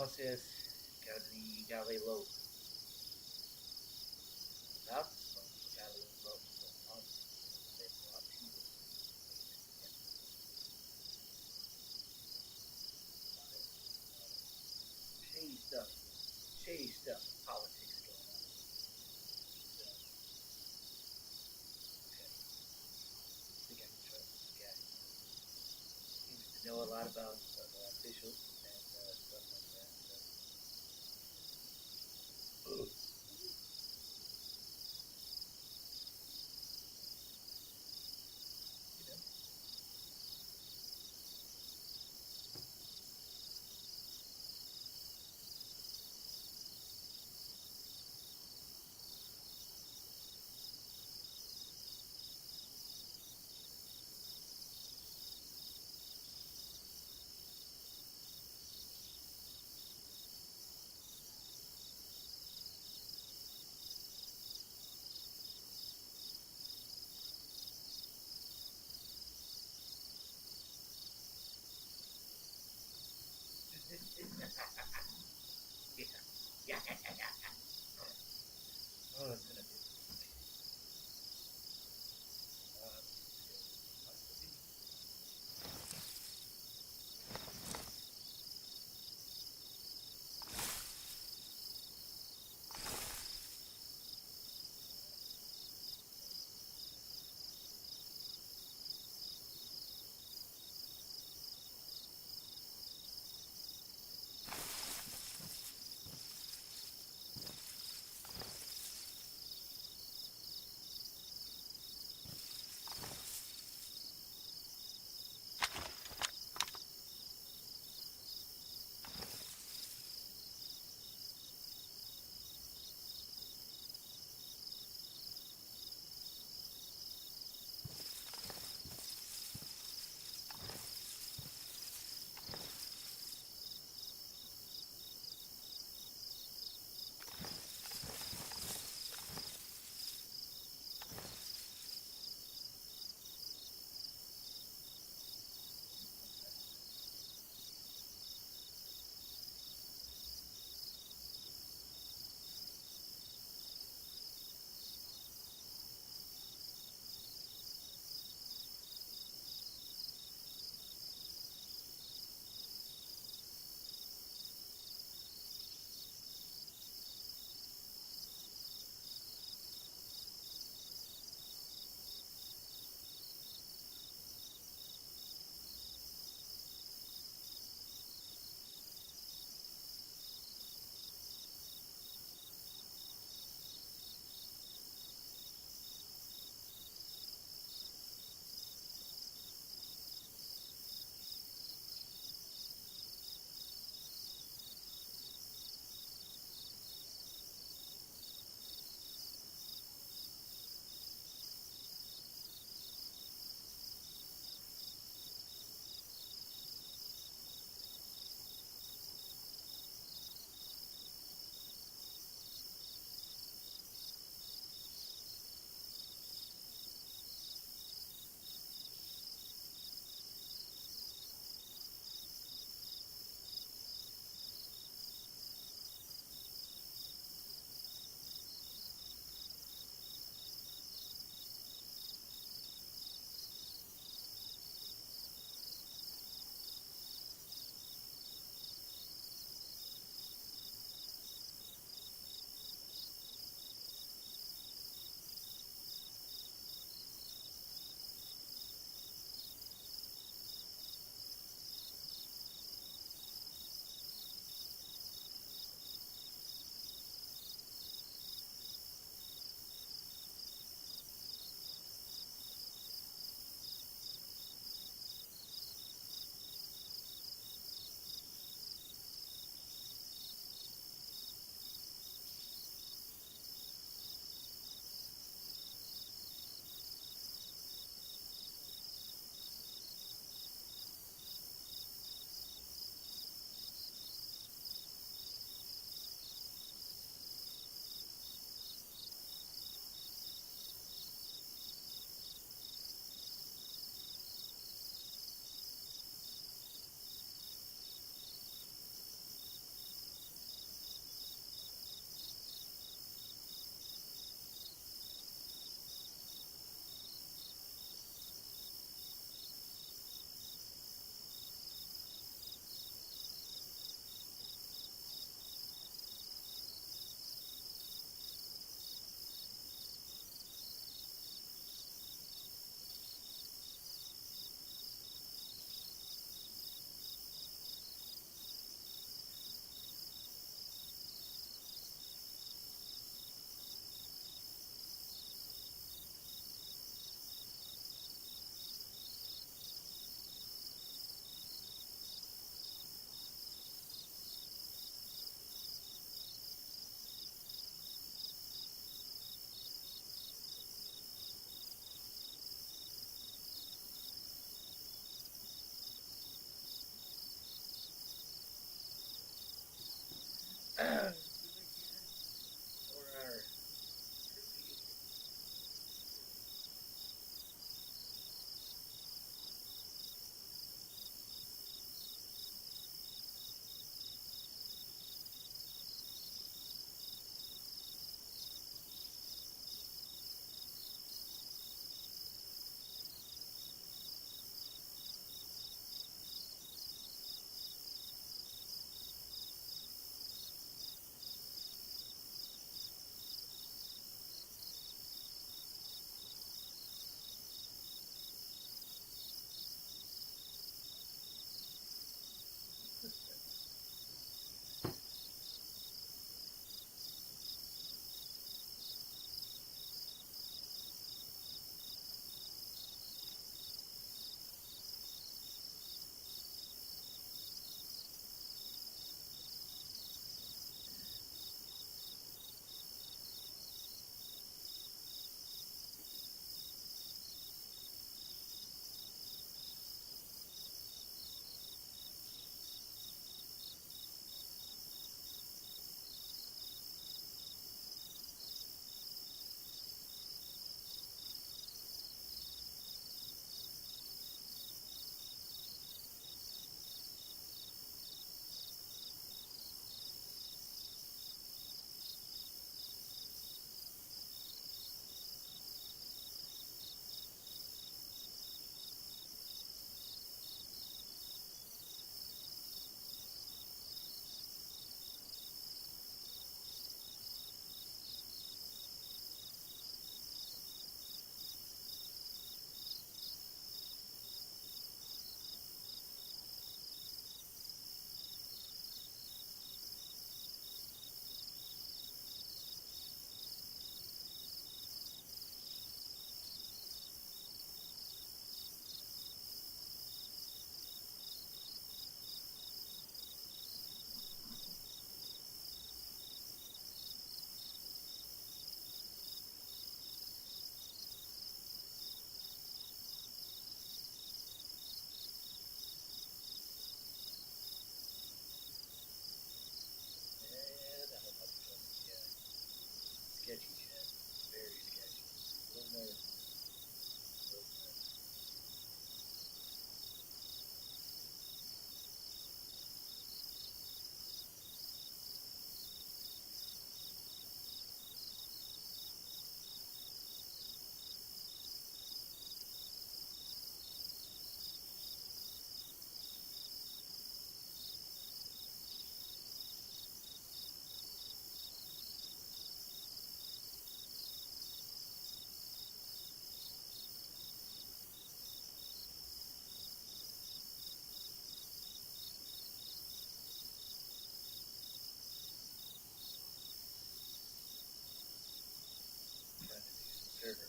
mama says, you gotta lay low. About to smoke, but gotta lay low. So mom said, well, she was shady stuff, shady stuff, politics going on. So, okay, I think I can trust this guy. Seems to know a lot about officials and stuff like that. So, you know,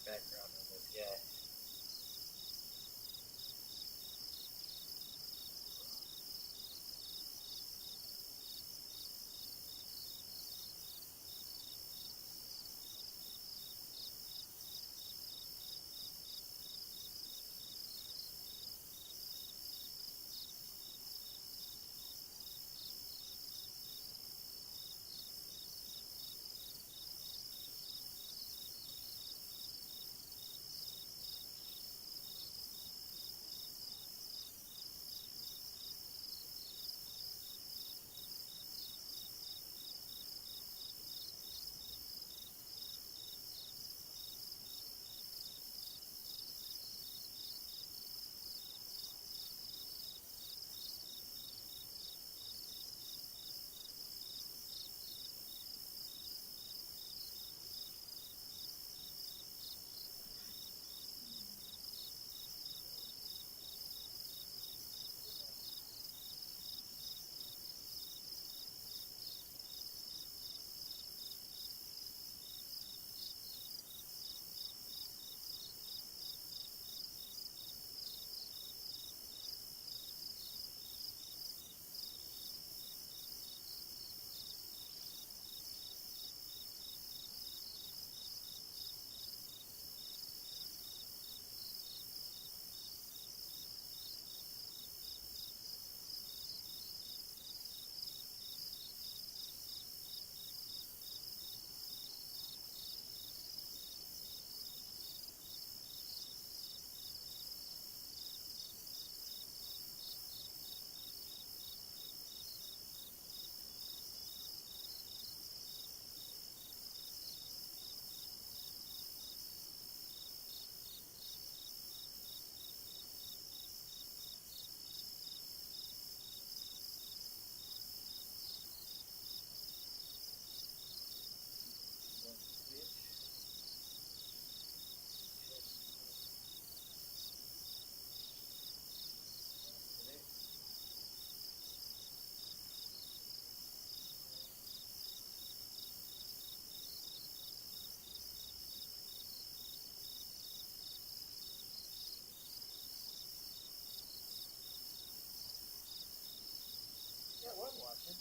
background on this guy. One switch. Check. On to the next. Yeah, I was watching.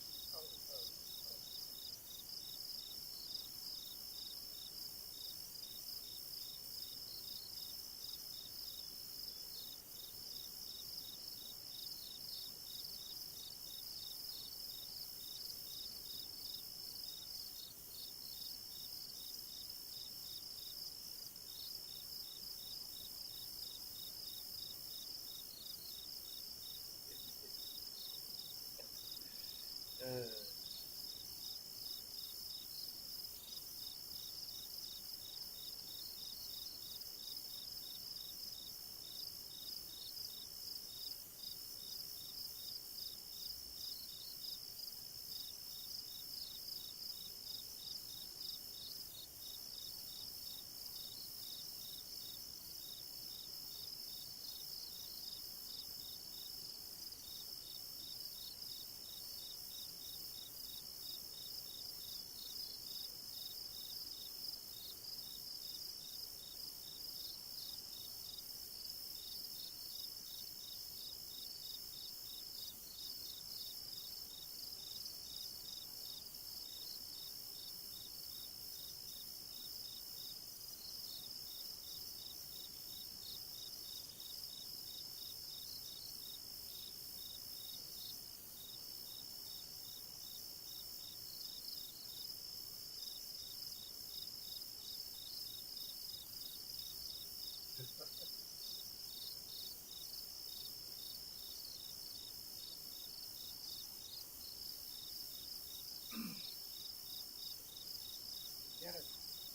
You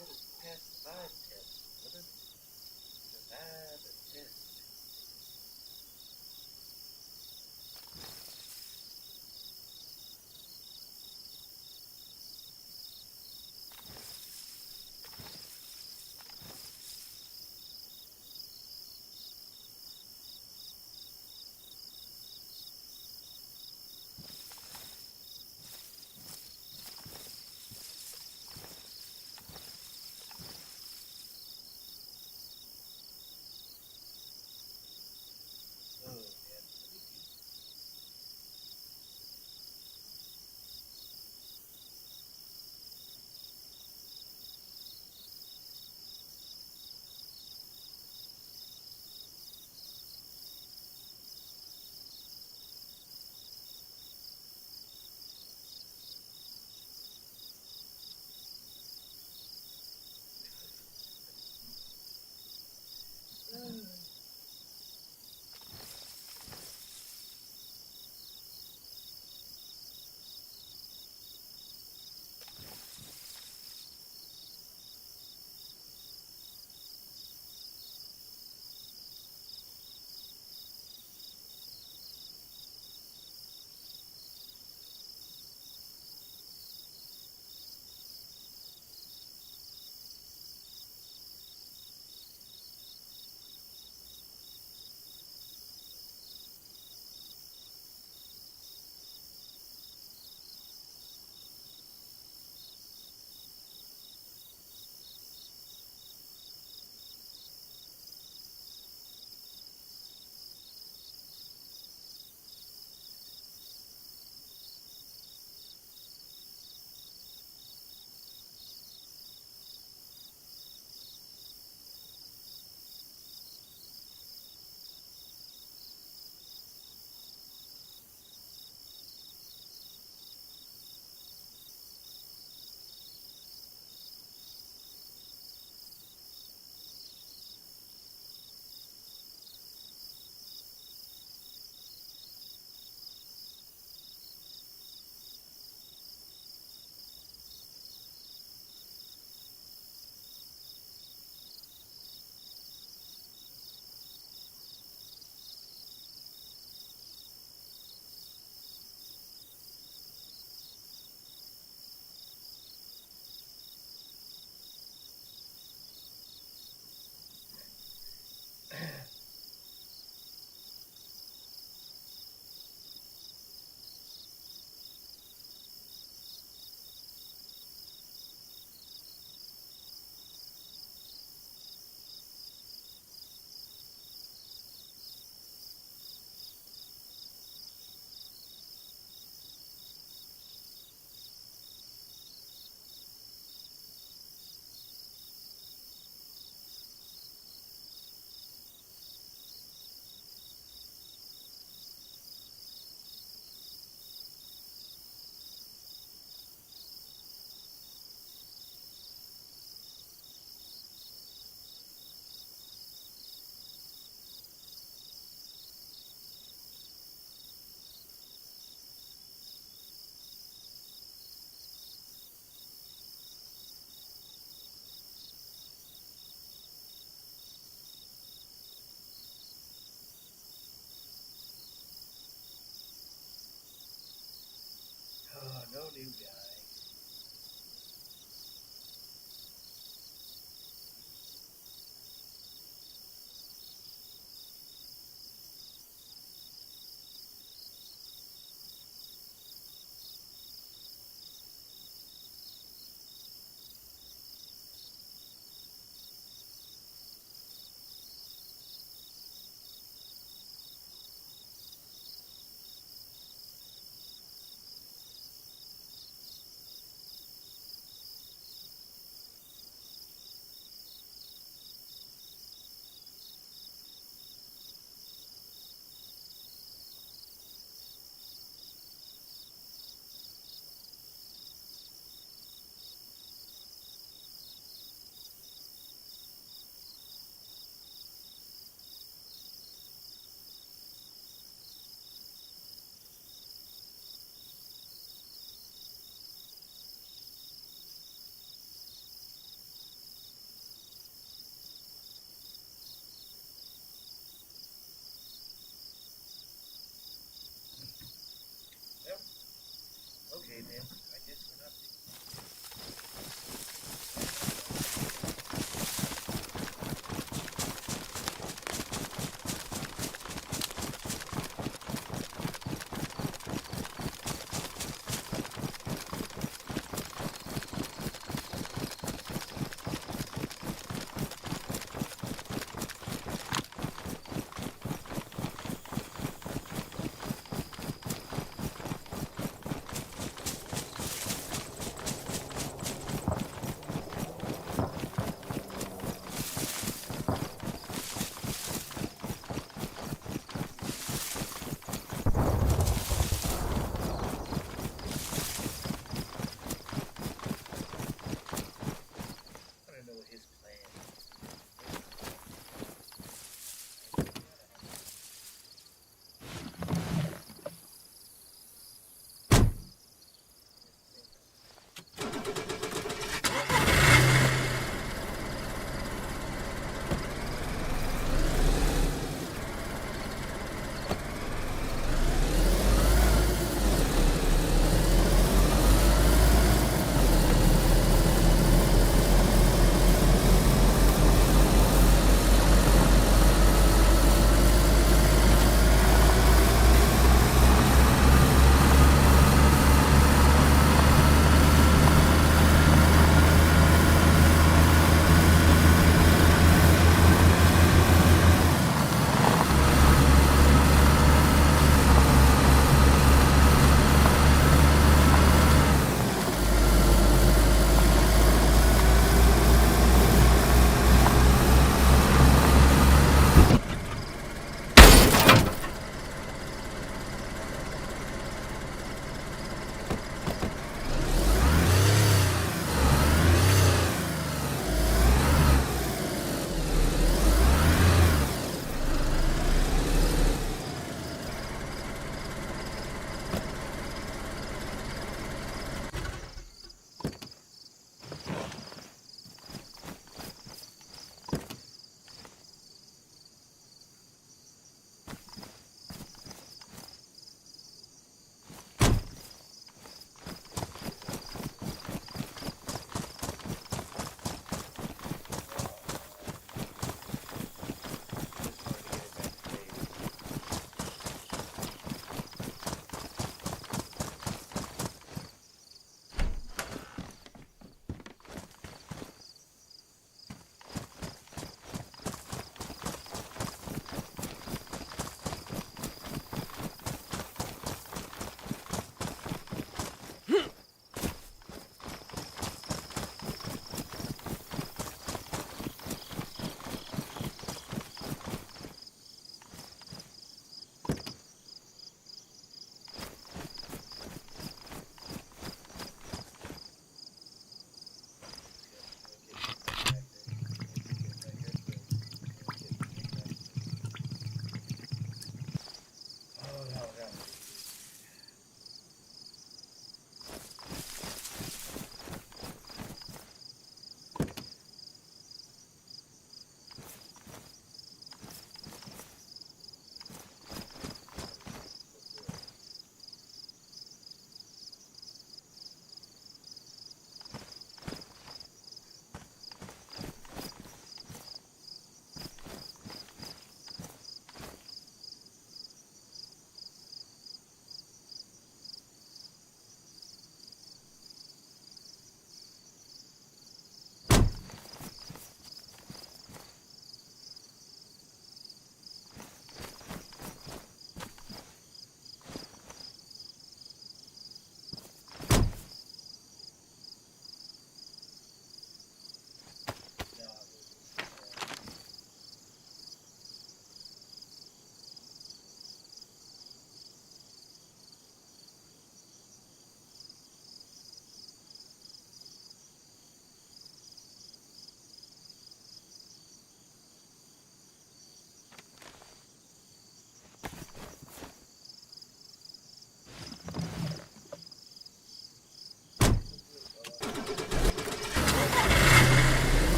gotta pass the vibe test, brother. The vibe test.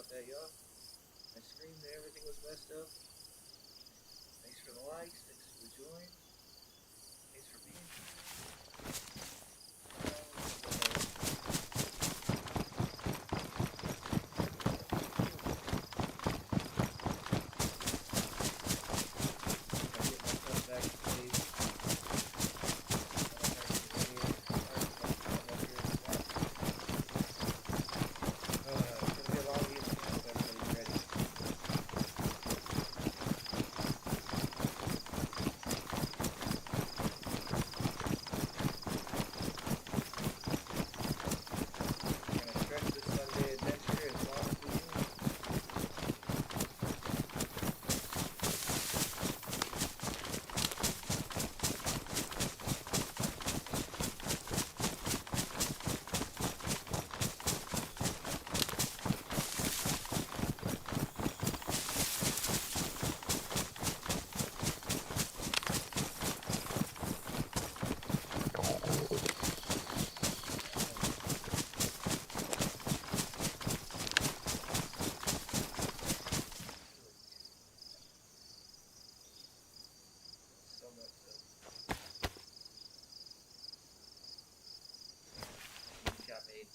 about that, y'all. I screamed that everything was messed up. Thanks for the likes. Thanks for the join. Thanks for being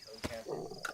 co-captain.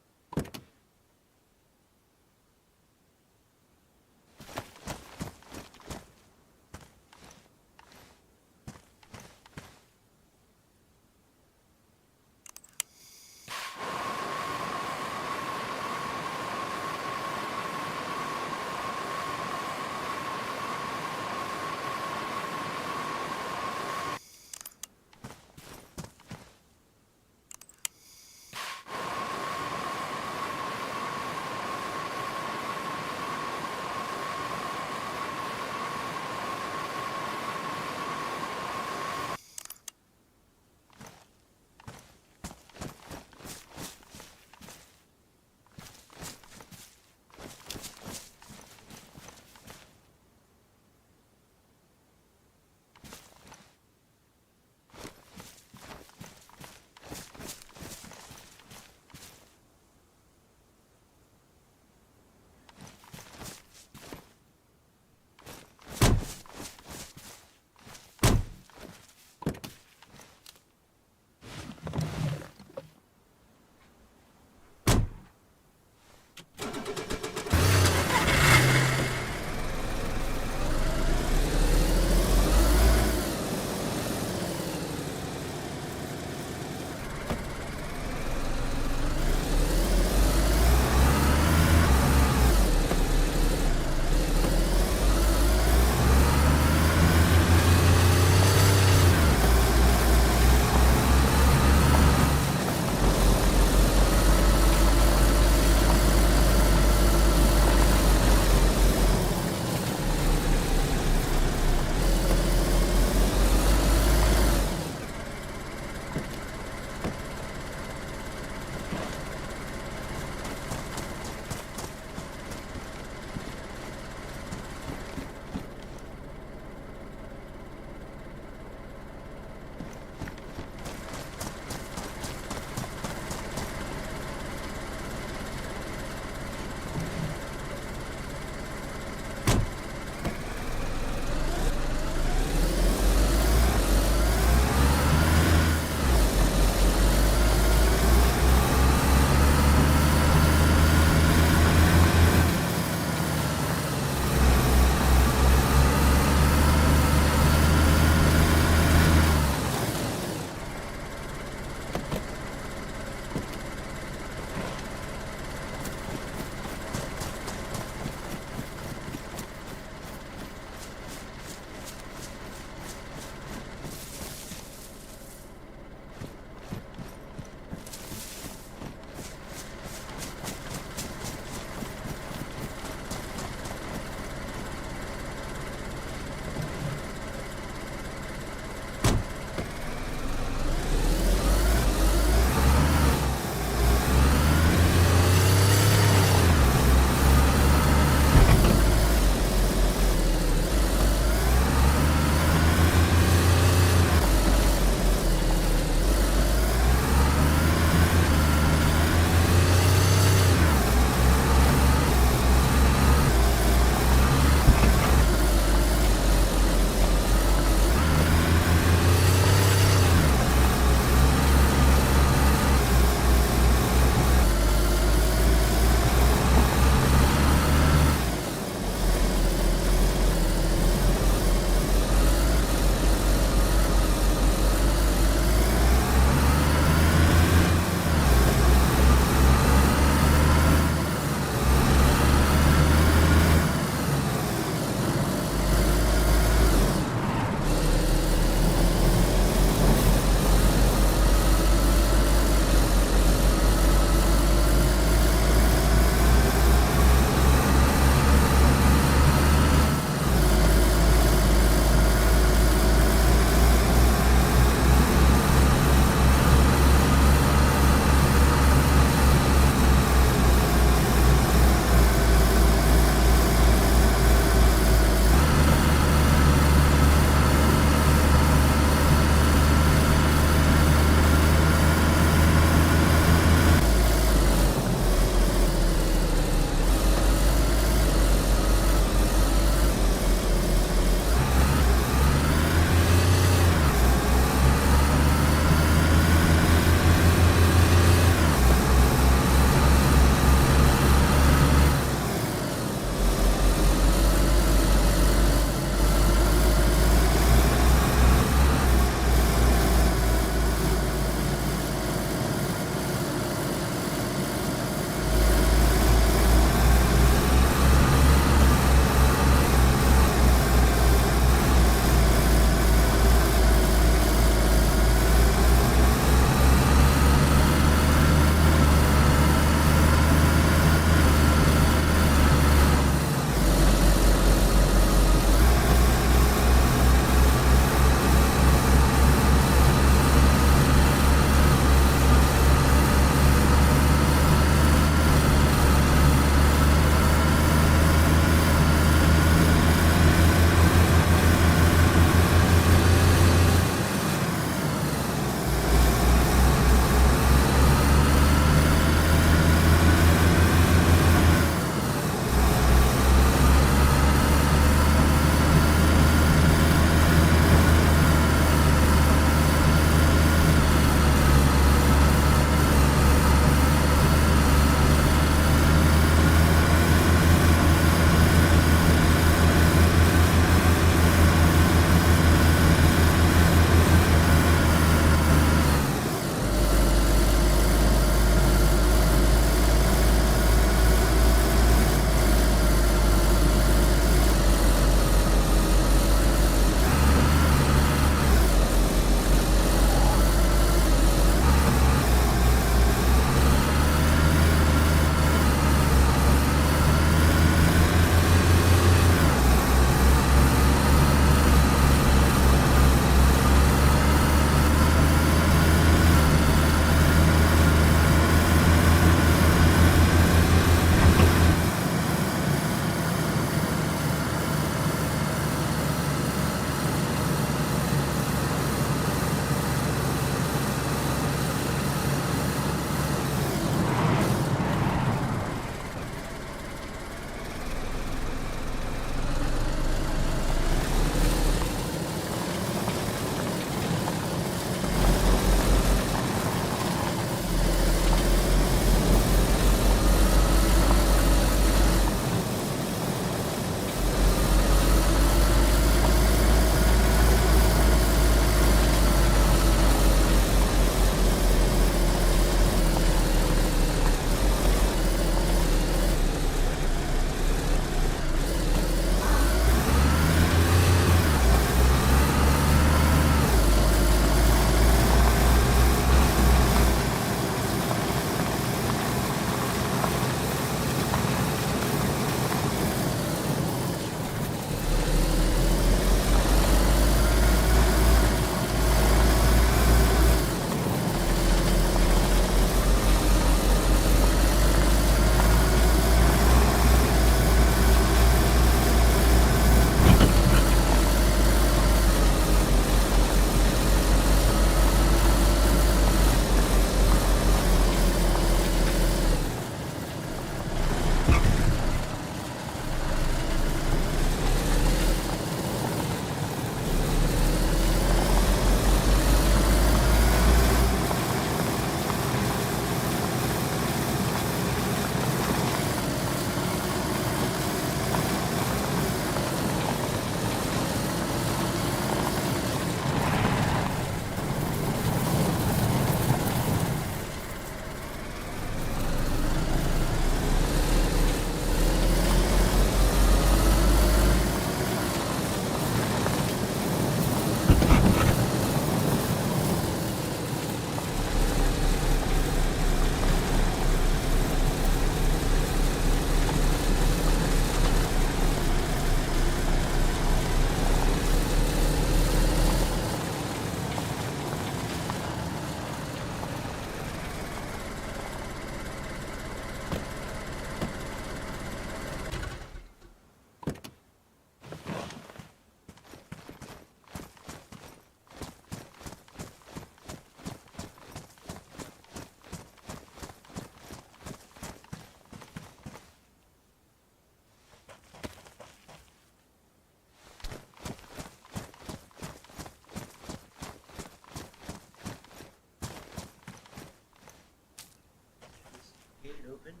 moving.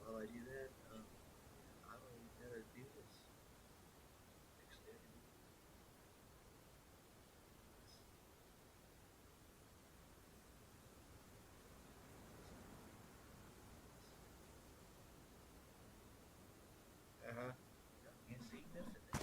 While I do that, all we gotta do is extend it. Uh huh. Can't see nothing now.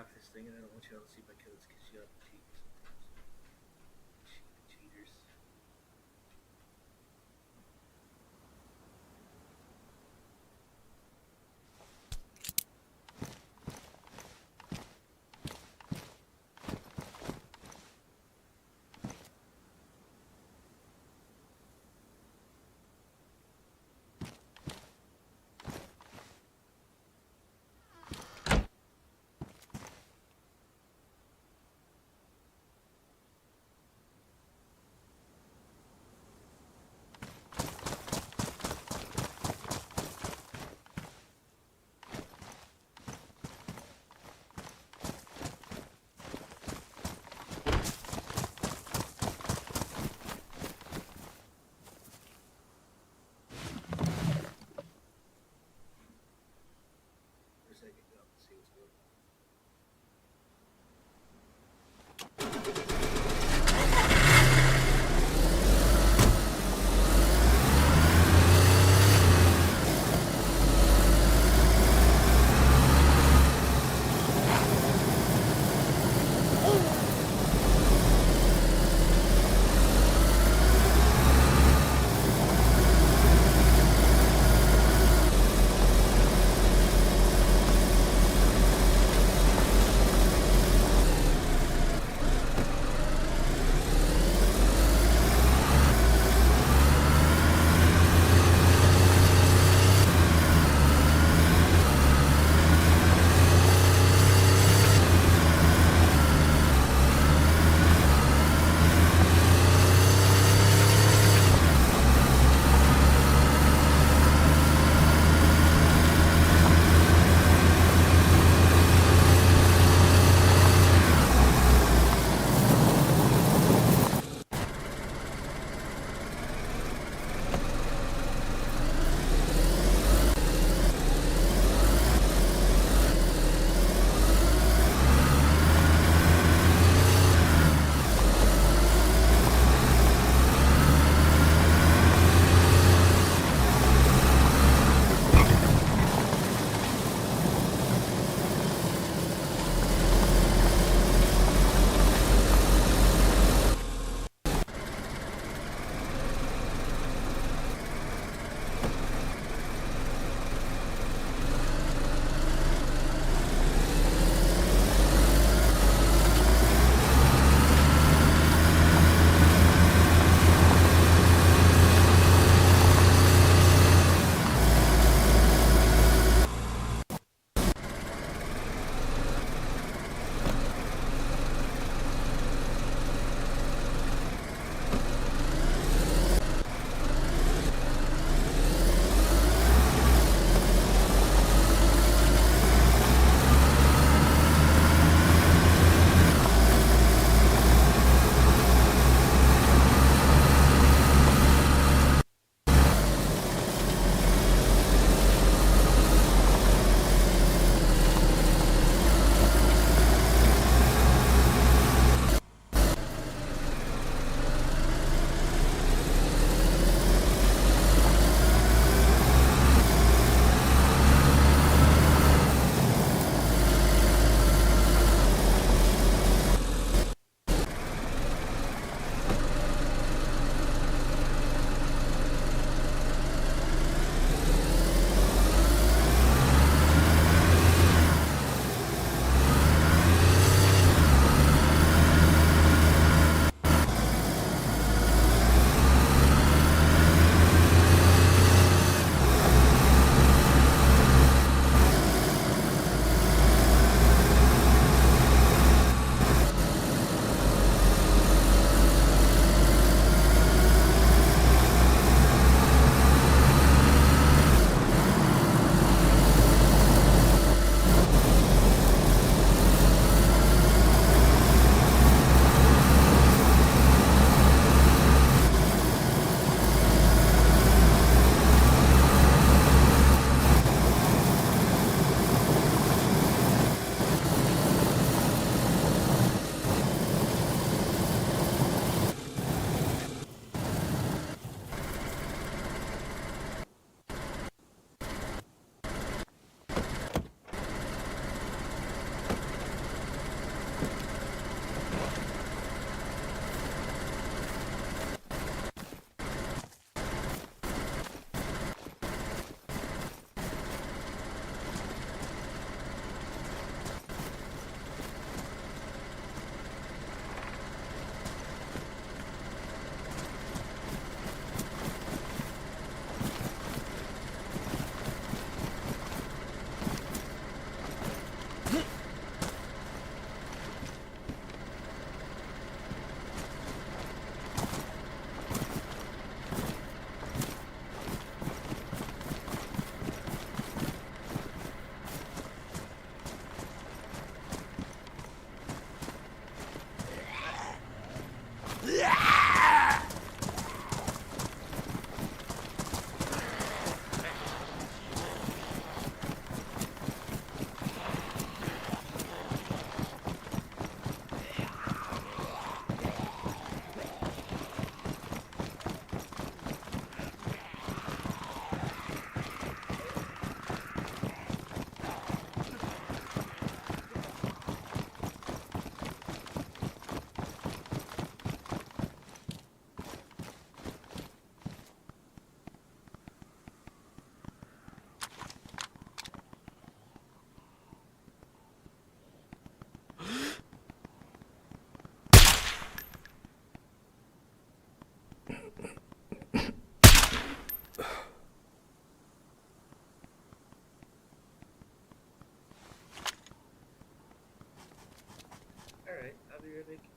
unlock this thing, and I don't want y'all to see my codes because y'all cheat sometimes. Cheaters. your vacation?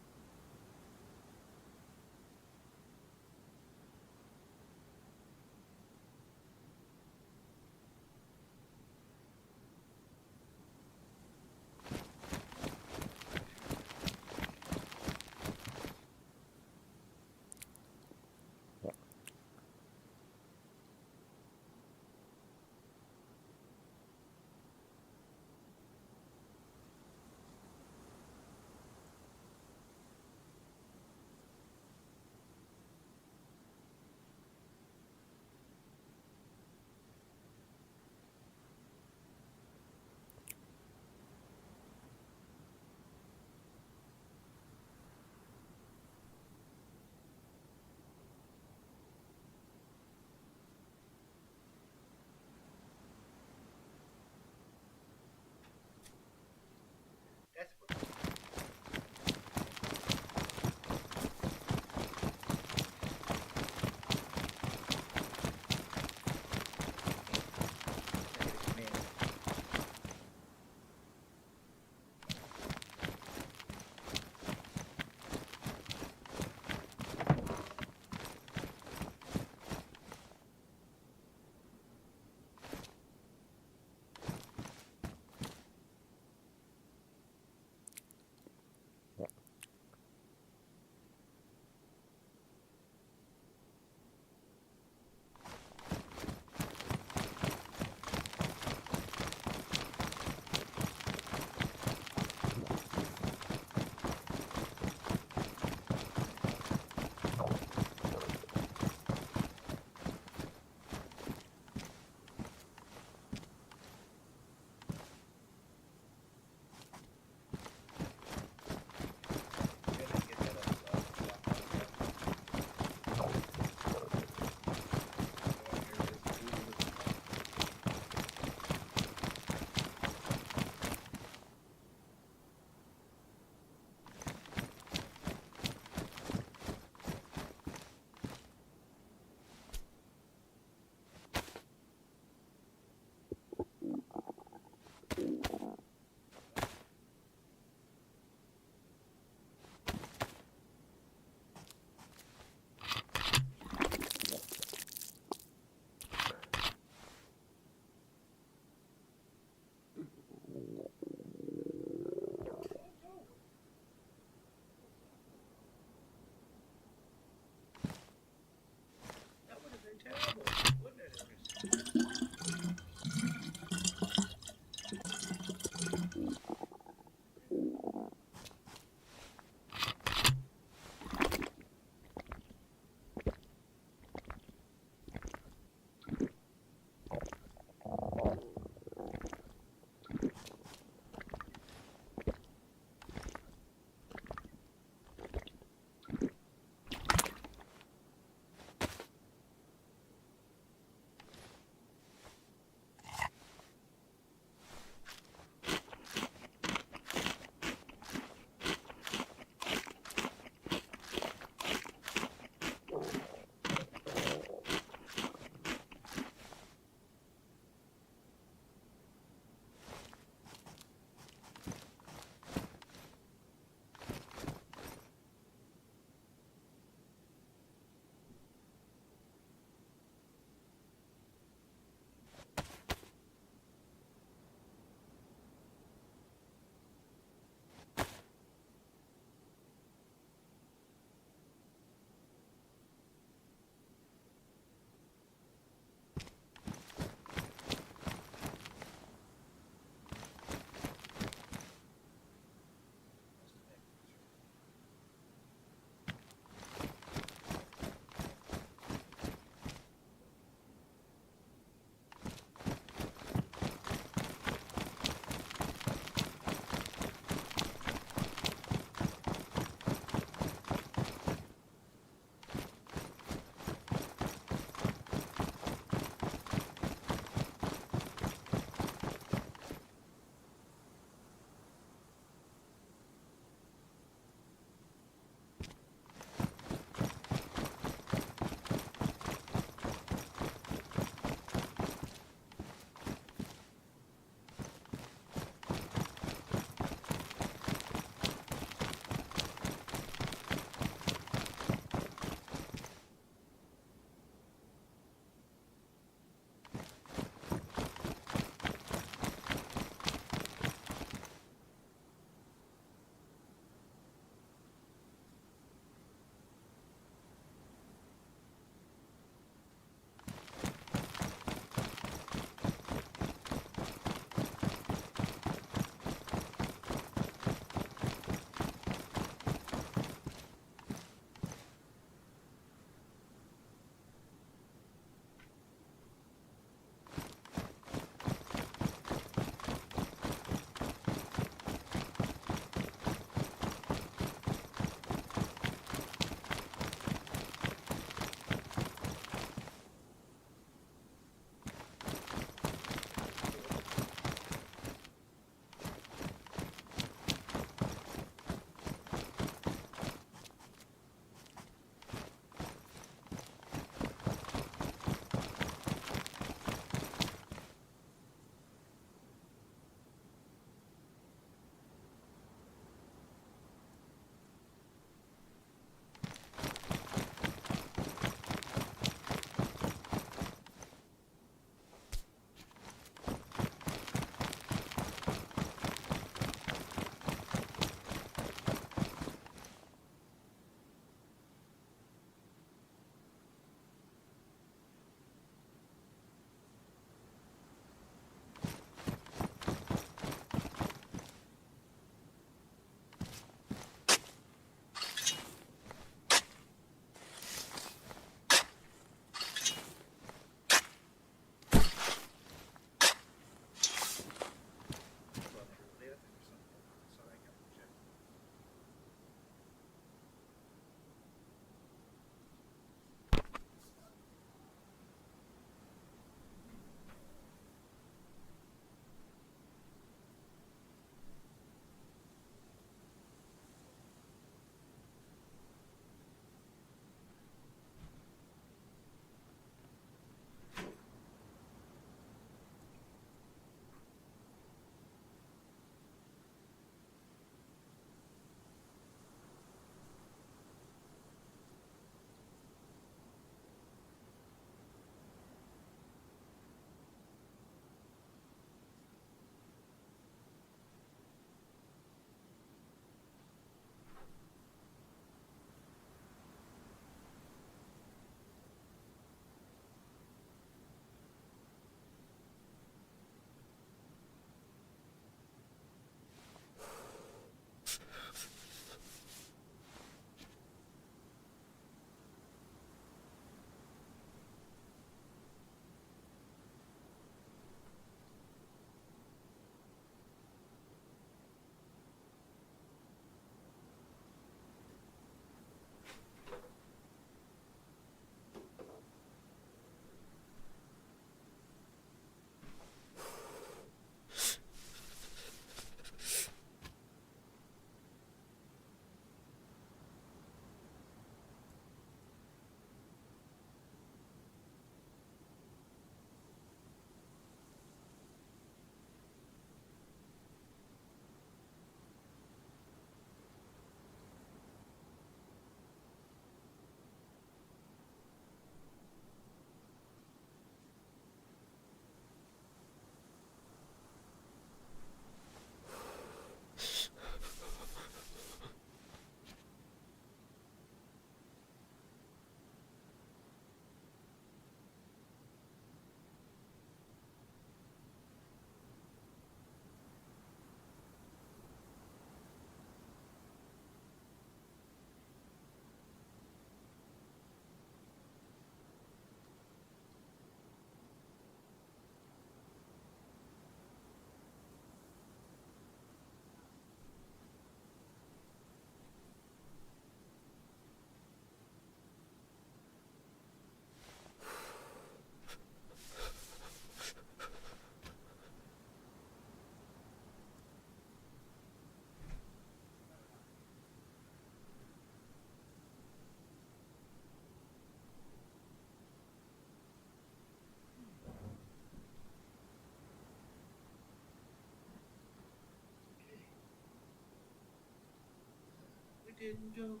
Drunken Joe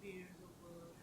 near the water.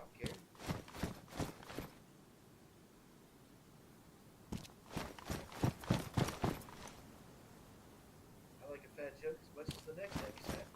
Okay. I like a fat joke as much as the next extract.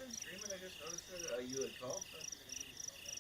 been streaming? I just noticed that you had called, so I figured I'd give you a call back.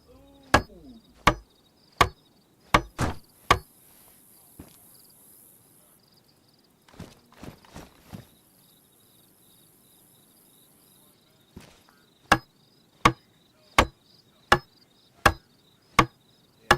Ooh. Yeah.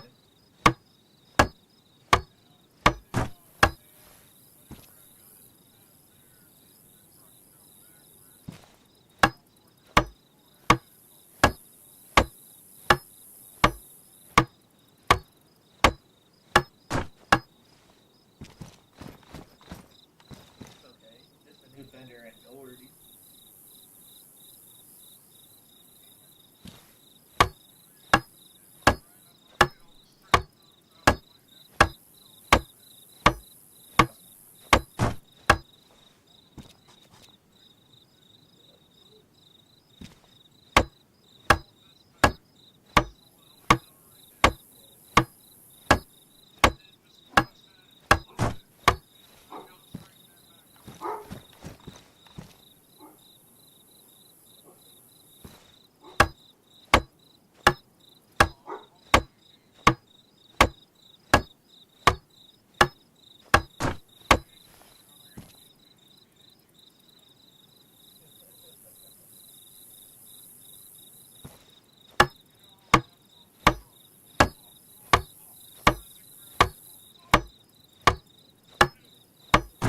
It's okay. Just a new fender and Doherty. Awesome.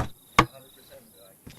Yeah. A 100% do I get.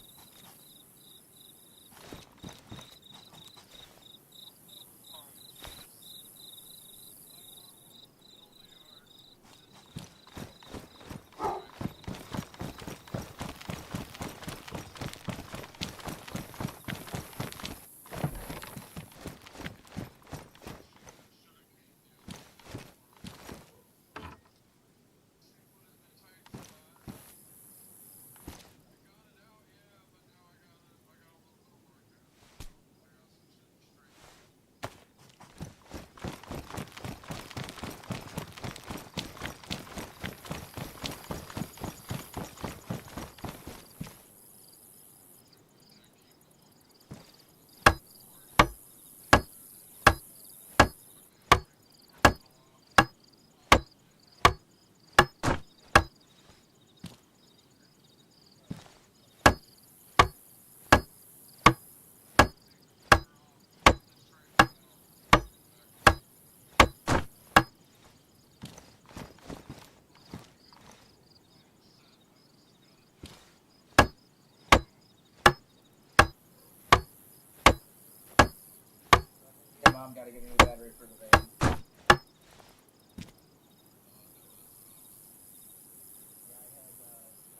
Yeah, mom got to get a new battery for the van. Yeah,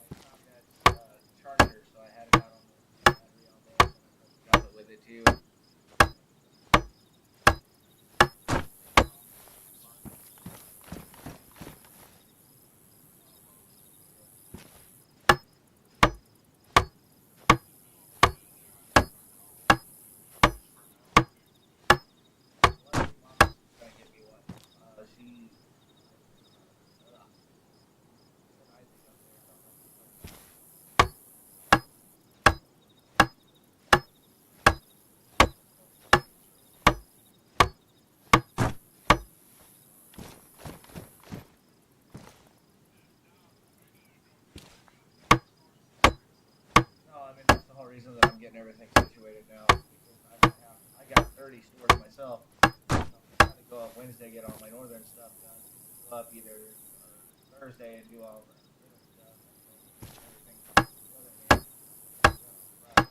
I stopped at Charger, so I had it out on the battery all day, and then I tried to drop it with it too. Well, I think mom's gonna get me one. She said Isaac up there thought that'd be funny. No, I mean that's the whole reason that I'm getting everything situated now because I don't have. I got 30 stores myself. So I'm trying to go up Wednesday, get all my northern stuff done. Go up either or Thursday and do all the middle stuff, and then everything from the southern end done on Friday.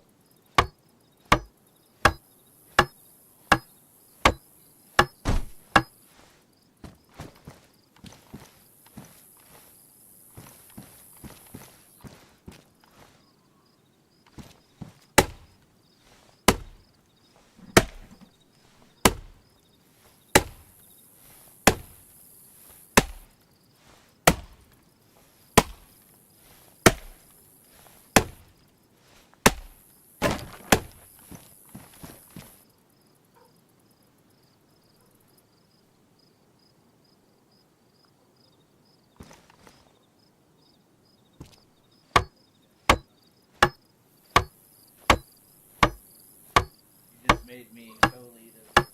made me go lead as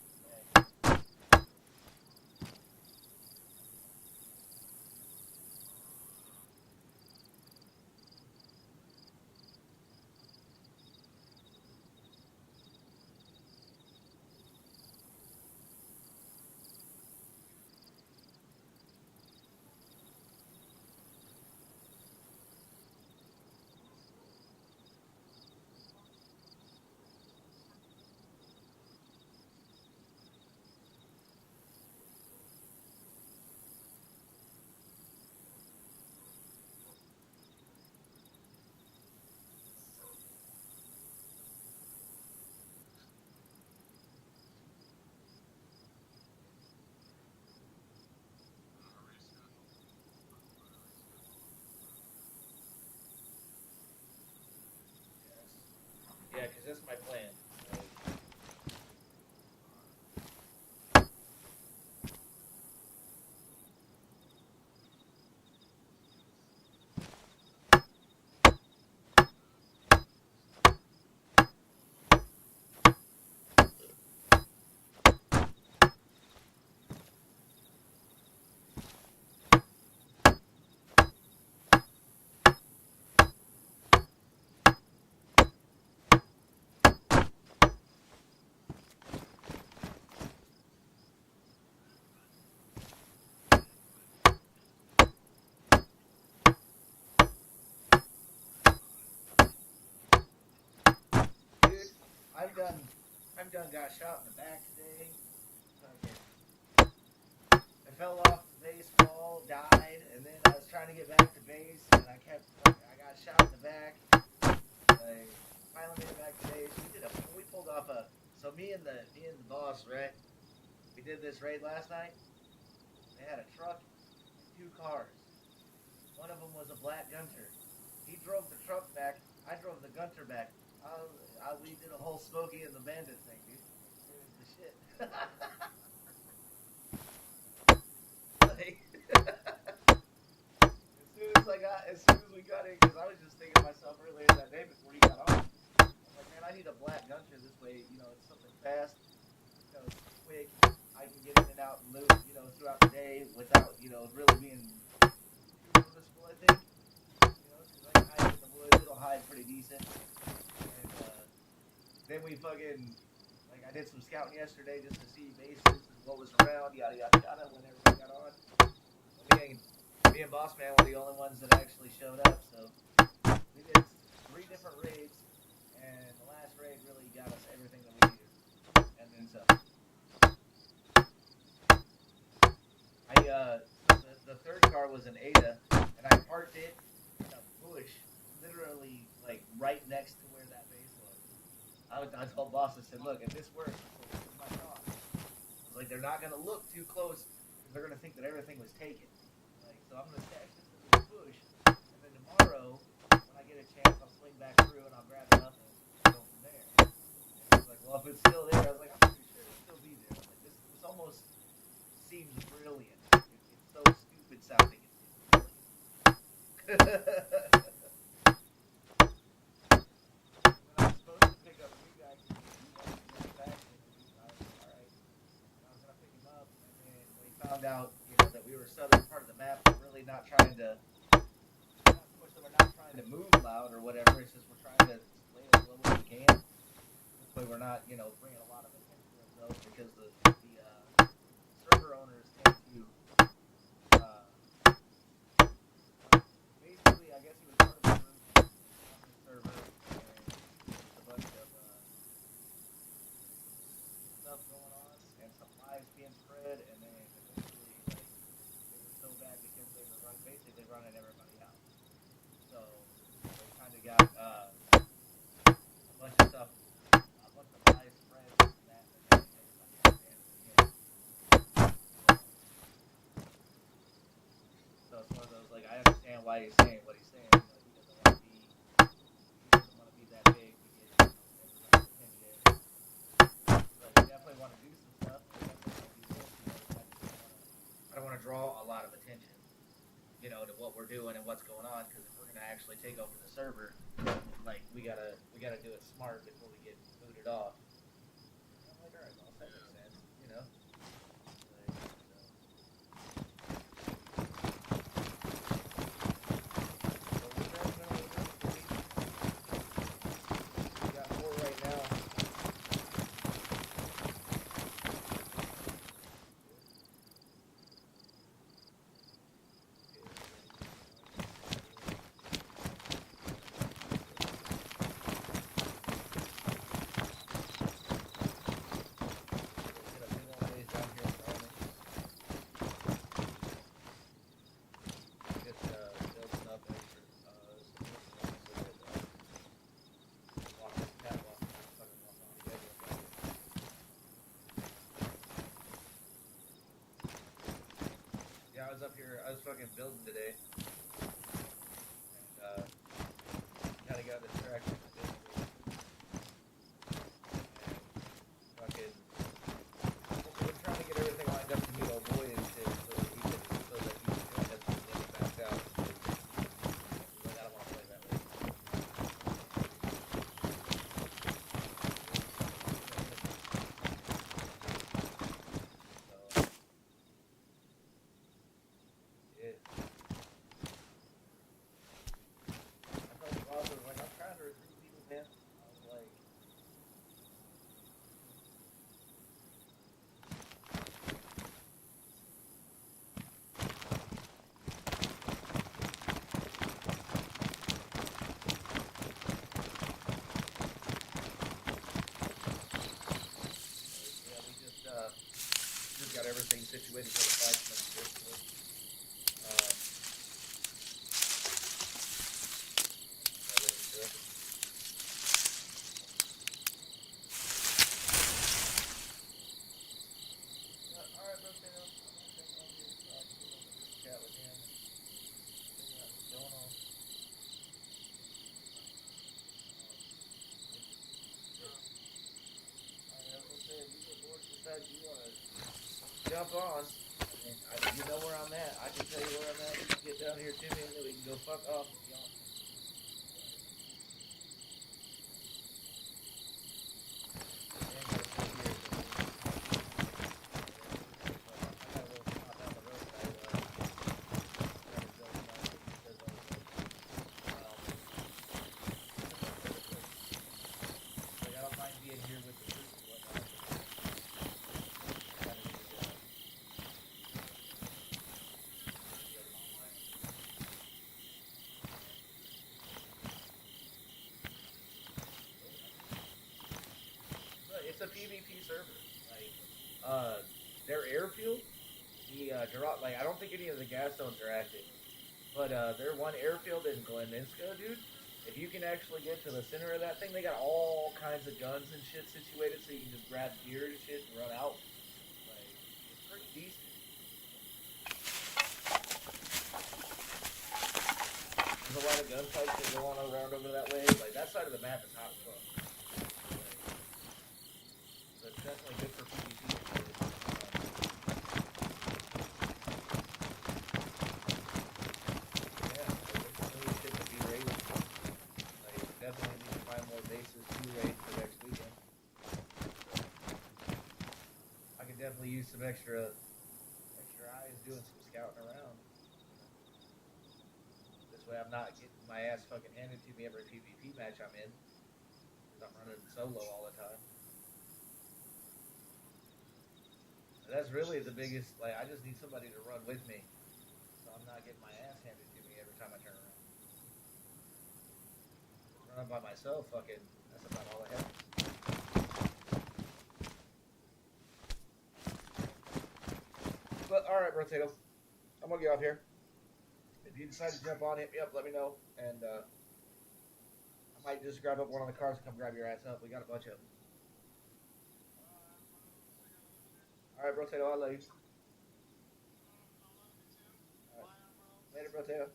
yeah, because that's my plan. Like, dude, I've done, I've done got shot in the back today. Fucking, I fell off the baseball, died, and then I was trying to get back to base, and I got shot in the back. Like, finally made it back to base. We pulled off a, so me and the boss, right? We did this raid last night. They had a truck and two cars. One of them was a black Gunter. He drove the truck back. I drove the Gunter back. We did a whole Smokey and the Bandit thing, dude. It was the shit. Like, as soon as we got in, because I was just thinking to myself earlier that day before he got on, I was like, man, I need a black Gunter this way. You know, it's something fast, it's quick. I can get in and out and move, throughout the day without, really being too noticeable. I think, because I can hide in the woods. It'll hide pretty decent. And then we fucking, like, I did some scouting yesterday just to see bases and what was around, yada yada yada. When everybody got on, me and Boss Man were the only ones that actually showed up. So we did 3 different raids, and the last raid really got us everything that we needed, and then some. The third car was an Ada, and I parked it in a bush, literally like right next to where that base was. I told Boss, I said, look, if this works, this is my car. I was like, they're not gonna look too close because they're gonna think that everything was taken. Like, so I'm gonna stash this in this bush, and then tomorrow, when I get a chance, I'll swing back through and I'll grab it up and go from there. And he's like, well, if it's still there, I was like, I'm pretty sure it'll still be there. I was like, this almost seems brilliant. It's so stupid sounding. It's brilliant. When I was supposed to pick up a new guy because he wanted to go back, I was like, all right. And I was gonna pick him up, and then we found out, that we were southern part of the map. We're really not trying to, not so much that we're not trying to move loud or whatever. It's just we're trying to play as low as we can. This way, we're not, bringing a lot of attention to ourselves because the server owners tend to. Uh, Basically, I guess he was part of the group on this server, and there's a bunch of stuff going on, and some lies being spread, and then eventually, like, it was so bad because they were basically running everybody out. So they kind of got a bunch of stuff, a bunch of lies spread, this and that, and then everybody understands it again. So it's one of those, like, I understand why he's saying what he's saying. He doesn't want to be that big to get everybody's attention. But we definitely want to do some stuff. We definitely want to do this. I don't want to draw a lot of attention, to what we're doing and what's going on. Because if we're gonna actually take over the server, like we gotta do it smart before we get booted off. insurance. That makes sense, you know. Like, so we're definitely we got more right now. Get a few more days down here in the army. Just building up extra support so that walk this catwalk and fucking walk on together. Yeah, I was up here. I was fucking building today, and kind of got distracted with this, and fucking. We're trying to get everything lined up to meet old boy and shit, so that he can join us when he backs out. Like, I don't want to play that way. So, yeah. I told the boss, I was like, I'm trying to recruit people, man. I was like, yeah, we just got everything situated for the flagsman. Um, all right, bro, Taylor, I'm gonna jump on here so I can get a little bit of chat with him and figure out what's going on. All right, I was gonna say, if you get bored and decide you want to jump on, you know where I'm at. I can tell you where I'm at. You can get down here to me, and then we can go fuck off if y'all. I don't mind being here with the troops and whatnot. Kind of need it's a PvP server. Like, their airfield, like I don't think any of the gas zones are active, but their one airfield in Gleninska, dude. If you can actually get to the center of that thing, they got all kinds of guns and shit situated, so you can just grab gear and shit and run out. Like, it's pretty decent. There's a lot of gunfights that go on around over that way. Like, that side of the map is hot as fuck. So it's definitely good for PvP. Yeah, like, there's some new shit to be raided. Like, definitely need to find more bases to raid for next weekend. I could definitely use some extra eyes doing some scouting around. This way I'm not getting my ass fucking handed to me every PvP match I'm in. Because I'm running solo all the time. And that's really the biggest, like, I just need somebody to run with me. So I'm not getting my ass handed to me every time I turn around. Running by myself, fucking, that's about all I have. But, alright, Rotato. I'm gonna get off here. If you decide to jump on, hit me up, let me know. And, I might just grab up one of the cars and come grab your ass up. We got a bunch of them. Alright, Rotato, I love you. Right. Later, Rotato.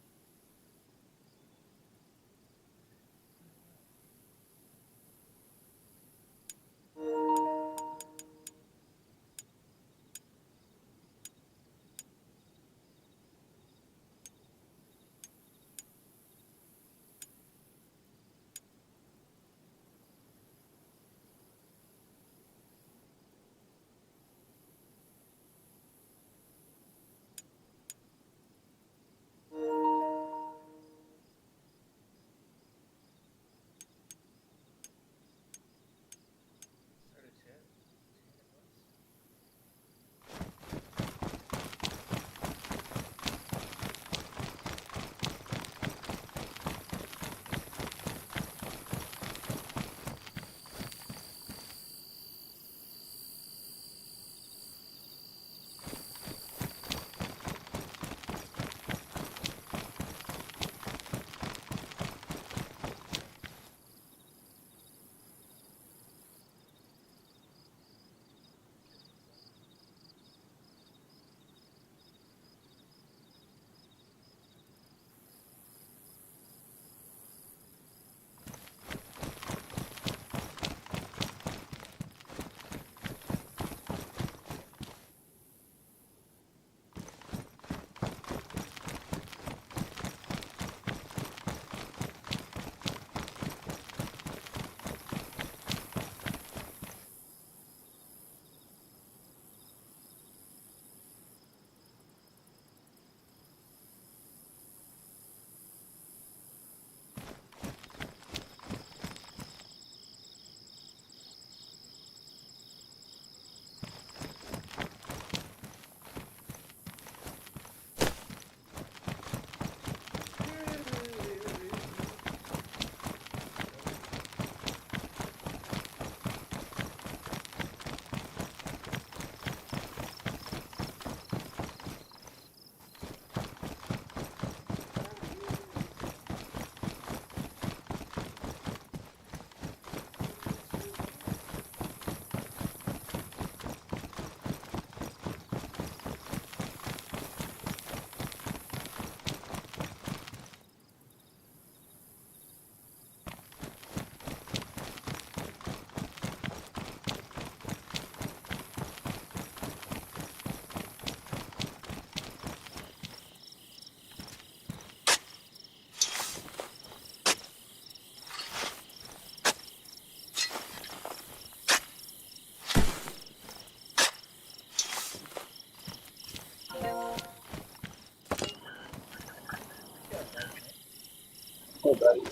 Hey, buddy.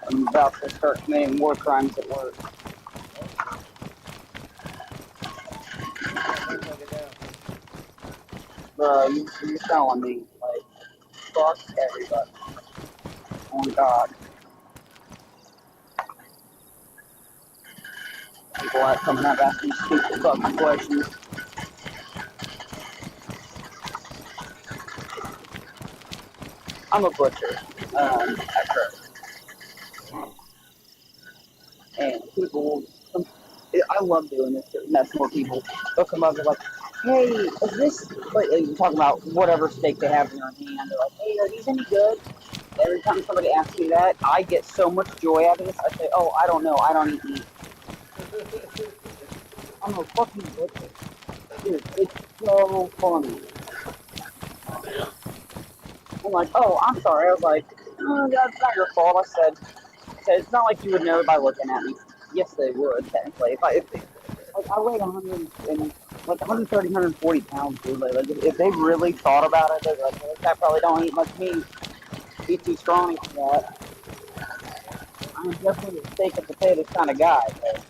I'm about to start committing war crimes at work. Oh shit. Yeah, mark it down. Bro, you're telling me, like, fuck everybody. On God. People are coming up asking stupid fucking questions. I'm a butcher, at first. And people, I love doing this to mess with people. They'll come up and be like, hey, is this, like, you're talking about whatever steak they have in their hand. They're like, hey, are these any good? Every time somebody asks me that, I get so much joy out of this. I say, oh, I don't know. I don't eat meat. I'm a fucking butcher. Dude, it's so funny. I'm like, oh, I'm sorry. I was like, oh, that's not your fault. I said, it's not like you would know by looking at me. Yes, they would, technically. Like, I weigh 100 and, like, 130, 140 pounds, dude. Like, if they really thought about it, they'd be like, well, this guy probably don't eat much meat. He's too strong for that. I'm definitely a steak and potatoes kind of guy, but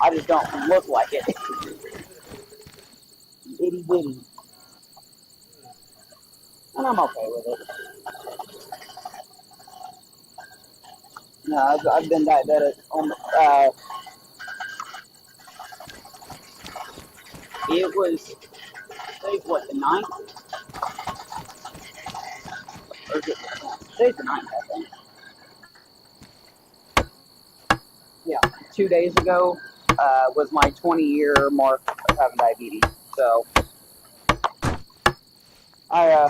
I just don't look like it. Itty bitty. And I'm okay with it. No, I've been diabetic. It was, today's what, the ninth? Or is it the 10th? Today's the ninth, I think. Yeah, 2 days ago was my 20-year mark of having diabetes. So I, uh,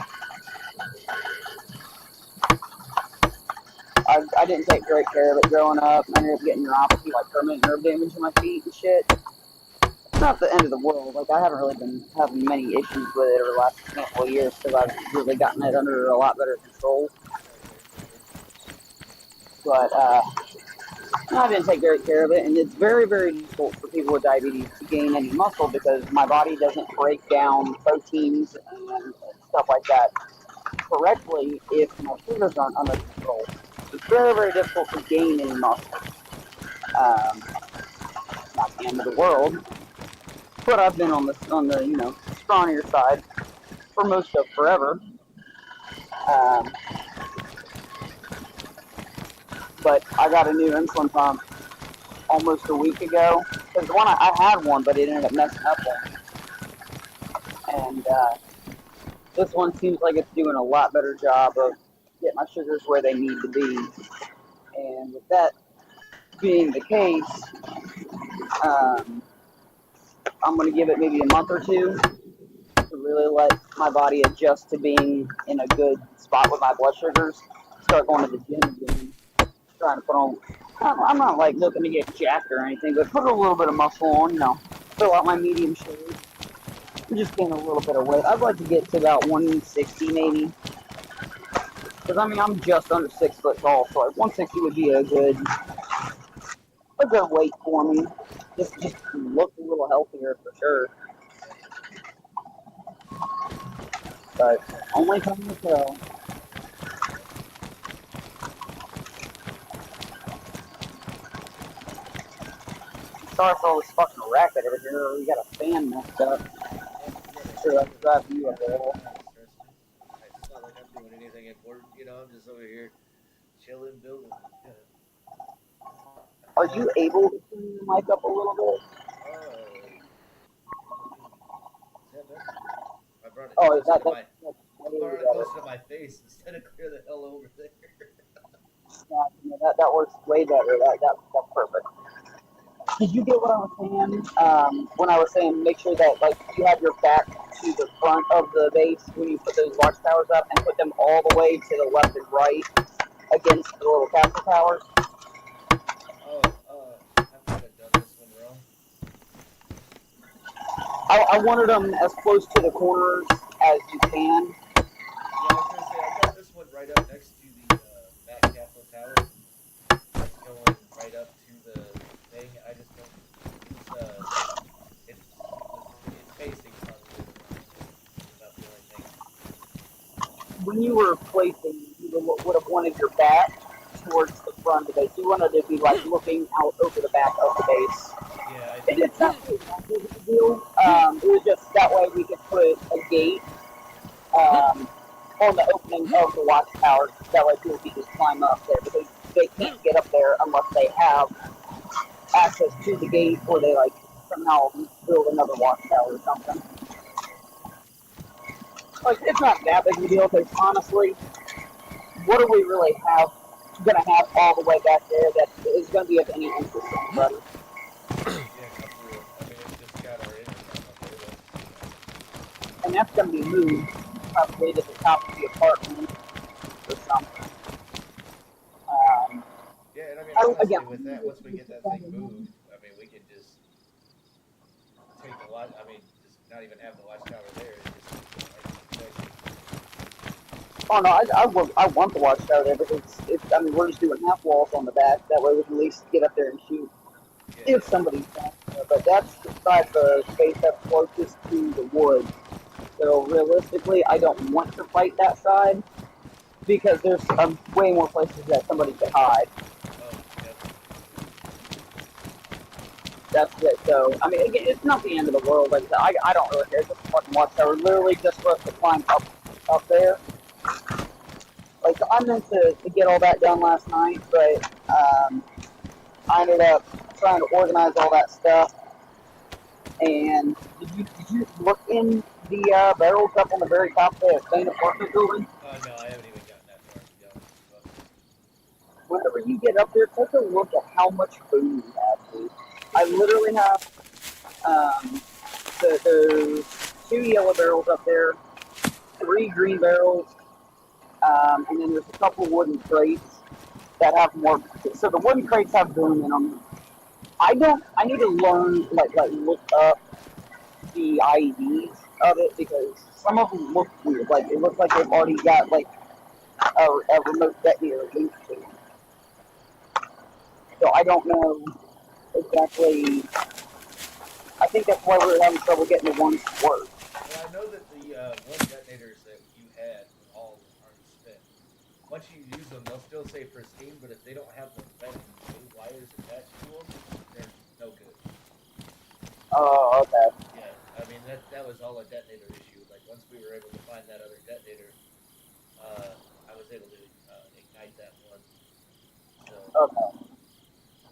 I didn't take great care of it growing up. I ended up getting neuropathy, like permanent nerve damage in my feet and shit. It's not the end of the world. Like, I haven't really been having many issues with it over the last handful of years because I've really gotten it under a lot better control. But I didn't take great care of it, and it's very, very difficult for people with diabetes to gain any muscle because my body doesn't break down proteins and stuff like that correctly if my sugars aren't under control. It's very, very difficult to gain any muscle. Not the end of the world, but I've been on the scrawnier side for most of forever. Um, but I got a new insulin pump almost a week ago because the one I had one, but it ended up messing up on me. And this one seems like it's doing a lot better job of getting my sugars where they need to be. And with that being the case, um, I'm going to give it maybe a month or two to really let my body adjust to being in a good spot with my blood sugars. Start going to the gym again, trying to put on. I'm not like looking to get jacked or anything, but put a little bit of muscle on, fill out my medium shade. Just gain a little bit of weight. I'd like to get to about 160 maybe. Because I mean, I'm just under 6 foot tall, so like 160 would be a good weight for me. Just look a little healthier for sure. But only time to tell. Sorry for all this fucking racket over here. We got a fan messed up. Oh, forget it. Sure, I can drive I you up got there. nothing that stressed me. It's not like I'm doing anything important. I'm just over here chilling, building. Are you able to turn your mic up a little bit? Is that better? I brought it Oh, closer to my that's I way brought it better. closer to my face instead of clear the hell over there. That works way better. That's perfect. Did you get what I was saying? When I was saying make sure that like you have your back to the front of the base when you put those watchtowers up and put them all the way to the left and right against the little castle towers. Oh, I might have done this one wrong. I wanted them as close to the corners as you can. Yeah, I was gonna say I've got this one right up next to the back castle tower. That's going right up to the thing. I just don't. It's it's the spacing's not really where I want it. Is about the only thing. When you were placing, you would have wanted your back towards the front of the base. You wanted to be like looking out over the back of the base. Yeah, I It's do. not really that big of a deal. It was just that way we could put a gate on the opening of the watchtower. That way people can just climb up there because they can't get up there unless they have access to the gate or they like somehow build another watchtower or something. Like it's not that big of a deal because honestly, what do we really have gonna have all the way back there that is gonna be of any interest to anybody? Yeah, no, for real. I mean, it's just got our intercom up there. And that's gonna be moved probably to the top of the apartment or something. Um, Yeah, and I mean, again, honestly, with that, once we get that thing moved, I mean, we can just take the watch. I mean, just not even have the watchtower there. And just like oh no, I want the watchtower there because I mean we're just doing half walls on the back. That way we can at least get up there and shoot yeah, if somebody's back there. But that's the side of the space that's closest to the woods. So realistically, I don't want to fight that side because there's way more places that somebody could hide. oh, yep. That's it. So I mean, again, it's not the end of the world. Like I don't really care. It's just a fucking watchtower, literally just for us to climb up there. Like so I meant to get all that done last night, but I ended up trying to organize all that stuff. And did you look in the barrels up on the very top of the main apartment building? No, I haven't even gotten that far, to be honest with you. Whenever you get up there, take a look at how much food you have, dude. I literally have there's 2 yellow barrels up there, 3 green barrels, and then there's a couple wooden crates that have more. So the wooden crates have boom in them. I need to learn like look up the IEDs of it because some of them look weird. Like it looks like they've already got like a remote detonator linked to them. So I don't know exactly. I think that's why we were having trouble getting the ones to work. Well, I know that the one detonators that you had were all already spent. Once you use them, they'll still say pristine, but if they don't have the blue wires attached to them, they're no good. Oh, okay. Yeah, I mean that was all a detonator issue. Like once we were able to find that other detonator, I was able to ignite that one. So Okay.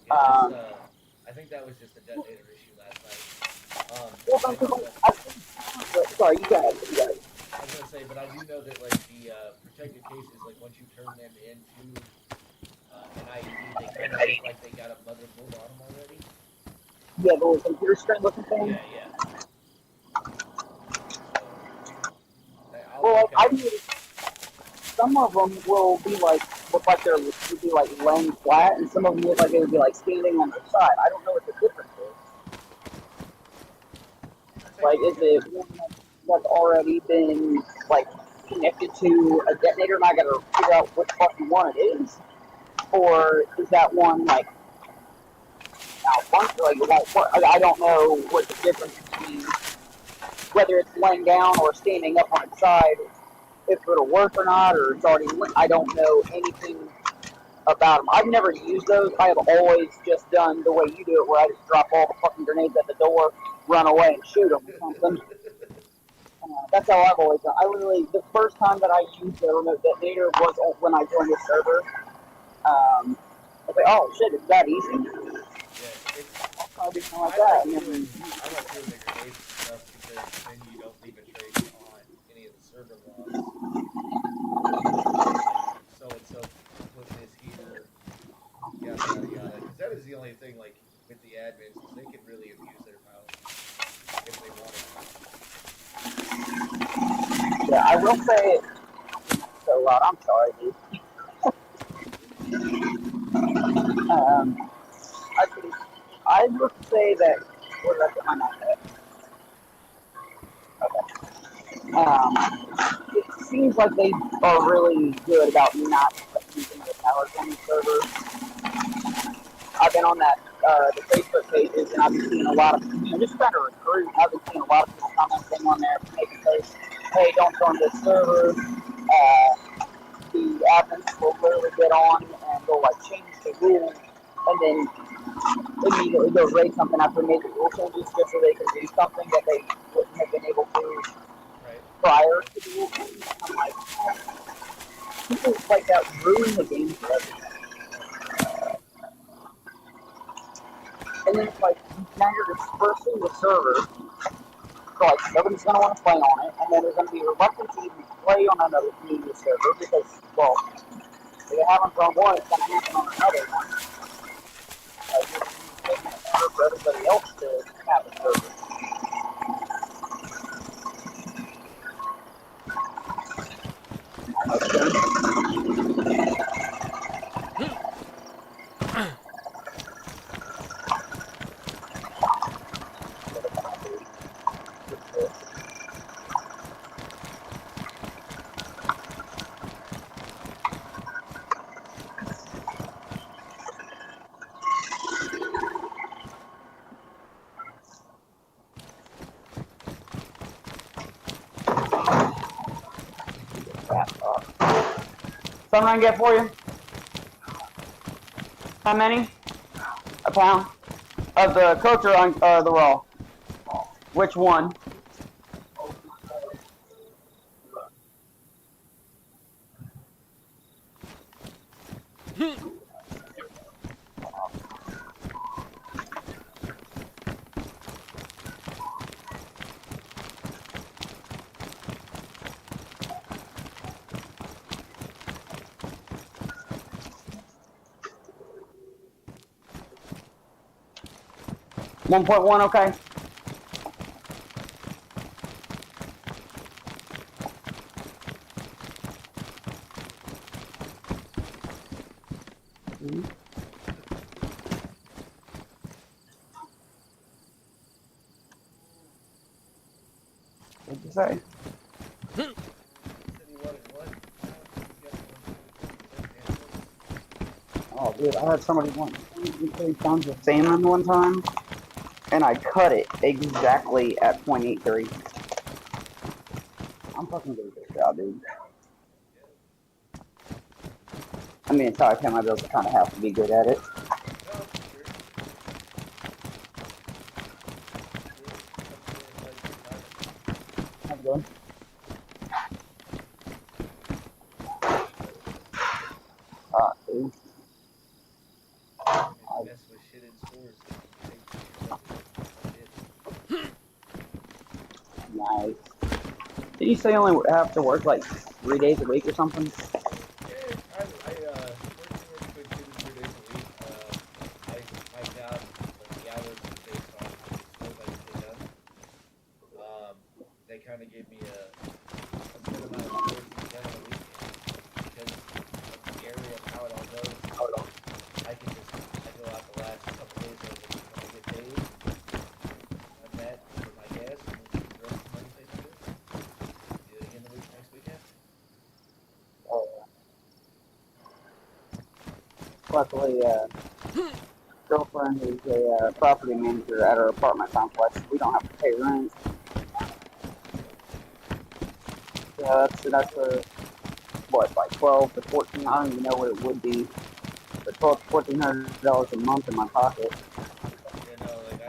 yeah, that's, I think that was just a detonator issue last night. Well, I know that. sorry, you got it. You got it. I was gonna say, but I do know that like the protected cases, like once you turn them into an IED, they kind of look like they got a motherboard on them already. Yeah, the little computer screen looking thing. Yeah, yeah. So I'll Well, look I at them. mean, some of them will be like look like they're would be like laying flat, and some of them look like they would be like standing on their side. I don't know what the difference is. Like, is it one that's already been like connected to a detonator, and I got to figure out which fucking one it is, or is that one like malfunctioning? Like, what, I don't know what the difference between whether it's laying down or standing up on its side, if it'll work or not, or it's already. I don't know anything about them. I've never used those. I have always just done the way you do it, where I just drop all the fucking grenades at the door, run away, and shoot them or something. That's how I've always done. I literally, the first time that I used a remote detonator was when I joined the server. I was like, oh shit, it's that easy? Yeah, it's. I'll try to do something like I that. like doing the grenades and stuff because then you don't leave a trace on any of the server logs. So and so put this here, yada yada yada. Because that is the only thing like with the admins is they can really abuse their power if they wanted to. Yeah, I will say, so loud, I'm sorry, dude. I, I would say that, what did I put my knife at? Okay. It seems like they are really good about not using the power on the server. I've been on the Facebook pages, and I've been seeing a lot of, just trying to recruit. I've been seeing a lot of people commenting on there, making posts, hey, don't join this server. admins will literally get on and they'll like change the rule, and then immediately go raid something after making rule changes just so they can do something that they wouldn't have been able to Right. prior to the rule change. I'm like, people like that ruin the game for everyone. And then it's like now you're dispersing the server, so like nobody's gonna want to play on it, and then there's gonna be reluctant to even play on another media server because, well, if it happens on one, it's gonna happen on another one. You're making it harder for everybody else to have a server. Something I can get for you? How many? A pound? Of the cooked or the raw? Which one? $1.1, okay. What'd you say? Said he wanted what? Oh, dude, I had somebody want 3 pounds of salmon one time, and I cut it exactly at 0.83. I'm fucking good at this job, dude. I mean, it's how I pay my bills. I kind of have to be good at it. How's it going? Dude. Mess with shit in stores. Nice. Did you say you only have to work like 3 days a week or something? Yeah, I work 2 to 3 days a week. My job, the hours are based on the stores I can get done. They kind of gave me a good amount of stores to get done on a weekend because of the area of how it all goes. I go out the last couple days when I get paid. I'm met with my gas and we'll throw some money face to it. Do it again next weekend. Luckily, girlfriend is a property manager at our apartment complex. We don't have to pay rent. Yeah, that's what, like 12 to 14. I don't even know what it would be, but $1,200 to $1,400 a month in my pocket. Yeah, no, like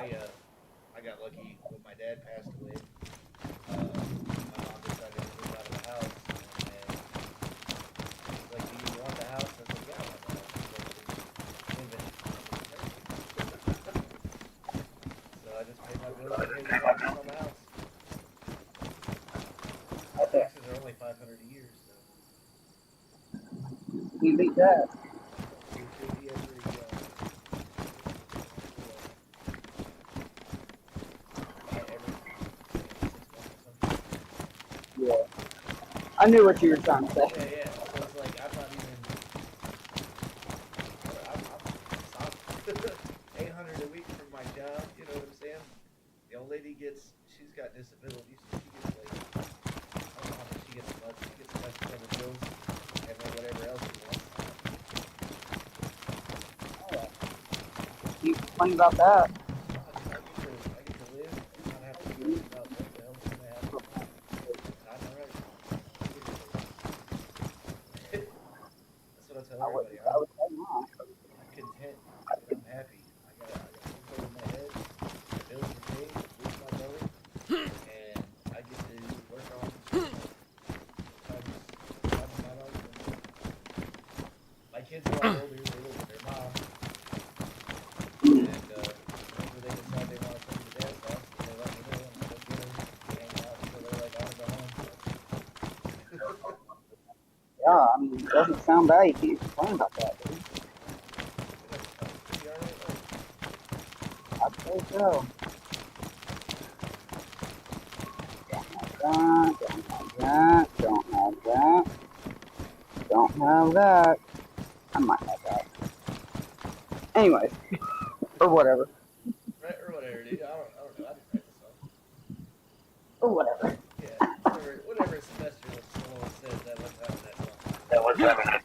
I got lucky when my dad passed away. My mom decided to move out of the house, and she's like, "Do you want the house?" I was like, "Yeah, I want the house." She's like, "Live in it." So I just paid my bills and paid the taxes on the house. My taxes are only $500 a year, so. You beat that. 350 every every 6 months or something. Yeah. I knew what you were trying to say. Yeah. So it's like I'm not even. I'm solid. 800 a week from my job. You know what I'm saying? The old lady she's got disabilities, so she gets like, I don't know how much she gets a month. She gets enough to cover bills and then whatever else she wants. You complain about that? I get to live and not have to stress about what the hell's gonna happen. I'm alright. tell I would, everybody I would say not. I'm content and I'm happy. I got a roof over my head, my bills are paid, food's my belly, and I get to work on something that sometimes might not even work. My kids are all older. They live with their mom, and whenever they decide they want to come to dance house, then they let me know, and I go get them. We hang out until they're like, I want to go home. So. Yeah, I mean, it doesn't sound bad. You can't complain about that, dude. It doesn't sound pretty alright, right? I'd say so. Don't have that, don't have that, don't have that. I might have that. Anyways, or whatever. Right, or whatever, dude. I don't know. I didn't write the song. Or whatever. Yeah, whatever Sylvester Stallone says that was having that song. That was having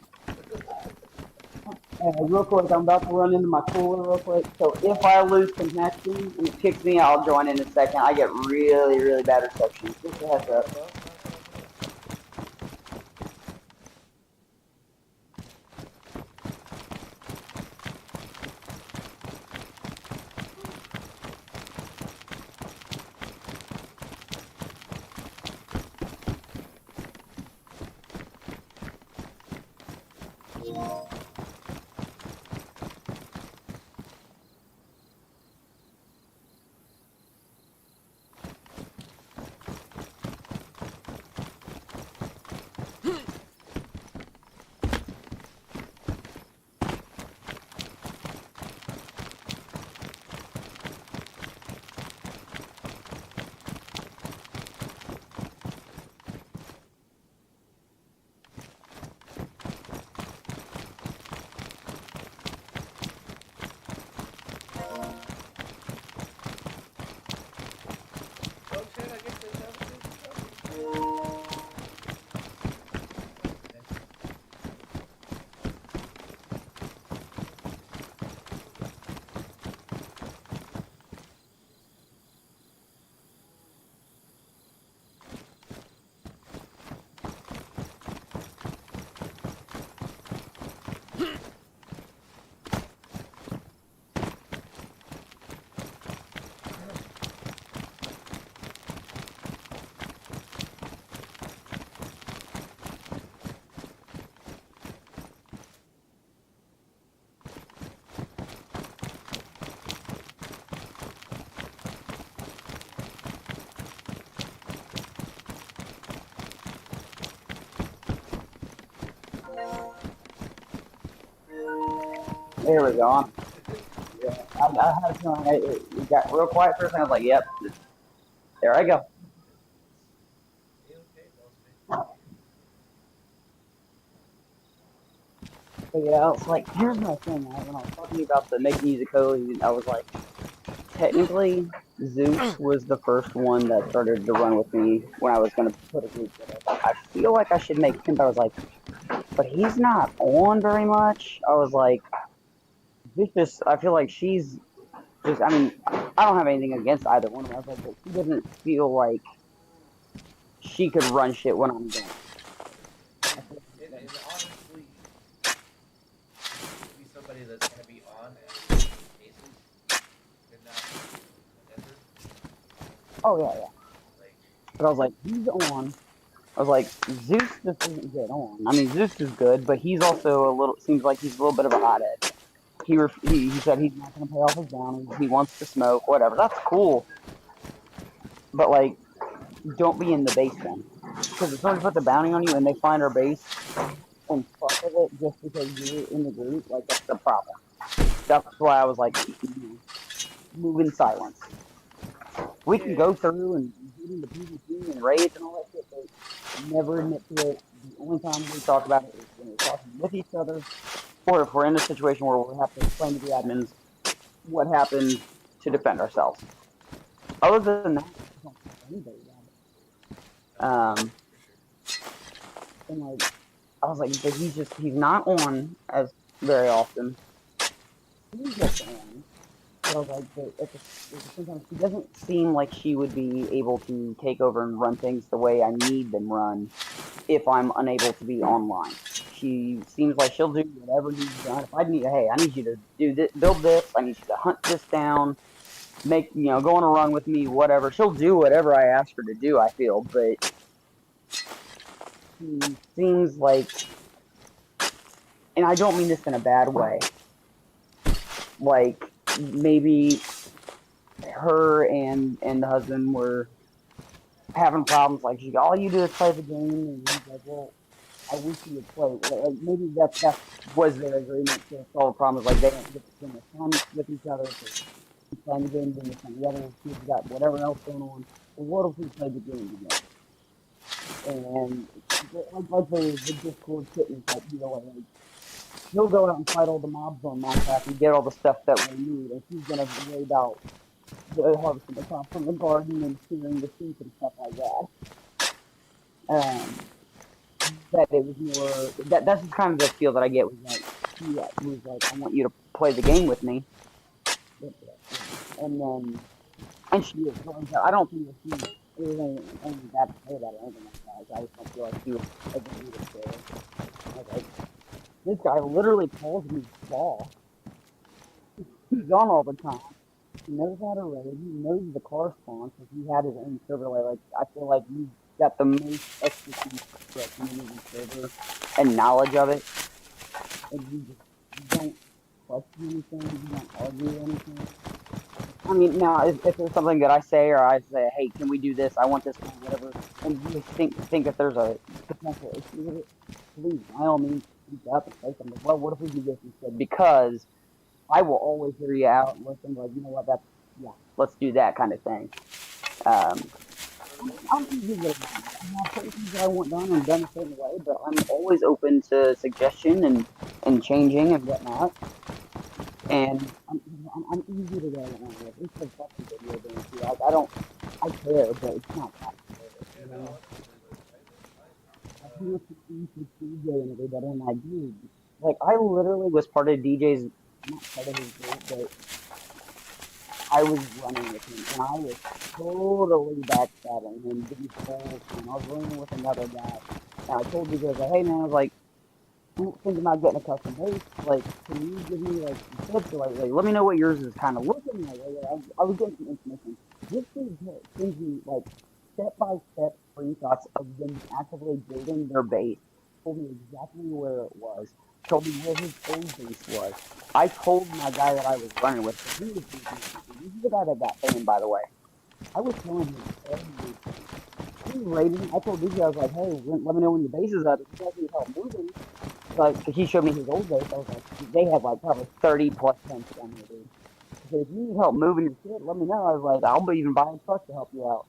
real quick, I'm about to run into my cooler real quick. So if I lose connection and it kicks me, I'll join in a second. I get really, really bad reception. Just a heads Not a up. problem. Not a problem at all. Well, Chad, I guess that's how it is. Connection. There we go. Yeah, I had a feeling it got real quiet for a second. I was like, yep, there I go. It's okay, boss man. So yeah, I was like, here's my thing. When I was talking about the Make Music Code, I was like, technically, Zeus was the first one that started to run with me when I was going to put a group together. I feel like I should make him, but I was like, but he's not on very much. I was like, this just, I feel like she's just, I mean, I don't have anything against either one of them. I was like, but she doesn't feel like she could run shit when I'm gone. I feel like And honestly, she needs to be somebody that's going to be on at a regular basis and not just whenever. oh, yeah, yeah. Like, But I was like, he's on. I was like, Zeus just isn't get on. I mean, Zeus is good, but he's also a little, seems like he's a little bit of a hothead. He said he's not going to pay off his bounties. He wants to smoke, whatever. That's cool. But, like, don't be in the base then. Because if someone puts a bounty on you and they find our base and fuck with it just because you're in the group, like, that's the problem. That's why I was like, move in silence. We can yeah, go through and get into PvP and raids and all that shit, but never admit to it. The only time we talk about it is when we're talking with each other, or if we're in a situation where we have to explain to the admins what happened to defend ourselves. Other than that, I don't think anybody got no, it. for sure, for sure. And like, I was like, but he's not on as very often. He's just on. But I was like, but at the same time, she doesn't seem like she would be able to take over and run things the way I need them run if I'm unable to be online. She seems like she'll do whatever needs done. If I need, hey, I need you to do this, build this. I need you to hunt this down. Go on a run with me, whatever. She'll do whatever I ask her to do. I feel, but she seems like, and I don't mean this in a bad way. Like maybe her and the husband were having problems. Like all you do is play the game, and he's like, well, I wish you would play. Like maybe that was their agreement to solve problems. Like they don't get to spend their time with each other. So he's playing the game, doing something. The other kids got whatever else going on. Well, what if we played the game together? And like the Discord fitness type deal, like he'll go out and fight all the mobs on Minecraft and get all the stuff that we need, and she's gonna worry about harvesting the crop from the garden and clearing the sheep and stuff like that. That it was more that's just kind of the feel that I get was like he was like, I want you to play the game with me, and she is. I don't think that she there's anything bad to say about it or anything like that. I just don't feel like she was a good leader player. Like, this guy literally calls me Saul. He's on all the time. He knows how to raid. He knows the car spawns because he had his own server. Like I feel like he's got the most expertise for a community server and knowledge of it. And you just don't question anything. You don't argue anything. I mean, now if there's something that I say or I say, hey, can we do this? I want this, whatever, and you think that there's a potential issue with it, please, by all means, speak up and say something. Well, what if we do this instead? Because I will always hear you out and listen, like, you know what, let's do that kind of thing. I'm easy with it. I'm not certain things that I want done and done a certain way, but I'm always open to suggestion and changing and whatnot. And I'm easy to get along with. It's the fucking video game too. I care, but it's not that. You know? I feel like it's DJ and everybody, and I do. Like, I literally was part of DJ's, not part of his group, but I was running with him, and I was totally backstabbing him the whole time. I was running with another guy, and I told DJ, like, hey man, I was like, I'm thinking about getting a custom base. Like, can you give me like some tips? Or, like, let me know what yours is kind of looking like. I was getting some information. This dude sends me like step-by-step screenshots of them actively building their base. Told me exactly where it was. Told me where his old base was. I told my guy that I was running with, because he was this is the guy that got banned, by the way. I was telling him everything. He was rating. I told DJ, I was like, hey, let me know when your base is up. If you guys need help moving. Like, cause he showed me his old base. I was like, they have like probably 30 plus tents down here, dude. He said, if you need help moving your shit, let me know. I was like, I'll even buy a truck to help you out.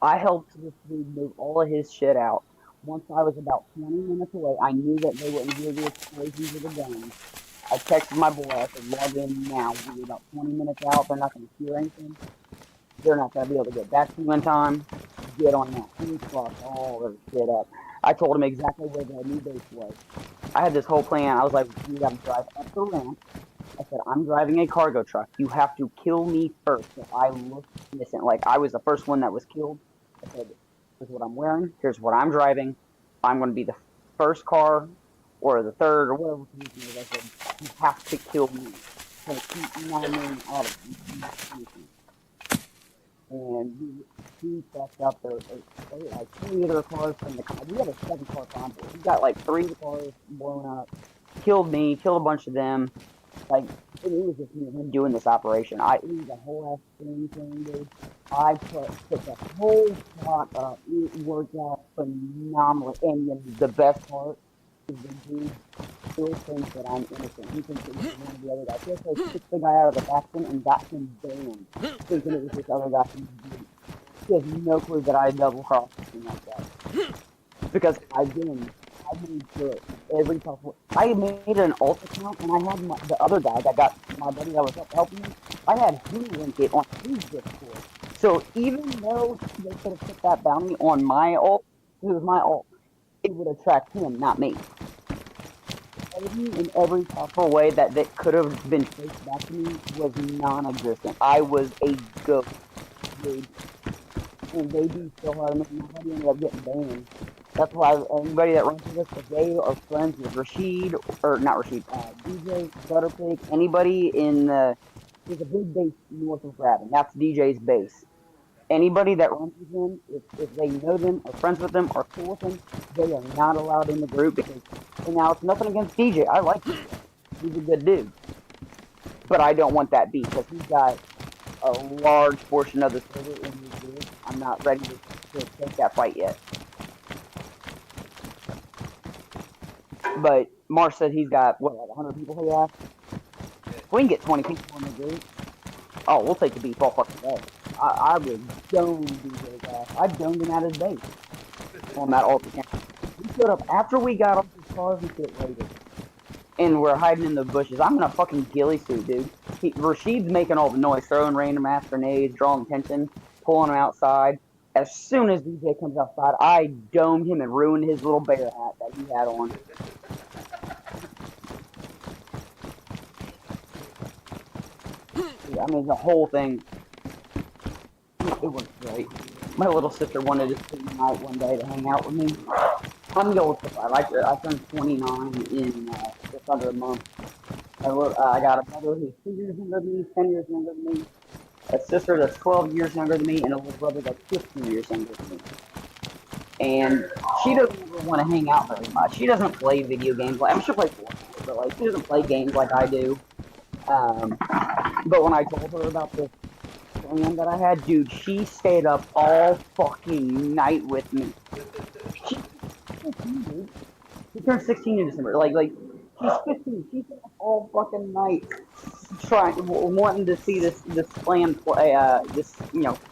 I helped this dude move all of his shit out. Once I was about 20 minutes away, I knew that they wouldn't hear the explosions of the guns. I texted my boy, I said, log in now. We're about 20 minutes out. They're not going to hear anything. They're not going to be able to get back to you in time. Get on that. He fucked all of the shit up. I told him exactly where the new base was. I had this whole plan. I was like, you got to drive up the ramp. I said, I'm driving a cargo truck. You have to kill me first. So I look innocent. Like, I was the first one that was killed. I said, here's what I'm wearing. Here's what I'm driving. I'm going to be the first car or the third or whatever. I said, you have to kill me. So keep my name out of it. And he fucked up like 3 of their cars from the car. We had a 7-car convoy. He got like 3 of the cars blown up. Killed me, killed a bunch of them. Like, it was just me and him doing this operation. It was a whole ass thing, dude. I put the whole plot up. It worked out phenomenally. And then the best part is the dude still thinks that I'm innocent. He thinks that he's one of the other guys. He actually took the guy out of the faction and got him banned, thinking it was this other guy from the dude. He has no clue that I double crossed him like that. Because I made sure every possible. I made an alt account and I had the other guy that got my buddy that was helping me. I had him link it on his Discord. So even though they could have put that bounty on my alt, it was my alt, it would attract him, not me. In every possible way that could have been traced back to me was non-existent. I was a ghost, dude. And they do so hard. My buddy ended up getting banned. That's why anybody that runs with us, if they are friends with Rashid, or not Rashid, DJ, Butterpig, anybody in the, there's a big base north of Grabbing. That's DJ's base. Anybody that runs with him, if they know them, are friends with them, are cool with him, they are not allowed in the group because, and now it's nothing against DJ. I like DJ. He's a good dude. But I don't want that beef because he's got a large portion of the server in his group. I'm not ready to take that fight yet. But Marsh said he's got, what, like 100 people he asked? If we can get 20 people in the group, oh, we'll take the beef all fucking day. I would dome DJ's ass. I domed him at his base on that altar camp. He showed up after we got off his cars and shit later. And we're hiding in the bushes. I'm in a fucking ghillie suit, dude. Rashid's making all the noise, throwing random ass grenades, drawing attention, pulling him outside. As soon as DJ comes outside, I domed him and ruined his little bear hat that he had on. I mean, the whole thing, it was great. My little sister wanted to spend the night one day to hang out with me. I'm the oldest of 5. I turned 29 in just under a month. I got a brother who's 2 years younger than me, 10 years younger than me, a sister that's 12 years younger than me, and a little brother that's 15 years younger than me. And she doesn't ever want to hang out very much. She doesn't play video games. I'm sure play Fortnite, but like she doesn't play games like I do. But when I told her about this plan that I had, dude, she stayed up all fucking night with me. She turned 16 in December. Like she's 15. She stayed up all fucking night wanting to see this plan play. This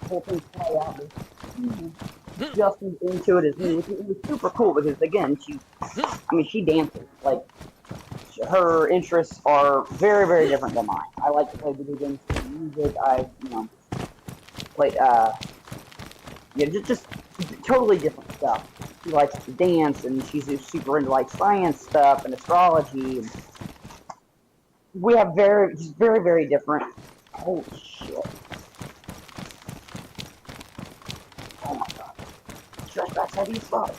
whole thing play out. Just as into it as me, which was super cool because again, she dances. Like her interests are very, very different than mine. I like to play video games, music. I play just totally different stuff. She likes to dance, and she's super into like science stuff and astrology. And we have very, very different. Holy shit! Oh my god! That's heavy as fuck.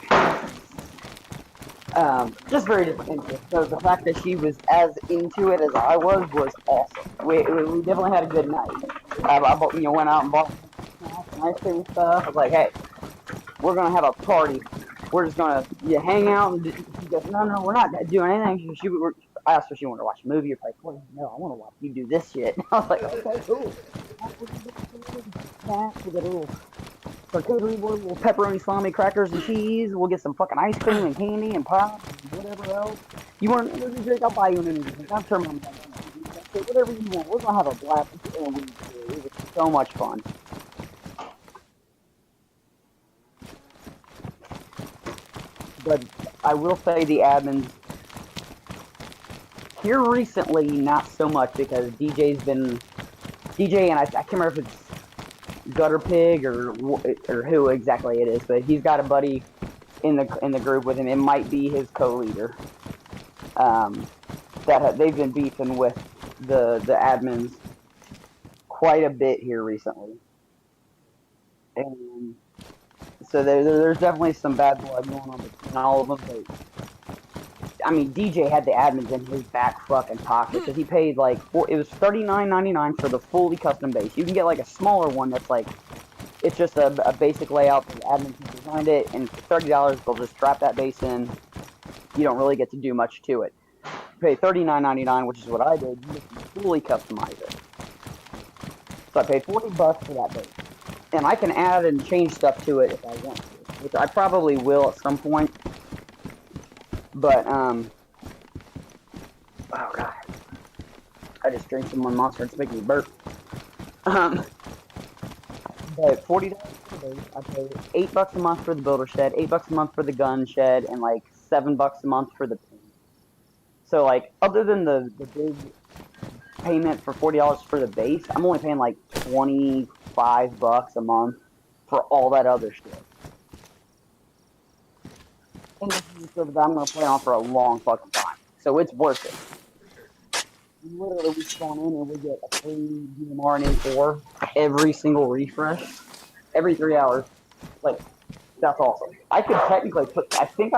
Just very different interests. So the fact that she was as into it as I was awesome. We definitely had a good night. I went out and bought snacks and ice cream and stuff. I was like, hey, we're gonna have a party. We're just gonna hang out. And she goes, no, we're not doing anything. I asked her if she wanted to watch a movie or play Fortnite. No, I want to watch you do this shit. And I was like, okay, cool. We get a little charcuterie board, little pepperoni salami, crackers and cheese. We'll get some fucking ice cream and candy and pop and whatever else. You want an energy drink? I'll buy you an energy drink. I'm sure mom whatever you want. We're gonna have a blast. And it was so much fun. But I will say the admins here recently, not so much because DJ and I can't remember if it's Gutterpig or who exactly it is, but he's got a buddy in the group with him. It might be his co-leader. They've been beefing with the admins quite a bit here recently, and so there's definitely some bad blood going on between all of them. But I mean, DJ had the admins in his back fucking pocket because he paid like it was $39.99 for the fully custom base. You can get like a smaller one that's like it's just a basic layout. The admins designed it, and for $30 they'll just strap that base in. You don't really get to do much to it. You pay $39.99, which is what I did. You can fully customize it. So I paid $40 for that base, and I can add and change stuff to it if I want to, which I probably will at some point. But oh god, I just drank some more Monster. It's making me burp. But $40 for the base. I pay $8 a month for the builder shed, $8 a month for the gun shed, and like $7 a month for the paint. So like, other than the big payment for $40 for the base, I'm only paying like $25 a month for all that other shit. And this is a server that I'm going to play on for a long fucking time. So it's worth it. Literally, we spawn in and we get a free DMR and A4 every single refresh. Every 3 hours. Like, That's awesome. I could technically put. I think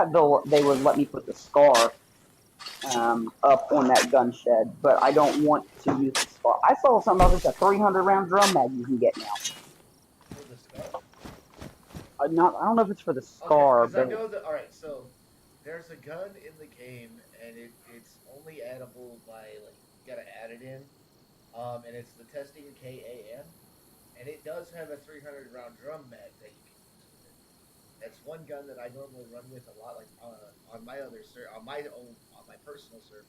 they would let me put the scar up on that gun shed, but I don't want to use the scar. I saw something about this a 300 round drum mag you can get now. For the scar? Not. I don't know if it's for the Okay, scar, because I but know that. All right, so there's a gun in the game, and it's only addable by like you gotta add it in, and it's the testing KAN, and it does have a 300 round drum mag that you can use with it. That's one gun that I normally run with a lot, like on my other on my own on my personal server.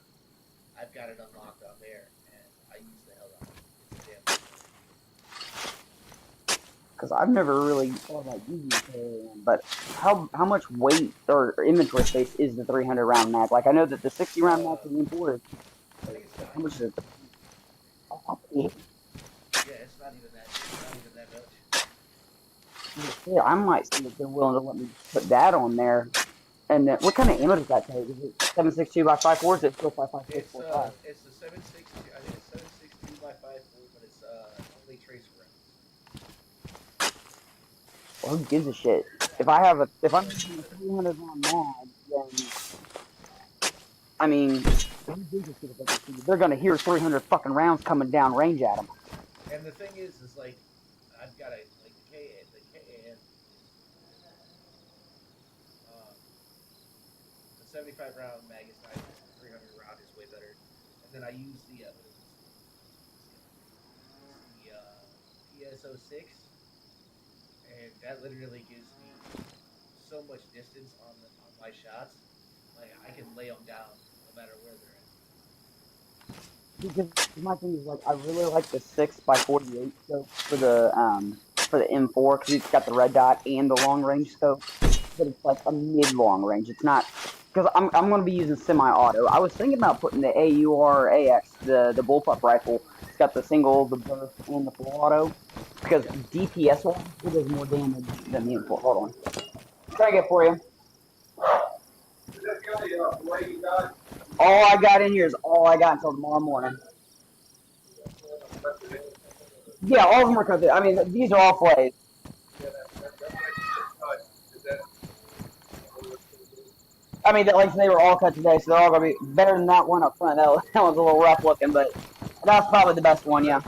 I've got it unlocked on there, and I use the hell out of it. It's a damn good gun. because I've never really thought about using KAM. But how much weight or inventory space is the 300 round mag? Like I know that the 60 round mag is imported. I think it's How much is 9. it? Oh, Yeah, it's not even that. It's not even that much. yeah, I might see if they're willing to let me put that on there. And then, what kind of ammo does that take? Is it 7.62 by 5.4? Or is it still 5.56.45? It's the 7.62. I think it's 7.62 by 5.4, but it's only tracer rounds. Well, who gives a shit? If I'm using a 300 round mag, then I mean, who gives a shit if they can see? They're gonna hear 300 fucking rounds coming down range at them. And the thing is like I've got a like the KAN um, the 75 round mag is nice. The 300 round is way better. And then I use the what is this? It's the PSO6, and that literally gives me so much distance on my shots. Like I can lay them down no matter where they're at. Because my thing is like, I really like the 6x48 scope for the M4 because it's got the red dot and the long range scope, but it's like a mid long range. It's not because I'm gonna be using semi-auto. I was thinking about putting the AUR AX, the bullpup rifle. It's got the single, the burst, and the full auto because Yeah. DPS wise, it does more damage than the M4. Hold on, try to get for you. All I got in here is all I got until tomorrow morning. Yeah, all of them are cut. I mean, these are all flays. I mean, like they were all cut today, so they're all gonna be better than that one up front. That one's a little rough looking, but that's probably the best one. Yeah.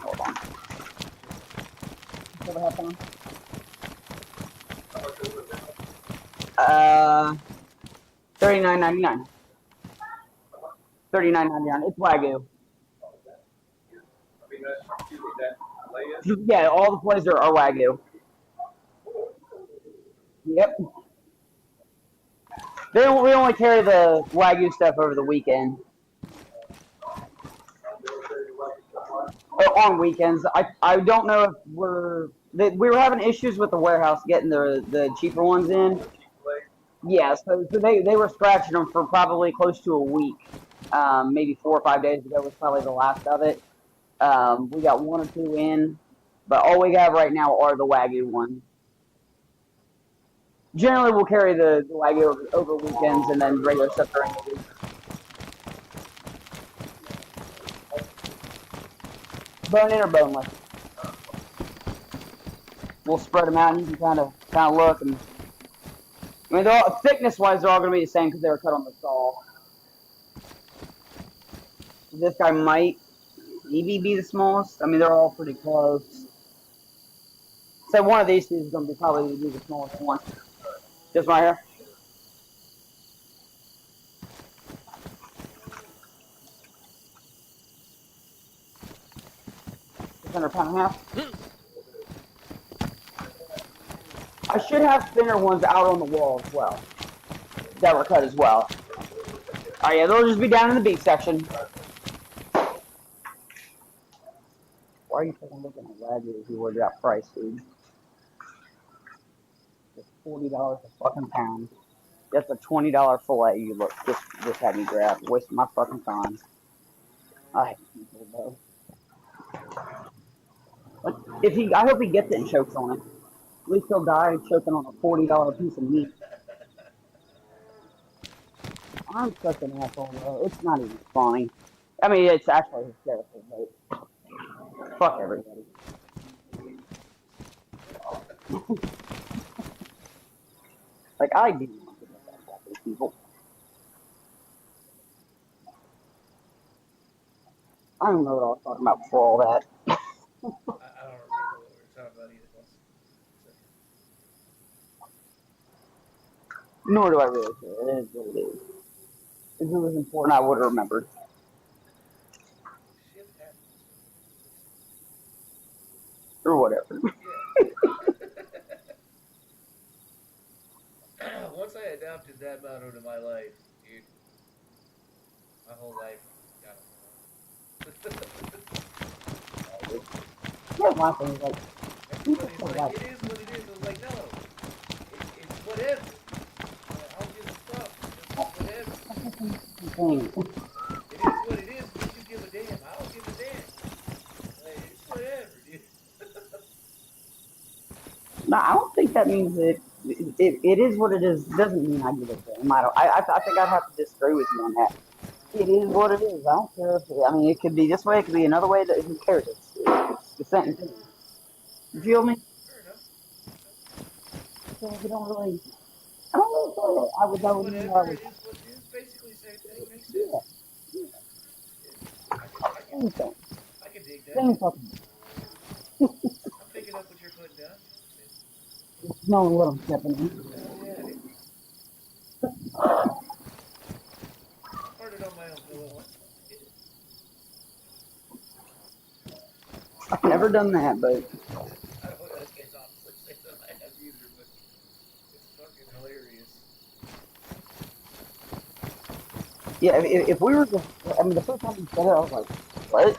Hold on. What have on? Uh, $39.99. $39.99. It's Wagyu. Yeah, all the plays are Wagyu. Yep. We only carry the Wagyu stuff over the weekend. Or on weekends. I don't know if we were having issues with the warehouse getting the cheaper ones in. Yeah, so they were scratching them for probably close to a week. Maybe 4 or 5 days ago was probably the last of it. We got 1 or 2 in, but all we have right now are the Wagyu ones. Generally, we'll carry the Wagyu over weekends and then regular stuff during the week. Bone in or boneless? We'll spread them out and you can kind of look. And I mean, thickness-wise, they're all going to be the same because they were cut on the saw. This guy might maybe be the smallest. I mean, they're all pretty close. So one of these two is going to be probably the smallest one. Just right here. £600 and a half. I should have thinner ones out on the wall as well. That were cut as well. Oh yeah, they'll just be down in the beef section. Why are you fucking looking at Wagyu if you ordered that price, dude? It's $40 a fucking pound. That's a $20 fillet you just had me grab. Wasting my fucking time. I hate people though. But I hope he gets it and chokes on it. At least he'll die choking on a $40 piece of meat. I'm such an asshole, though. It's not even funny. I mean, it's actually hysterical, but fuck everybody. Like, I do not give a fuck about these people. I don't know what I was talking about before all that. I don't remember what we were talking about either. One second. Nor do I really care. It is what it is. If it was important, I would have remembered. Shit happens. Or whatever. Yeah. Once I adopted that motto to my life, dude, my whole life got Yeah, my thing is like, people everybody's say like, like, it is what it is. I was like, no, it's whatever. I don't give a fuck. It's whatever. thing. It is what it is. But you give a damn. I don't give a damn. Like, it's whatever, dude. No, I don't think that means that it is what it is. Doesn't mean I give a damn. I think I'd have to disagree with you on that. It is what it is. I don't care if I mean it could be this way. It could be another way. That who cares? It's the same thing. You feel me? Fair enough. So like, you don't really. I don't really feel it. I would. It I is would. I whatever. would. It is what it is. Basically, same thing. Makes Yeah. sense. Yeah. I can, I can, Same thing. I can dig that. Same fucking. I'm picking up what you're putting down. Just knowing what I'm stepping in. Hell yeah, dude. Started on my own pillow once. I've never done that, but I don't know. I can't honestly say that I have either, but it's fucking hilarious. yeah. If we were, I mean, the first time you said it, I was like, what?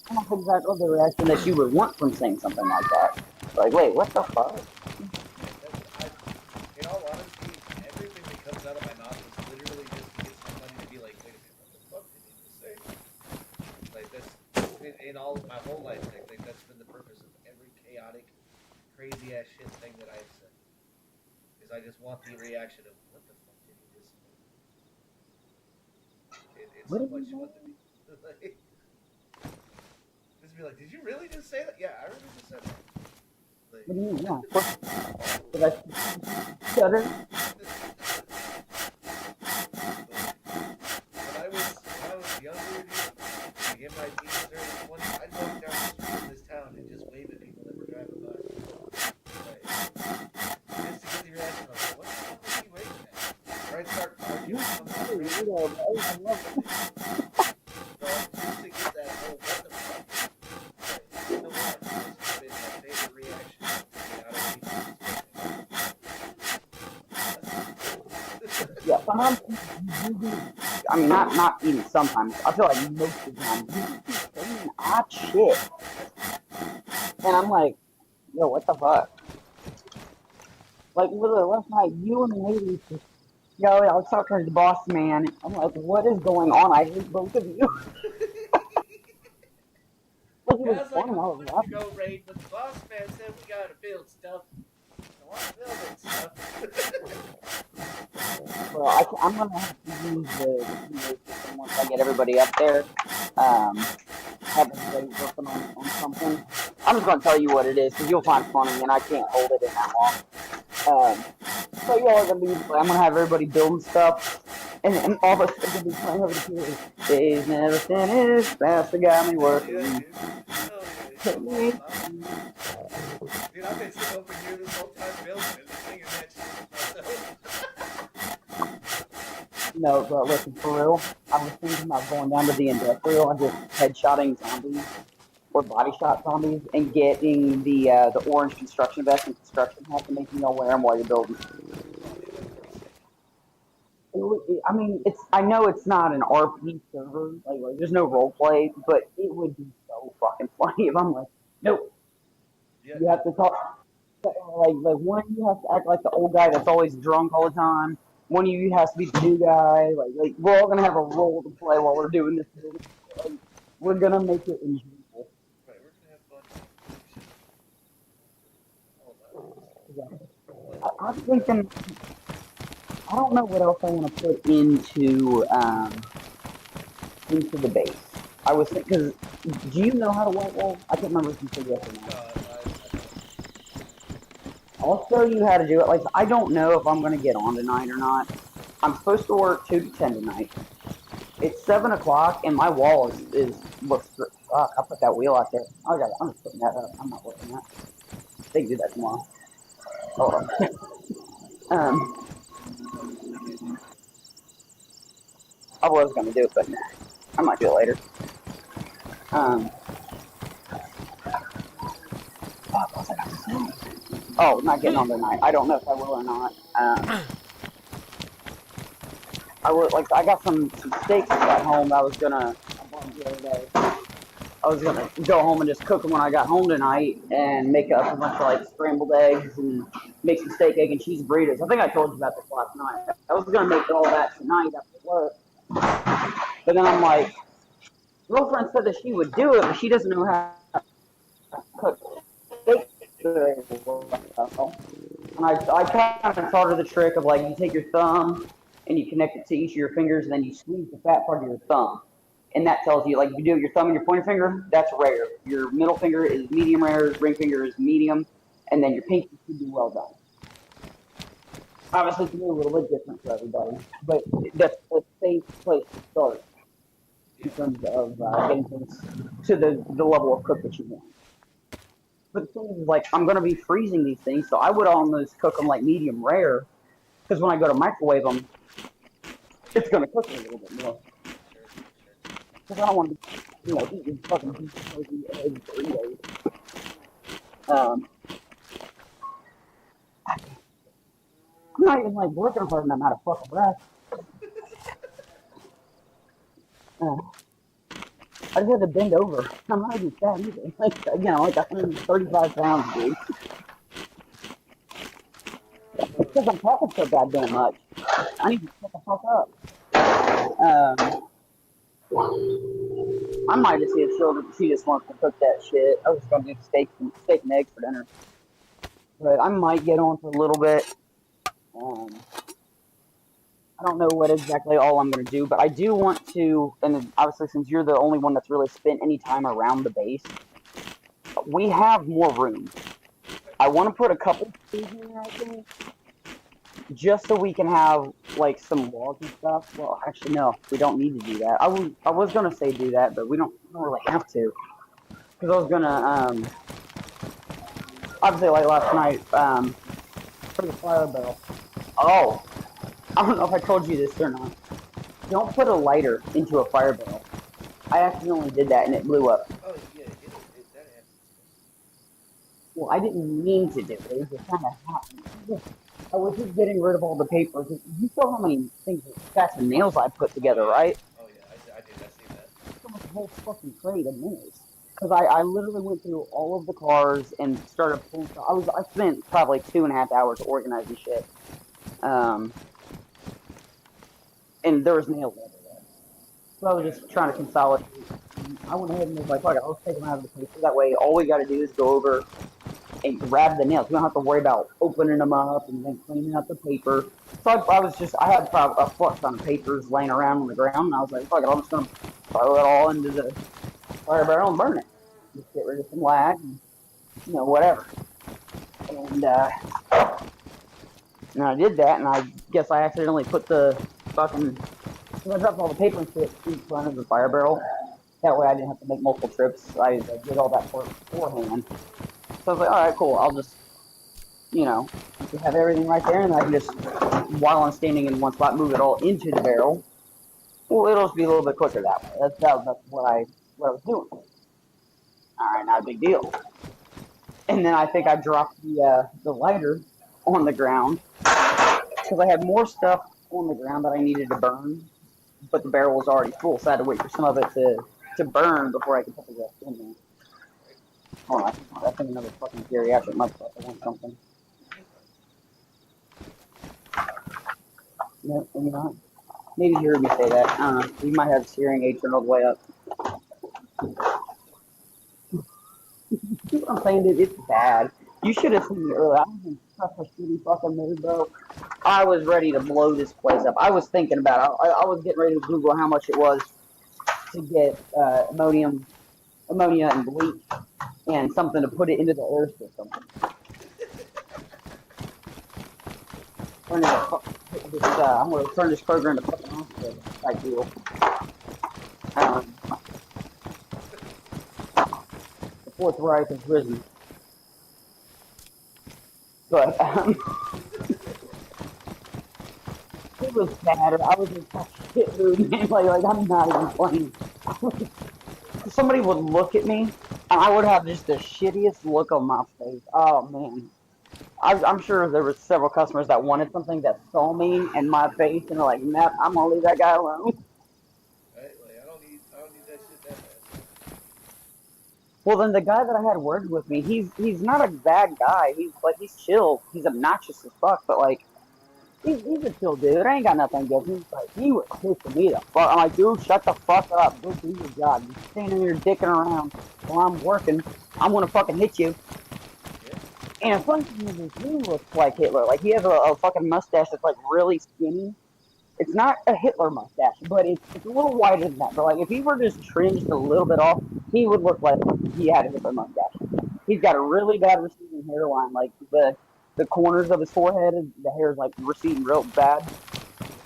I don't think that's the reaction that you would want from saying something like that. Like, wait, what the fuck? In all honesty, everything that comes out of my mouth is literally just to get somebody to be like, wait a minute, what the fuck did he just say? Like, that's, in all my whole life, like, that's been the purpose of every chaotic, crazy ass shit thing that I've said. Is I just want the reaction of, what the fuck did he just say? It's What so did you much say? fun to me. Like, just be like, did you really just say that? Yeah, I really just said that. Like, What do you mean? Yeah, of course. Did I stutter? When I was younger, dude, in my teens, early 20s, I'd walk down the street in this town and just wave at people that were driving by. Like, just to get the reaction of, what the fuck is he waving at? Or I'd start arguing with some of my friends. I love it. So just to get that whole, what the fuck? Like, you know what? This has been my favorite reaction to get out of people's Yeah, sometimes you do. I mean, not even sometimes. I feel like most of the time you just keep saying odd shit, and I'm like, yo, what the fuck? Like literally last night, you and the ladies just, yo, I was talking to the boss man. I'm like, what is going on? I hate both of you. Like it was Guys, like funny. a I was month laughing. ago, Raid, but the boss man said we gotta build stuff. So I'm building stuff. Well, I'm gonna have to use the PA system once I get everybody up there. Have everybody working on something. I'm just gonna tell you what it is because you'll find it funny, and I can't hold it in that long. So y'all are gonna be. I'm gonna have everybody building stuff, and all of us are gonna be playing over the PA. Days never finished. That's the got me Hell working. yeah, dude. Hell yeah. Take me. Dude, I've been sitting over here this whole time building and singing that shit myself. No, but listen, for real, I was thinking about going down to the industrial and just headshotting zombies or body shot zombies and getting the orange construction vest and construction hat and making y'all wear them while you're building. Oh, dude, that's pretty sick. I mean, I know it's not an RP server, like there's no role play, but it would be so fucking funny if I'm like, nope, Yeah, you have to talk. Like one of you has to act like the old guy that's always drunk all the time. One of you has to be the new guy. Like we're all gonna have a role to play while we're doing this. Like, we're gonna make it enjoyable. right, we're gonna have fun. All about it. I'm thinking I don't know what else I want to put into the base. I was thinking, because do you know how to white wall? I can't remember if you said yes or no. I'll show you how to do it. Like, I don't know if I'm going to get on tonight or not. I'm supposed to work 2 to 10 tonight. It's 7 o'clock, and my wall looks, fuck, I put that wheel out there. I'm just putting that up. I'm not working that. They can do that tomorrow. Hold on. I was going to do it, but nah, I might do it later. What was I going to say? Oh, not getting on tonight. I don't know if I will or not. I got some steaks at home that I was gonna, I bought them the other day. I was gonna go home and just cook them when I got home tonight and make up a bunch of like scrambled eggs and make some steak, egg, and cheese burritos. I think I told you about this last night. I was gonna make all that tonight after work, but then I'm like, girlfriend said that she would do it, but she doesn't know how to cook steak very well. And I kind of taught her the trick of like you take your thumb and you connect it to each of your fingers, and then you squeeze the fat part of your thumb. And that tells you, like, if you do it with your thumb and your pointer finger, that's rare. Your middle finger is medium rare, ring finger is medium, and then your pinky should be well done. Obviously, it's a little bit different for everybody, but that's a safe place to start in terms of getting things to the level of cook that you want. But the thing is, like, I'm going to be freezing these things, so I would almost cook them like medium rare, because when I go to microwave them, it's going to cook a little bit more. Because I don't want to be, eating fucking beef jerky, eggs, Doritos. I'm not even like working hard and I'm out of fucking breath. I just had to bend over. I'm not even fat either. Like 135 pounds, dude. It's because I'm talking so goddamn much. I need to shut the fuck up. I might just see if she just wants to cook that shit. I was just gonna do steak and eggs for dinner. But I might get on for a little bit. I don't know what exactly all I'm going to do, but I do want to, and obviously since you're the only one that's really spent any time around the base, we have more room. I want to put a couple trees in there, I think, just so we can have like some logs and stuff. Well, actually, no, we don't need to do that. I was going to say do that, but we don't really have to. Because I was going to, obviously like last night, for the fire barrel. Oh, I don't know if I told you this or not. Don't put a lighter into a fire barrel. I accidentally did that and it blew up. Oh, yeah, that happens. Well, I didn't mean to do it. It just kind of happened. I was just getting rid of all the papers. You saw how many things, scratch and nails I put together, right? Oh, yeah, I did. I see that. So much whole fucking crate of nails. Because I literally went through all of the cars and started pulling stuff. I spent probably 2.5 hours organizing shit. And there was nails everywhere. So I was just trying to consolidate. I went ahead and was like, fuck it, I'll take them out of the paper. That way, all we got to do is go over and grab the nails. We don't have to worry about opening them up and then cleaning up the paper. So I had probably a fuck ton of papers laying around on the ground, and I was like, fuck it, I'm just going to throw it all into the fire barrel and burn it. Just get rid of some lag and, whatever. And I did that, and I guess I accidentally put the fucking, I dropped all the paper and shit in front of the fire barrel. That way I didn't have to make multiple trips. I did all that beforehand. So I was like, all right, cool. I'll just, have everything right there, and I can just, while I'm standing in one spot, move it all into the barrel. Well, it'll just be a little bit quicker that way. That's what I was doing. All right, not a big deal. And then I think I dropped the lighter on the ground because I had more stuff on the ground that I needed to burn, but the barrel was already full, so I had to wait for some of it to burn before I could put the rest in there. Hold on, I think another fucking geriatric motherfucker wants something. No, maybe not. Maybe you heard me say that. I don't know. You might have his hearing aid turned all the way up. See what I'm saying, dude? It's bad. You should have seen me earlier. I was in such a shitty fucking mood, bro. I was ready to blow this place up. I was thinking about it. I was getting ready to Google how much it was to get ammonia and bleach and something to put it into the air system. I'm going to turn this program into fucking hospital type deal. The Fourth Reich has risen. But it was bad. I was in such a shit mood, man. Like I'm not even playing. Somebody would look at me, and I would have just the shittiest look on my face. Oh man. I'm sure there were several customers that wanted something that saw me and my face, and they're like, "Nah, I'm gonna leave that guy alone." Right? Like I don't need that shit that bad. Well, then the guy that I had worked with me, he's not a bad guy. He's chill. He's obnoxious as fuck, but like he's a chill dude. I ain't got nothing against him. But he was pissing me the fuck. I'm like, dude, shut the fuck up. Go do your job. You're standing here dicking around while I'm working. I'm gonna fucking hit you. Yeah. And the funny thing is, he looks like Hitler. Like he has a fucking mustache that's like really skinny. It's not a Hitler mustache, but it's a little wider than that. But like if he were just trimmed just a little bit off, he would look like he had a Hitler mustache. He's got a really bad receding hairline. Like the corners of his forehead, the hair is like receding real bad.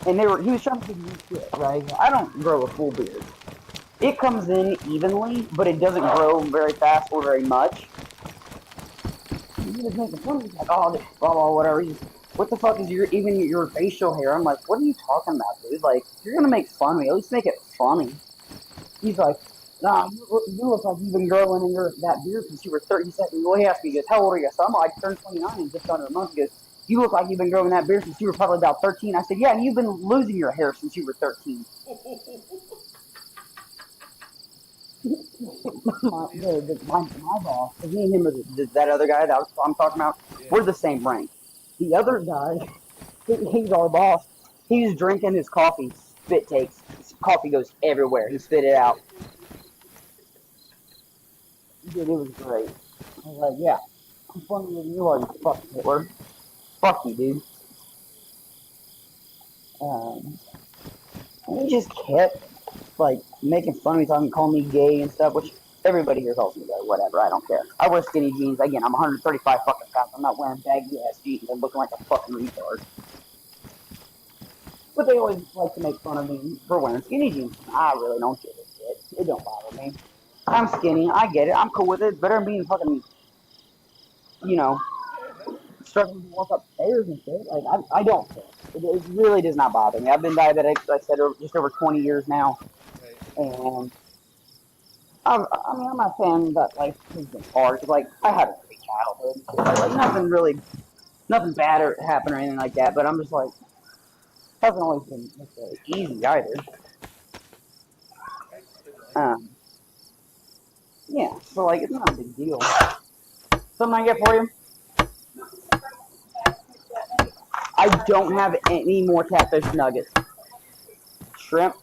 And he was trying to give me shit, right? I don't grow a full beard. It comes in evenly, but it doesn't grow very fast or very much. He was making fun of me, like, oh, this blah blah whatever. What the fuck is your facial hair? I'm like, what are you talking about, dude? Like, if you're gonna make fun of me, at least make it funny. He's like, nah, you look like you've been growing in that beard since you were 30. He said, well, he asked me, he goes, how old are you? So I'm like, I turned 29 in just under a month. He goes, you look like you've been growing that beard since you were probably about 13. I said, yeah, and you've been losing your hair since you were 13. my boss, me and him are that other guy that I'm talking about, we're the same rank. The other guy, he's our boss. He's drinking his coffee, spit takes. His coffee goes everywhere. He spit it out. Dude, it was great. I was like, yeah, I'm funnier than you are, you fucking Hitler. Fuck you, dude. And he just kept like making fun of me, calling me gay and stuff, which everybody here calls me gay. Whatever, I don't care. I wear skinny jeans. Again, I'm 135 fucking pounds. I'm not wearing baggy ass jeans and looking like a fucking retard. But they always like to make fun of me for wearing skinny jeans. I really don't give a shit. It don't bother me. I'm skinny. I get it. I'm cool with it. It's better than being fucking, you know, struggling to walk up stairs and shit. Like, I don't care. It really does not bother me. I've been diabetic, like I said, just over 20 years now. And I'm not saying that life has been hard. Like, I had a great childhood. Like, nothing bad or happened or anything like that. But I'm just like, hasn't always been necessarily easy either. Um, yeah, so like, it's not a big deal. Something I get for you? I don't have any more catfish nuggets. Shrimp?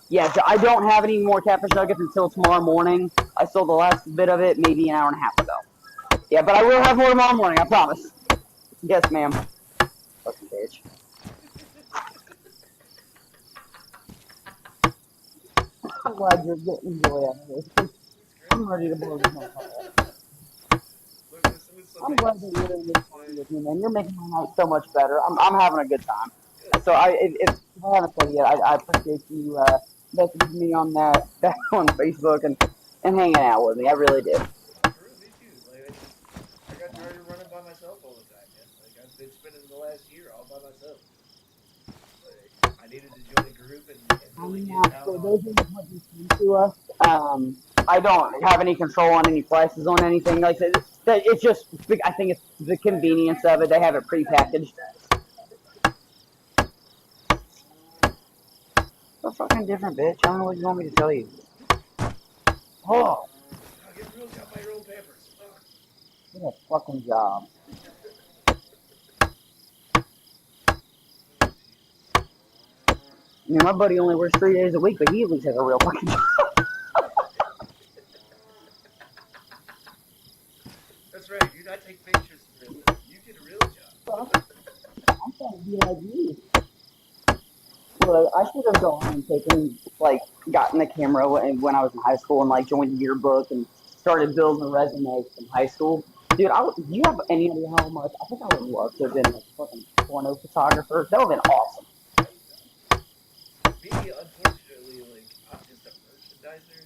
Yeah, I don't have any more catfish nuggets until tomorrow morning. I sold the last bit of it maybe an hour and a half ago. Yeah, but I will have more tomorrow morning, I promise. Yes, ma'am. Fucking bitch. I'm glad you're getting joy out of this. I'm ready to blow this motherfucker up. I'm glad that you're in this party with me, man. You're making my night so much better. I'm having a good time. So if I haven't said it yet, I appreciate you messaging me on that on Facebook and hanging out with me. I really do. Me too. Like I got tired of running by myself all the time, man. Like I've been spending the last year all by myself. Like, I needed to join a group and really get out So on. those are what you send to us. I don't have any control on any prices on anything like that. It's just, I think it's the convenience of it. They have it prepackaged. So fucking different, bitch. I don't know what you want me to tell you. Oh, Get real, got my own papers. Fuck. get a fucking job. I mean, my buddy only works 3 days a week, but he at least has a real fucking job. That's right, dude. I take pictures for a living. You get a real job. Yeah, geez. Well, I should have gone and taken, like, gotten a camera when I was in high school and, like, joined the yearbook and started building a resume from high school. Dude, do you have any idea how much? I think I would love to have been a fucking porno photographer. That would have been awesome. Me, unfortunately, like I'm just a merchandiser.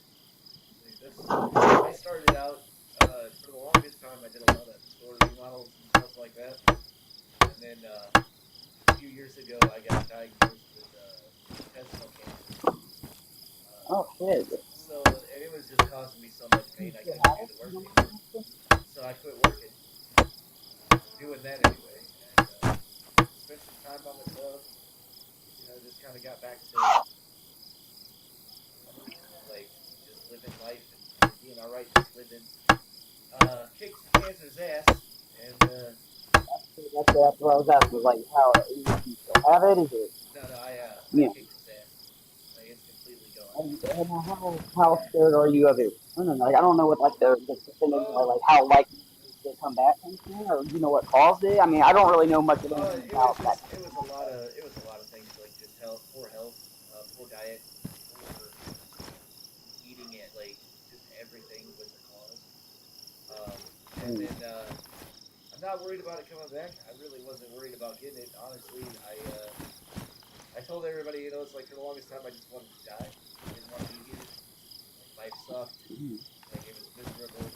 Like, I started out for the longest time. I did a lot of store remodels and stuff like that, and then a few years ago, I got diagnosed with intestinal cancer. Oh, shit. And it was just causing me so much pain I couldn't do the work anymore. So I quit working, doing that anyway, and spent some time by myself. Just kind of got back to like just living life and being all right, just living. Kicked cancer's ass, and That's what I was asking. Like, how you still have it? Is it? I Yeah. kicked his ass. Like it's completely gone. And how scared are you of it? I don't know. Like, I don't know what like the percentage Uh, or like how likely it is to come back from thing, or you know what caused it. I mean, I don't really know much of anything about that. it was a lot of things like just health, poor diet, poor eating it, like just everything was the cause. Um, and Mm. then I'm not worried about it coming back. I really wasn't worried about getting it. Honestly, I told everybody, it's like for the longest time I just wanted to die. I didn't want to be here. Like life sucked. Mm. Like it was miserable.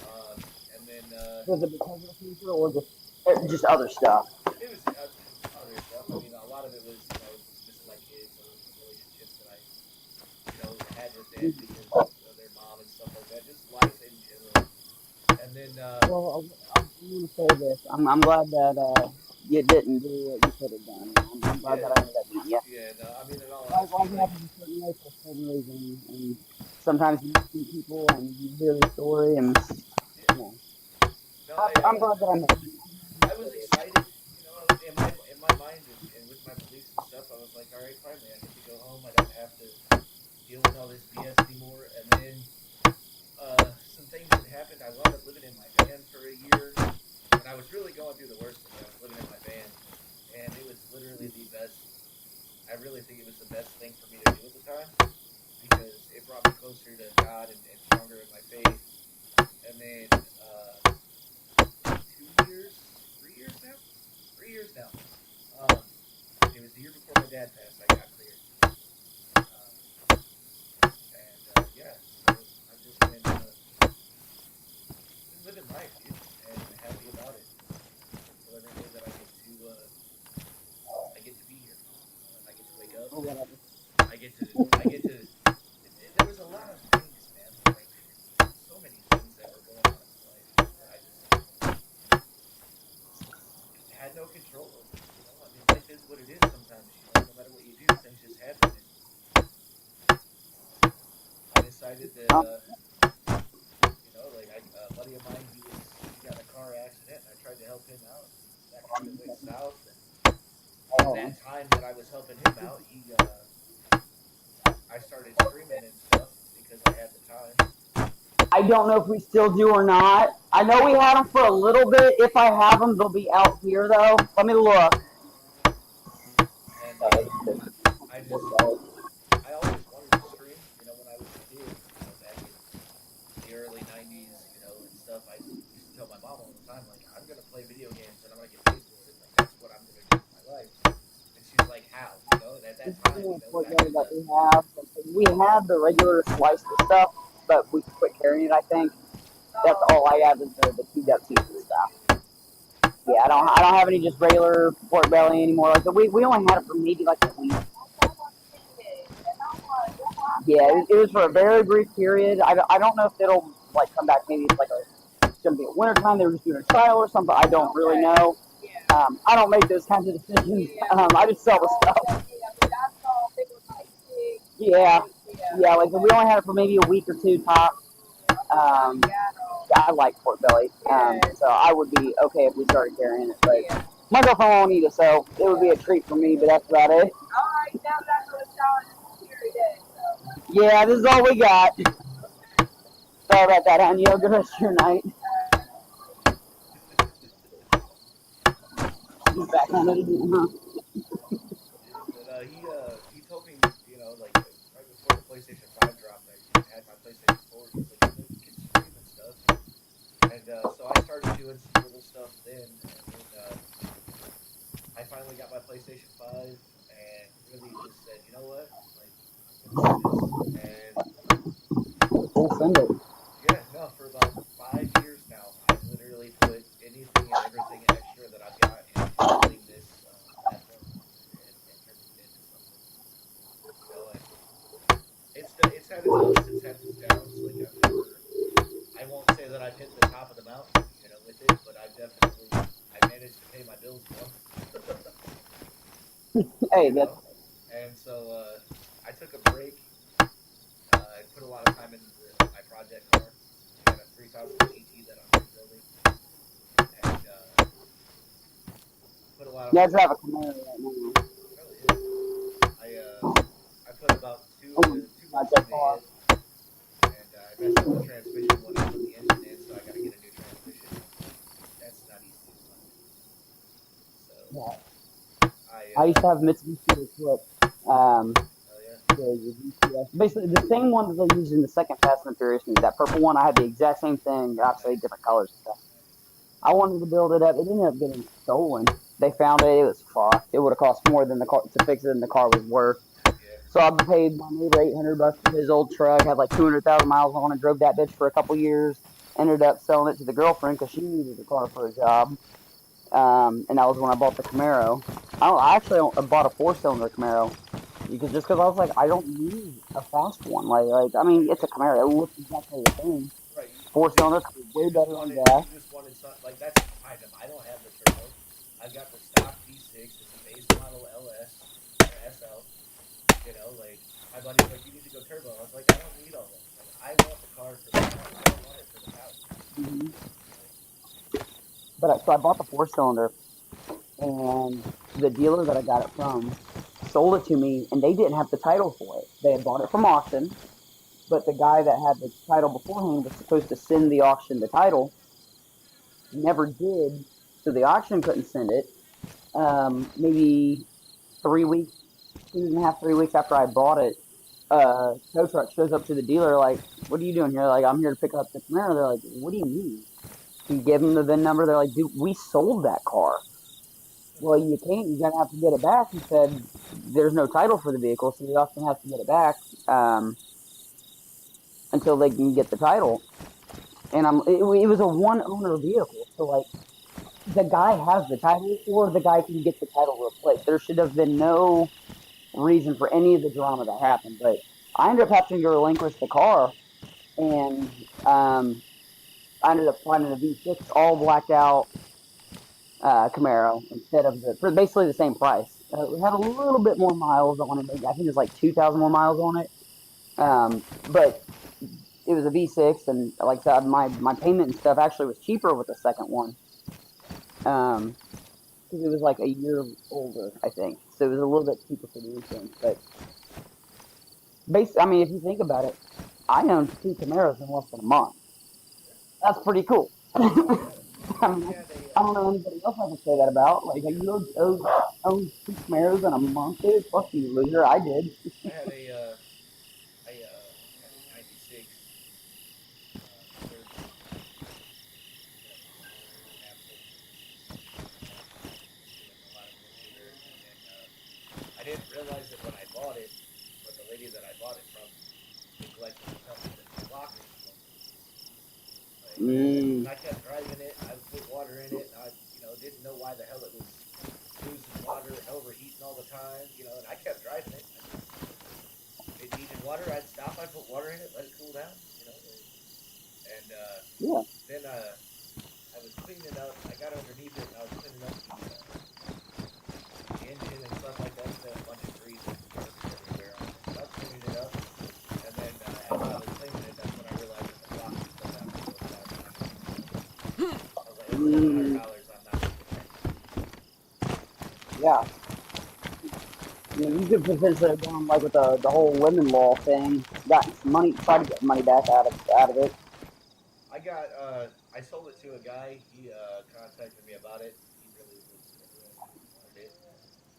Um, and then Was it because of the future or just other stuff? it was other stuff. I mean, a lot of it was just missing my kids or relationships that I had with them because of their mom and stuff like that. Just life in general. And then Well, I'm going to say this. I'm glad that you didn't do what you could have done. I'm glad yeah, that I ended up being you. yeah. No, I mean, in all honesty, Life like happens a certain way for a certain reason, and sometimes you meet people and you hear the story, and yeah. you know, No, I'm glad that I met you. I was excited, in my mind and with my beliefs and stuff. I was like, all right, finally, I get to go home. I don't have to deal with all this BS anymore. And then some things had happened. I wound up living in my van for a year, and I was really going through the worst of it. I was living in my van, and it was literally the best. I really think it was the best thing for me to do at the time because it brought me closer to God and stronger in my faith. And then 2 years, 3 years now, 3 years now. Um, it was the year before my dad passed. I got cleared, and yeah, so I've just been living life, dude, and happy about it. Grateful every day that I get to be here. And I get to wake up, Or and whatever. I get to. There was a lot of things, man. Like so many things that were going on in my life that I just had no control over. I mean, life is what it is sometimes. No matter what you do, things just happen. And I decided that, Um, like a buddy of mine, he got in a car accident, and I tried to help him out. That kind of went south, and in oh, that time that I was helping him out, I started streaming and stuff because I had the time. I don't know if we still do or not. I know we had them for a little bit. If I have them, they'll be out here though. Let me look. And I always wanted to stream. When I was a kid, back in the early '90s, and stuff. I used to tell my mom all the time, like, I'm gonna play video games and I'm gonna get paid for it. Like that's what I'm gonna do with my life. And she's like, how? And at that time, back in That the we have. We had the regular sliced stuff, but we quit carrying it. I think that's all I have is the two duck teeth and stuff. Yeah, I don't have any just regular pork belly anymore. Like we only had it for maybe like a week. Yeah, it was for a very brief period. I don't know if it'll like come back. Maybe it's like it's gonna be a winter time. They were just doing a trial or something. I don't really know. I don't make those kinds of decisions. I just sell the stuff. Yeah, yeah. Like we only had it for maybe a week or two tops. Yeah, I like pork belly, so I would be okay if we started carrying it. But my girlfriend won't eat it, so it would be a treat for me. But that's about it. Yeah, this is all we got. Sorry about that, honey. You have a good rest of your night. Back on it again, huh? PlayStation 5 dropped, I had my PlayStation 4. He's like, you can stream and stuff. And so I started doing some little stuff then. And then I finally got my PlayStation 5 and really just said, you know what? Like, I'm going to do this. And Full send it. yeah, no, for about 5 years now, I've literally put anything and everything extra that I've got into building this platform and turned it into something. You know, and it's had its ups, it's had its downs. Like I've never, I won't say that I've hit the top of the mountain, you know, with it, but I managed to pay my bills once. Hey, You that's know, and so I took a break. I put a lot of time into my project car. I got a 3000 GT that I'm rebuilding, and put a lot of you my guys have a Camaro right now. really is. I put about two Oh, two not months that into far. it, and I messed up the transmission when I put the engine in, so I got to get a new transmission. That's not easy to find. So Yeah. I I used to have Mitsubishi Eclipse. oh yeah, The GTS. Basically, the same one that they used in the second Fast and the Furious movie. That purple one, I had the exact same thing, obviously nice, different colors and stuff. nice. I wanted to build it up. It ended up getting stolen. They found it. It was fucked. It would have cost more than the car to fix it than the car was worth. Yeah, So I paid my neighbor $800 for his old truck. Had like 200,000 miles on it. Drove that bitch for a couple years. Ended up selling it to the girlfriend because she needed a car for a job. And that was when I bought the Camaro. I actually bought a 4-cylinder Camaro because I was like, I don't need a fast one. I mean, right, it's a Camaro. It looks exactly the same. right. 4-cylinder, way better on gas. You just wanted some like that's fine. I don't have the turbo. I've got the stock V6. It's a base model LS or SL. You know, like my buddy's like, you need to go turbo. I was like, I don't need all that. Like, I want the car for the car. I don't want it for the power. Hmm. Like, So I bought the 4-cylinder, and the dealer that I got it from sold it to me, and they didn't have the title for it. They had bought it from auction, but the guy that had the title beforehand was supposed to send the auction the title, never did, so the auction couldn't send it. Maybe 3 weeks, 2.5, 3 weeks after I bought it, tow truck shows up to the dealer like, "What are you doing here?" Like, "I'm here to pick up the Camaro." They're like, "What do you mean?" He gave them the VIN number. They're like, "Dude, we sold that car." "Well, you can't. You're gonna have to get it back." He said, "There's no title for the vehicle, so the auction has to get it back um, until they can get the title." And it was a one owner vehicle, so like the guy has the title, or the guy can get the title replaced. There should have been no reason for any of the drama that happened, but I ended up having to relinquish the car, and I ended up finding a V6 all blacked out Camaro instead of for basically the same price. It had a little bit more miles on it. I think it was like 2,000 more miles on it. But it was a V6, and like I said, my payment and stuff actually was cheaper with the second one. Because it was like a year older, I think. So it was a little bit cheaper for the insurance. But I mean, if you think about it, I owned 2 Camaros in less than a month. That's pretty cool. oh yeah. I mean, I don't know anybody else I can say that about. Like, you own 2 Camaros in a month, dude? Fuck you, loser. I did. I had a had a '96 Surge. Yeah, absolutely. Doing a lot of work with her, and then I didn't realize it when I bought it, but the lady that I bought it from neglected to tell me that the block exploded. Like, Mm, and I kept driving it. I would put water in it, and I, didn't know why the hell it was losing water and overheating all the time. And I kept driving it. It needed water. I'd stop. I'd put water in it, let it cool down. And yeah. then I was cleaning up. I got underneath it, and I was cleaning up the engine and stuff like that. Still a bunch of grease and dirt everywhere on it. So I was cleaning it up, and then as I was cleaning it, that's when I realized that the block was still down there. I was like, it's Mm, $700. I'm not making that. yeah. I mean, you could potentially have gone like with the whole lemon law thing, gotten some money, try to get money back out of it. I sold it to a guy. He contacted me about it. He really was interested. He wanted it,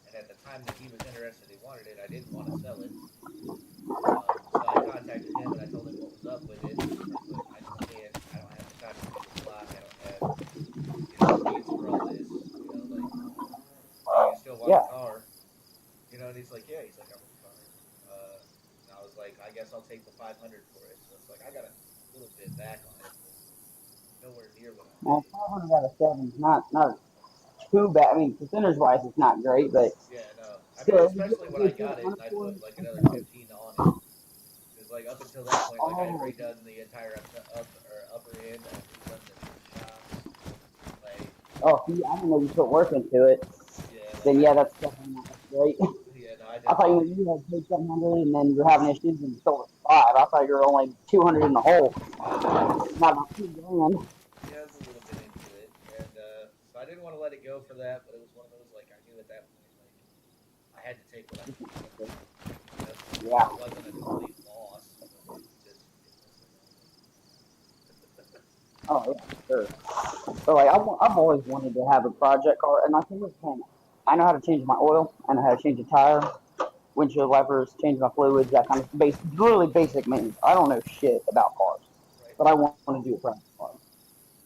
and at the time that he was interested, he wanted it. I didn't want to sell it. So So I contacted him and I told him what was up with it. Look, I just can't. I don't have the time to do this block. I don't have, the means for all this. Like, do you still want Yeah. the car? And he's like, yeah. He's like, I want the car. And I was like, I guess I'll take the 500 for it. So it's like I got a little bit back on it, but nowhere near what I Well, paid. 500 out of 7 is not too bad. I mean, percentage wise, it's not great, but Yeah, no. I mean, still, if you especially when get I a good got it amount and I for put it, like that's another nice. 15 on it. Because like up until that point, like I had Oh, redone the entire upper end. I had redone the shocks. Like, oh, see, I didn't know you put work into it. yeah, like Then yeah, that's definitely not great. yeah, no, I I thought definitely, you had paid 700 and then you're having issues and you sold it for 5. I thought you were only 200 in the hole. no, I was, Not about 2 grand. yeah, I was a little bit into it, and so I didn't want to let it go for that. But it was one of those like I knew at that point like I had to take what I could get. Yeah. It wasn't a complete loss, but it was Oh yeah, sure. So like I've always wanted to have a project car, and I think it's kind of, I know how to change my oil, I know how to change a tire, windshield wipers, change my fluids, that kind of really basic maintenance. I don't know shit about cars, right. but I want to do a project car.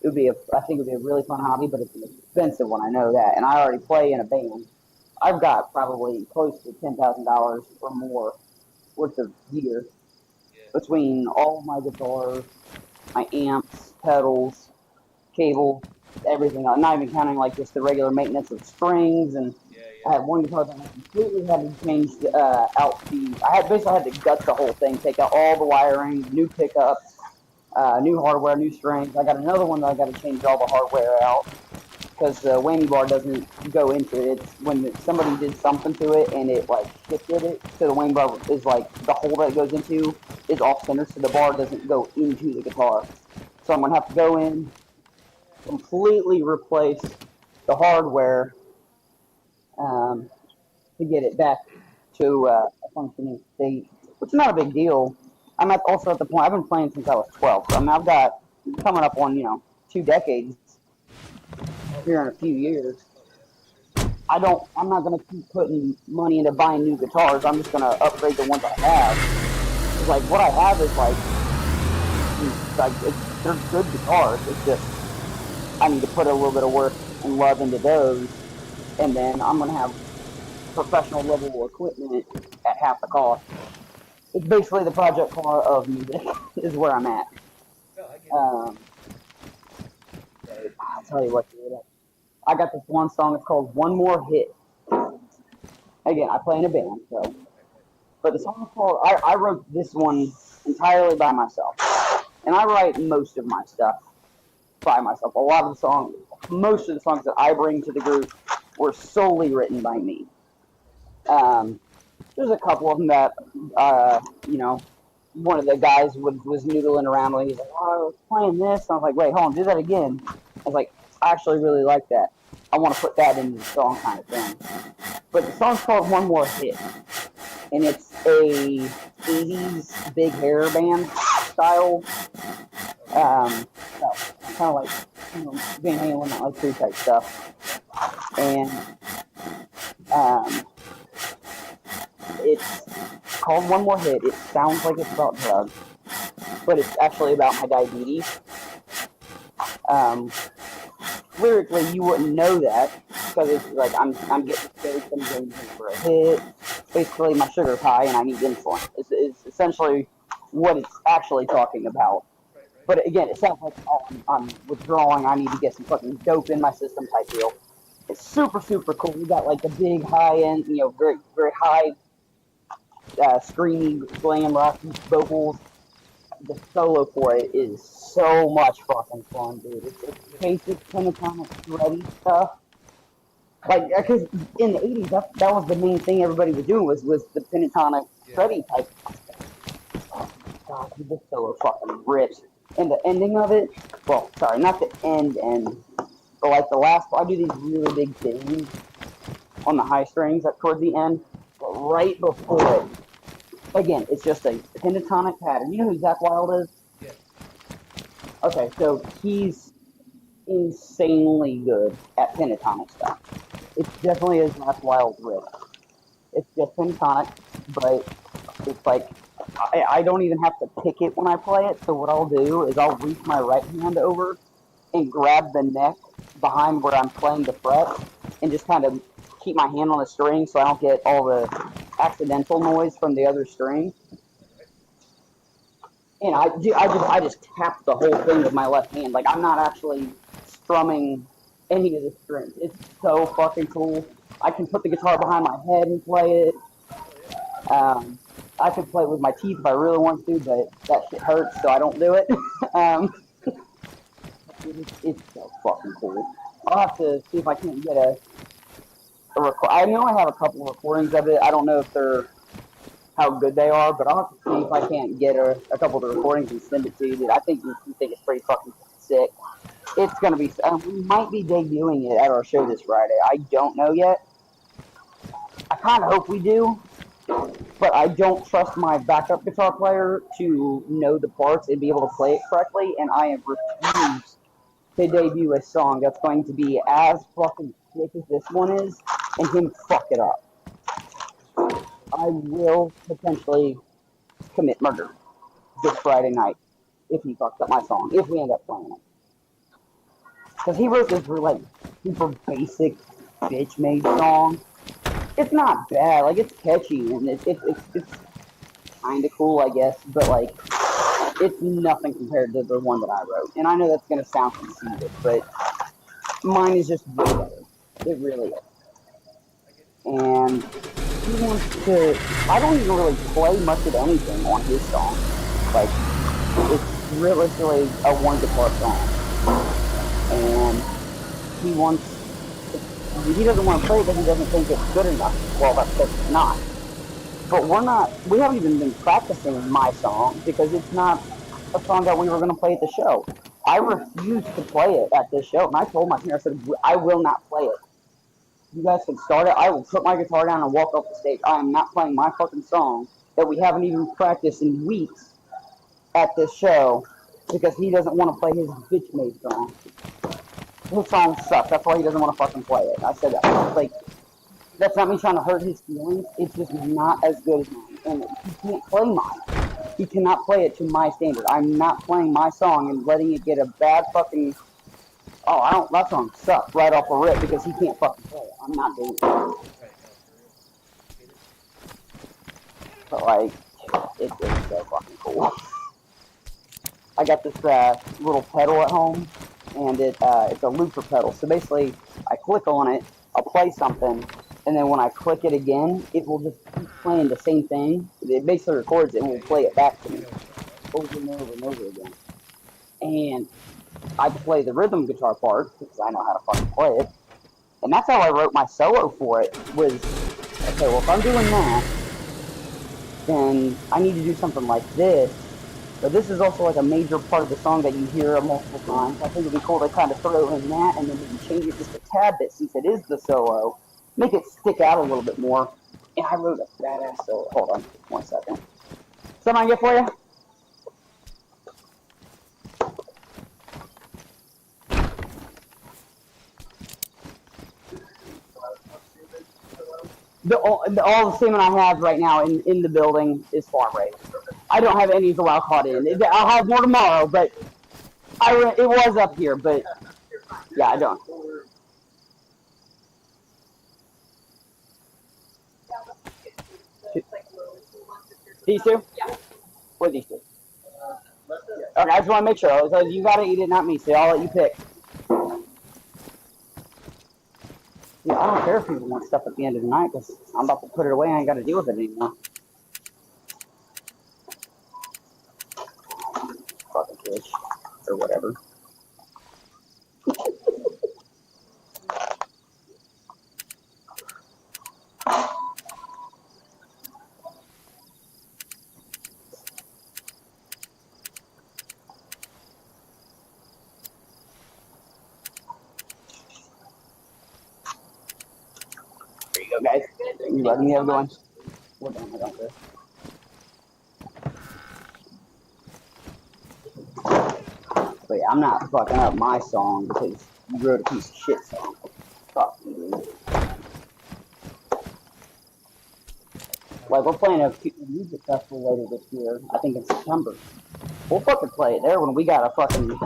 It would be I think it would be a really fun hobby, but it's an expensive one. I know that, and I already play in a band. I've got probably close to $10,000 or more worth of gear Yeah, between all of my guitars, my amps, pedals, cable, everything. I'm not even counting like just the regular maintenance of strings. And yeah, I yeah. had one guitar that I completely had to change out the. I had to gut the whole thing, take out all the wiring, new pickups, new hardware, new strings. I got another one that I got to change all the hardware out because the whammy bar doesn't go into it. It's when somebody did something to it and it like shifted it. So the whammy bar is like the hole that it goes into is off center, so the bar doesn't go into the guitar. So I'm gonna have to go in, completely replace the hardware um, to get it back to a functioning state, which is not a big deal. Also at the point I've been playing since I was 12, so I mean I've got coming up on 2 decades Oh here yeah, in a few years. oh yeah, for sure. I'm not gonna keep putting money into buying new guitars. I'm just gonna upgrade the ones I have. It's like what I have is they're good guitars. It's just I need to put a little bit of work and love into those, and then I'm gonna have professional level equipment at half the cost. It's basically the project car of music is where I'm at. No, I get it. Um, so I'll tell you what, dude. I got this one song. It's called "One More Hit." Again, I play in a band, so Right, right. but the song is called. I wrote this one entirely by myself, and I write most of my stuff by myself. A lot of the songs, most of the songs that I bring to the group, were solely written by me. Nice. Um, there's a couple of them that, you know, one of the guys was noodling around with. He's like, "Oh, I was playing this." And I was like, "Wait, hold on, do that again." I was like, "I actually really like that. I want to put that in the song, kind of thing." But the song's called "One More Hit," and it's a '80s big hair band style. Okay. So kind of like Van Halen, that like true type stuff, and um, it's called One More Hit. It sounds like it's about drugs, but it's actually about my diabetes. Um, Lyrically, you wouldn't know that because it's like I'm getting sick, I'm going for a hit. Basically, my sugar's high and I need insulin. Is essentially what it's actually talking about. Right, right. But again, it sounds like oh, I'm withdrawing. I need to get some fucking dope in my system type deal. It's super super cool. We got like the big high end, very very high screamy glam rock vocals. The solo for it is so much fucking fun, dude. It's basic pentatonic shreddy stuff. Like, because in the '80s, that was the main thing everybody was doing was the pentatonic Yeah. shreddy type. Oh god, dude, this solo fucking rips. And the ending of it, well, sorry, not the end, but like the last, I do these really big things on the high strings up towards the end, but right before it, again, it's just a pentatonic pattern. You know who Zach Wild is? Yeah. Okay, so he's insanely good at pentatonic stuff. It's definitely a Zach Wild riff. It's just pentatonic, but it's like I don't even have to pick it when I play it. So what I'll do is I'll reach my right hand over and grab the neck behind where I'm playing the fret, and just kind of keep my hand on the string so I don't get all the accidental noise from the other string. And I just tap the whole thing with my left hand. Like I'm not actually strumming any of the strings. It's so fucking cool. I can put the guitar behind my head and play it. Um, I could play it with my teeth if I really want to, but that shit hurts, so I don't do it. um, it's so fucking cool. I'll have to see if I can get a record. I know I have a couple of recordings of it. I don't know if they're how good they are, but I'll have to see if I can't get a couple of the recordings and send it to you. Dude, I think you think it's pretty fucking sick. It's gonna be. We might be debuting it at our show this Friday. I don't know yet. I kind of hope we do, but I don't trust my backup guitar player to know the parts and be able to play it correctly, and I have refused to debut a song that's going to be as fucking sick as this one is, and him fuck it up. I will potentially commit murder this Friday night if he fucks up my song, if we end up playing it. Because he wrote this like super basic bitch made song. It's not bad, like it's catchy and it's kind of cool, I guess, but like it's nothing compared to the one that I wrote. And I know that's gonna sound conceited, but mine is just way better. It really is. And he wants to. I don't even really play much of anything on his song. Like it's realistically a one guitar song, and he wants. He doesn't want to play it because he doesn't think it's good enough. Well, that's because it's not. But we're not. We haven't even been practicing my song because it's not a song that we were going to play at the show. I refused to play it at this show, and I told my parents, I said, I will not play it. You guys can start it. I will put my guitar down and walk off the stage. I am not playing my fucking song that we haven't even practiced in weeks at this show because he doesn't want to play his bitch made song. His song sucks. That's why he doesn't want to fucking play it. I said that. Like, that's not me trying to hurt his feelings. It's just not as good as mine. And he can't play mine. He cannot play it to my standard. I'm not playing my song and letting it get a bad fucking. Oh, I don't. That song sucks right off the rip because he can't fucking play it. I'm not doing it. But like, it's so fucking cool. I got this little pedal at home, and it's a looper pedal. So basically, I click on it, I'll play something, and then when I click it again, it will just keep playing the same thing. It basically records it and will play it back to me over and over and over again. And I play the rhythm guitar part because I know how to fucking play it. And that's how I wrote my solo for it. Was okay. Well, if I'm doing that, then I need to do something like this. But this is also like a major part of the song that you hear multiple times. I think it'd be cool to kind of throw in that and then maybe change it just a tad bit since it is the solo. Make it stick out a little bit more. And I wrote a badass solo. Hold on 1 second. Something I get for you? All the semen I have right now in the building is farm raised. I don't have any of the wild caught in. I'll have more tomorrow, but it was up here, but yeah, I don't. These two? What are these two? Okay, I just want to make sure. So you gotta eat it, not me. So I'll let you pick. Yeah, I don't care if people want stuff at the end of the night because I'm about to put it away. I ain't got to deal with it anymore. Fucking fish or whatever. There you go, guys. You letting me have a one? What the hell I got this? But yeah, I'm not fucking up my song because you wrote a piece of shit song. Fuck you, dude. Like, we're playing a music festival later this year, I think in September. We'll fucking play it there when we got a fucking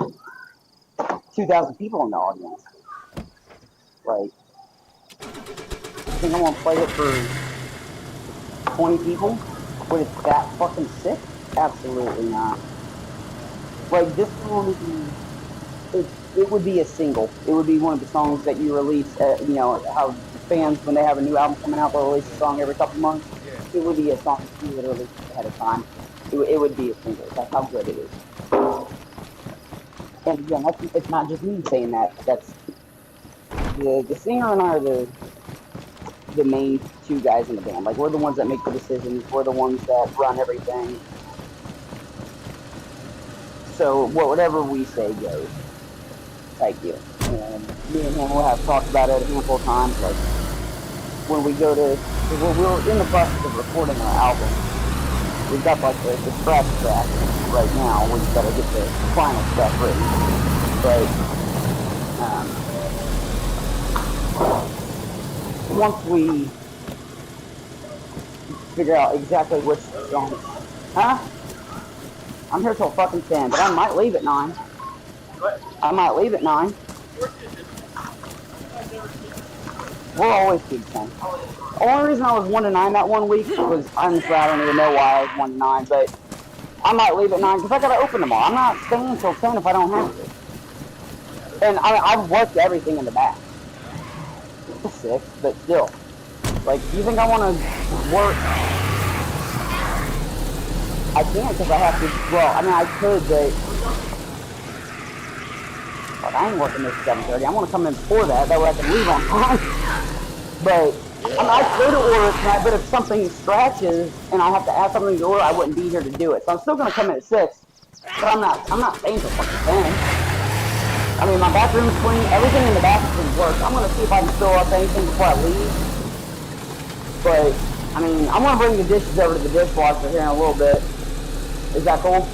2,000 people in the audience. Like, I think I'm gonna play it for 20 people? Would it that fucking sick? Absolutely not. Like, this song would be, it would be a single. It would be one of the songs that you release, you know, how fans, when they have a new album coming out, they'll release a song every couple months. Yeah. It would be a song that you would release ahead of time. It would be a single. That's how good it is. And again, it's not just me saying that. That's the singer and I are the main two guys in the band. Like, we're the ones that make the decisions. We're the ones that run everything. So whatever we say goes. Thank you. And me and him will have talked about it a handful of times. Like, when we go to, we're in the process of recording our album. We've got like the scratch track right now. We just gotta get the final stuff written. But once we figure out exactly which songs, huh? I'm here till fucking 10, but I might leave at 9. I might leave at 9. We'll always keep 10. The only reason I was 1 to 9 that one week was, honestly, I don't even know why I was 1 to 9, but I might leave at 9 because I gotta open tomorrow. I'm not staying until 10 if I don't have to. And I've worked everything in the back. It's 6, but still. Like, you think I want to work? I can't because I have to, well, I mean, I could, but like, I ain't working this 7:30. I'm going to come in before that way I can leave on time. But, I mean, I could order tonight, but if something scratches and I have to add something to order, I wouldn't be here to do it. So I'm still going to come in at 6, but I'm not staying till fucking 10. I mean, my bathroom's clean, everything in the bathroom works. I'm going to see if I can fill up anything before I leave. But, I mean, I'm going to bring the dishes over to the dishwasher here in a little bit. Is that cool?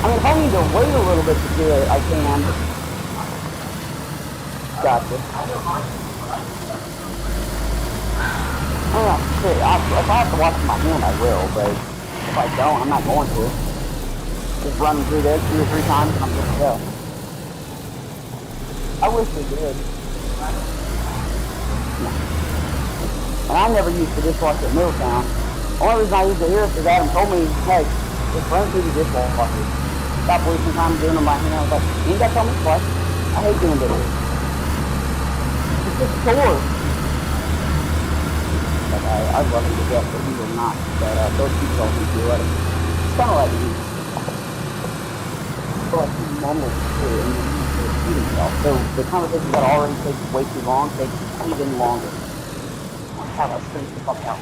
I mean, if I need to wait a little bit to do it, I can. Gotcha. Oh, shit, if I have to wash my hand, I will, but if I don't, I'm not going to. Just run through this 2 or 3 times and I'm good to go. I wish we did. No. And I never used the dishwasher at Middletown. The only reason I used it here is because Adam told me, hey, just run through the dishwasher. Stop wasting time doing them by hand. I was like, you ain't got to tell me twice. I hate doing dishes. It's just a chore. Like, I'd love to get but he will not. But those people don't need to let him. It's kind of like me. I feel like he mumbles too, and then he repeat himself. So the conversation that already takes way too long takes even longer. Have us finish the fuck out.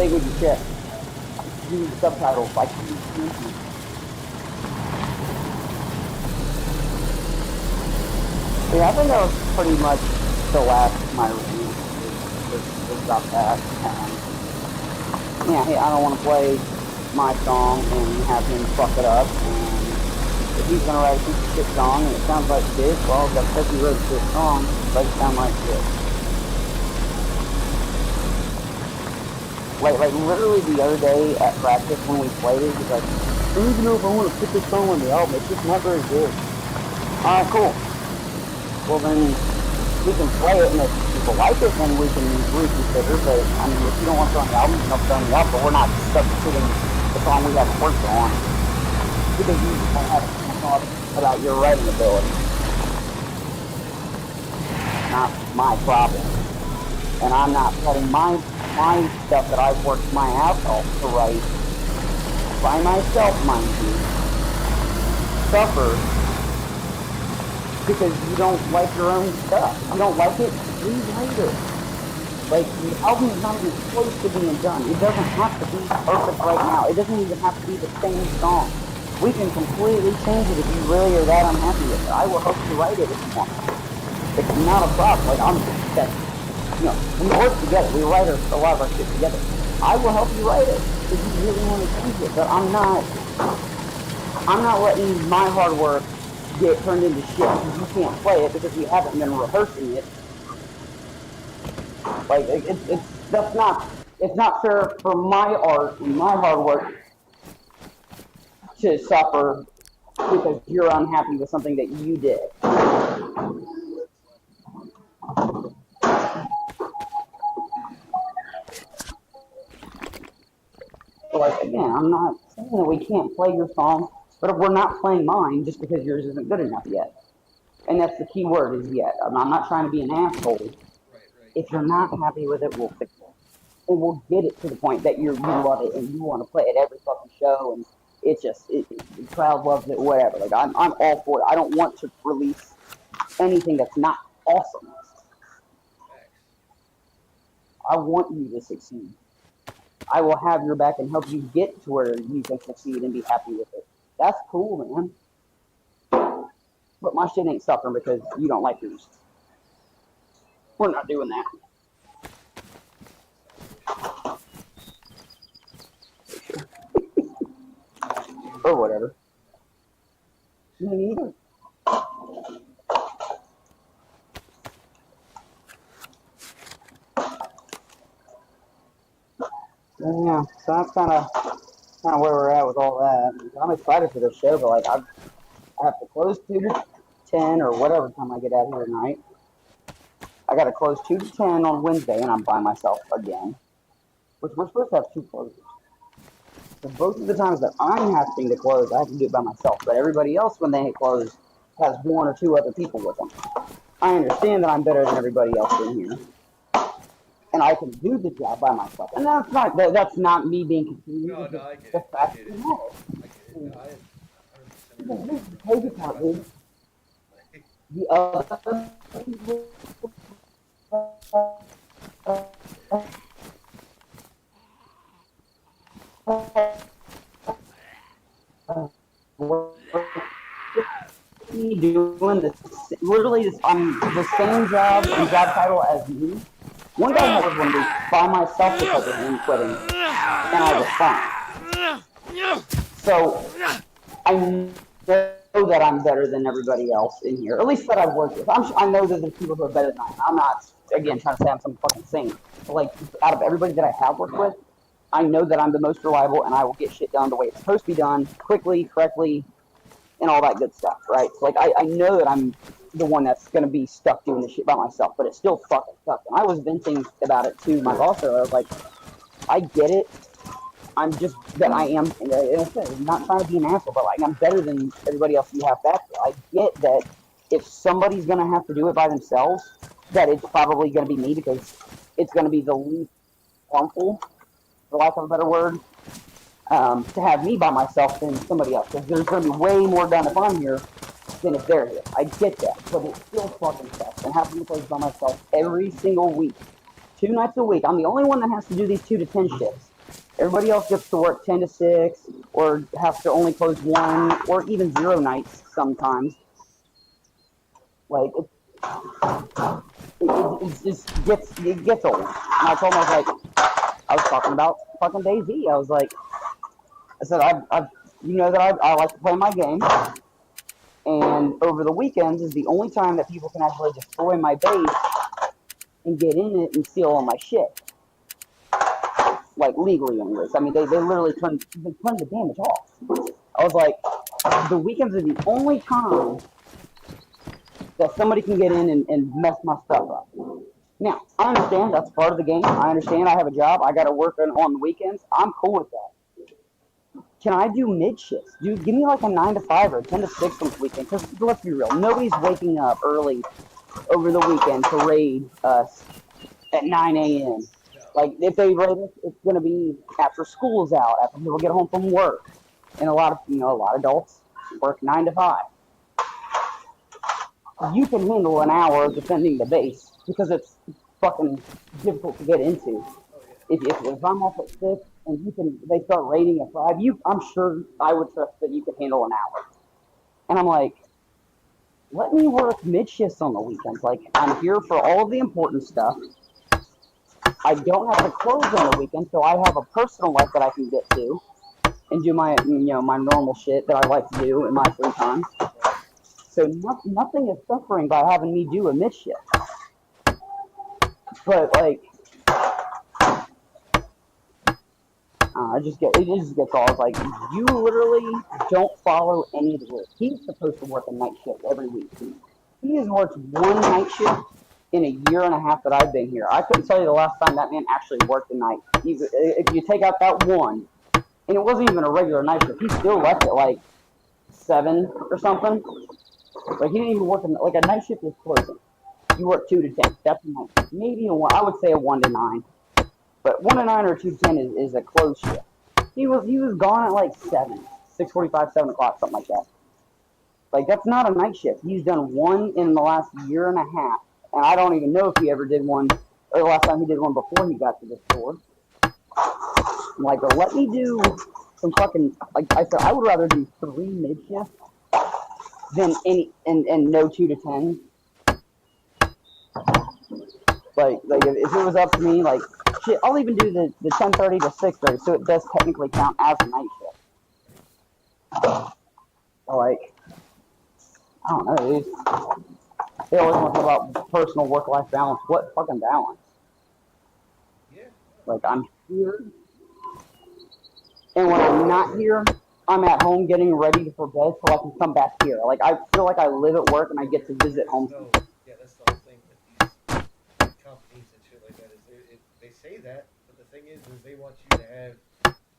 Stay with your shit. Use the subtitles like you need to. Yeah, I think that was pretty much the last of my review was about that. Yeah, hey, I don't want to play my song and have him fuck it up. And if he's gonna write a piece of shit song and it sounds like shit, well, that's because he wrote a shit song, but it sound like shit. Like literally the other day at practice when we played it, he's like, I don't even know if I want to put this song on the album. It's just not very good. Alright, cool. Well then, we can play it, and if people like it, then we can reconsider. But I mean, if you don't want to throw on the album, you don't throw on the album. But we're not substituting the song we haven't worked on because you don't have a thought about your writing ability. Not my problem. And I'm not letting my stuff that I've worked my ass off to write by myself, mind you, suffer because you don't like your own stuff. If you don't like it, rewrite it. Like, the album is not even close to being done. It doesn't have to be perfect right now. It doesn't even have to be the same song. We can completely change it if you really are that unhappy with it. I will help you write it if you want. It's not a problem. Like, you know, we work together. We write a lot of our shit together. I will help you write it if you really want to change it. But I'm not letting my hard work get turned into shit because you can't play it because we haven't been rehearsing it. Like it's not fair for my art and my hard work to suffer because you're unhappy with something that you did. So like again, I'm not saying that we can't play your song, but if we're not playing mine just because yours isn't good enough yet. And that's the key word is yet. I'm not trying to be an asshole. Right, right. If you're not happy with it, we'll fix it. And we'll get it to the point that you love it and you want to play it every fucking show and the crowd loves it, whatever. Like I'm all for it. I don't want to release anything that's not awesome. I want you to succeed. I will have your back and help you get to where you can succeed and be happy with it. That's cool, man. But my shit ain't suffering because you don't like yours. We're not doing that. Or whatever. Me neither. Yeah, so that's kind of where we're at with all that. I'm excited for this show, but like I have to close 2 to 10 or whatever time I get out here tonight. I got to close 2 to 10 on Wednesday, and I'm by myself again, which we're supposed to have 2 closers. So both of the times that I'm having to close, I have to do it by myself. But everybody else, when they close, has 1 or 2 other people with them. I understand that I'm better than everybody else in here, and I can do the job by myself. And that's not me being confused. No, I get the it. fact I get that it. no. I get it. No, I 100% This agree. is crazy part, dude. The other people doing this literally I'm the same job and job title as me. One guy had one week by myself because of him quitting, and I was fine. So I know that I'm better than everybody else in here, at least that I've worked with. I know that there's people who are better than I am. I'm not, again, trying to say I'm some fucking saint. But like, out of everybody that I have worked with, I know that I'm the most reliable and I will get shit done the way it's supposed to be done, quickly, correctly, and all that good stuff, right? So like, I know that I'm the one that's going to be stuck doing this shit by myself, but it still fucking sucks. And I was venting about it to my boss, so I was like, I get it. I'm just that I am, and I said, I'm not trying to be an asshole, but like I'm better than everybody else you have back there. I get that if somebody's gonna have to do it by themselves, that it's probably gonna be me because it's gonna be the least harmful, for lack of a better word, to have me by myself than somebody else. Because there's gonna be way more done if I'm here than if they're here. I get that, but it still fucking sucks. And having to play by myself every single week, 2 nights a week. I'm the only one that has to do these 2 to 10 shifts. Everybody else gets to work 10 to 6 or has to only close 1 or even 0 nights sometimes. Like, it just gets old. And I told him, I was talking about fucking DayZ. I said, you know that I like to play my game. And over the weekends is the only time that people can actually destroy my base and get in it and steal all my shit. Like legally anyways. I mean they literally turned the damage off. I was like, the weekends are the only time that somebody can get in and mess my stuff up. Now, I understand that's part of the game. I understand I have a job. I gotta work on the weekends. I'm cool with that. Can I do mid shifts? Dude, give me like a 9 to 5 or 10 to 6 on the weekend. Because let's be real, nobody's waking up early over the weekend to raid us at 9 a.m. Like, if they raid us, it's going to be after school's out, after people get home from work. And a lot of adults work 9 to 5. You can handle an hour of defending the base because it's fucking difficult to get into. If I'm off at 6 and they start raiding at 5, I'm sure I would trust that you could handle an hour. And I'm like, let me work mid shifts on the weekends. Like, I'm here for all of the important stuff. I don't have to close on the weekend, so I have a personal life that I can get to and do my my normal shit that I like to do in my free time. So nothing is suffering by having me do a mid shift. But like, it just gets all like, you literally don't follow any of the rules. He's supposed to work a night shift every week. He has worked one night shift in a year and a half that I've been here. I couldn't tell you the last time that man actually worked a night. If you take out that one, and it wasn't even a regular night shift, he still left at like 7 or something. Like he didn't even work like a night shift is closing. You work 2 to 10. That's a night shift. Maybe I would say a 1 to 9. But 1 to 9 or 2 to 10 is a close shift. He was gone at like 7, 6:45, 7 o'clock, something like that. Like that's not a night shift. He's done one in the last year and a half, and I don't even know if he ever did one, or the last time he did one before he got to the store. I'm like, well, let me do some fucking, like I said, I would rather do 3 mid shifts than any and no 2 to 10. Like if it was up to me, like shit, I'll even do the 10:30 to 6:30, so it does technically count as a night shift. Like I don't know, they always want to talk about personal work-life balance. What fucking balance? Yeah. Like I'm here, and when I'm not here, I'm at home getting ready for bed so I can come back here. Like I feel like I live at work and I get to visit home. Yeah, that's the whole thing with these companies and shit like that. They say that, but the thing is they want you to have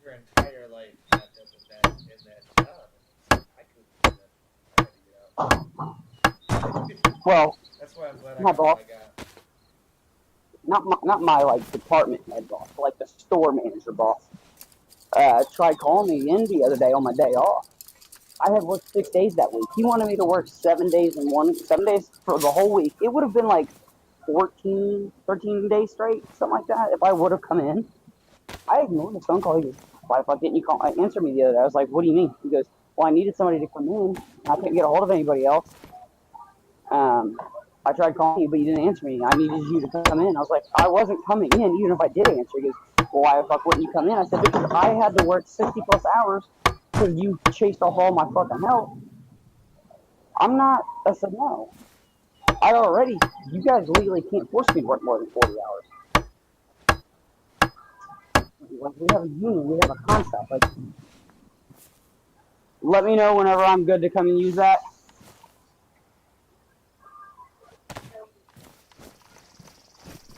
your entire life wrapped up in that job. And it's like, I couldn't do that. I had to get out. Well, that's why I'm glad I my got boss, what I got. not my like department head boss, but like the store manager boss. Tried calling me in the other day on my day off. I had worked 6 days that week. He wanted me to work 7 days 7 days for the whole week. It would have been like 14, 13 days straight, something like that, if I would have come in. I ignored the phone call. He goes, why the fuck didn't you answer me the other day? I was like, what do you mean? He goes, well, I needed somebody to come in. I couldn't get a hold of anybody else. I tried calling you, but you didn't answer me. I needed you to come in. I was like, I wasn't coming in, even if I did answer. He goes, well, why the fuck wouldn't you come in? I said, because I had to work 60 plus hours because you chased off all my fucking help. I'm not. I said, no. You guys legally can't force me to work more than 40 hours. Like, we have a union, we have a contract. Like, let me know whenever I'm good to come and use that.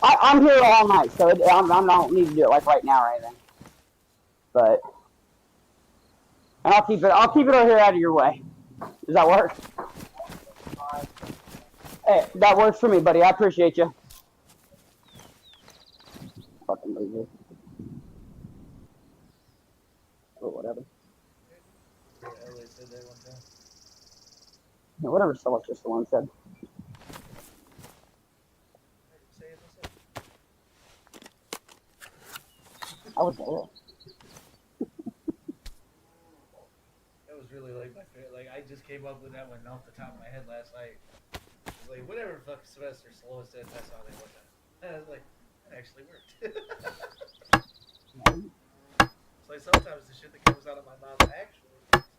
I'm here all night, so I don't need to do it like right now or anything. But and I'll keep it over here out of your way. Does that work? Hey, that works for me, buddy. I appreciate you. Fucking loser. Or whatever. LA said that one time. Yeah, whatever Sylvester Stallone said. Say it myself. I was there. That was really like my favorite. Like I just came up with that one off the top of my head last night. It was like whatever fuck Sylvester Stallone said. That's how they looked at it. And I was like, that actually worked. It's like sometimes the shit that comes out of my mouth actually works.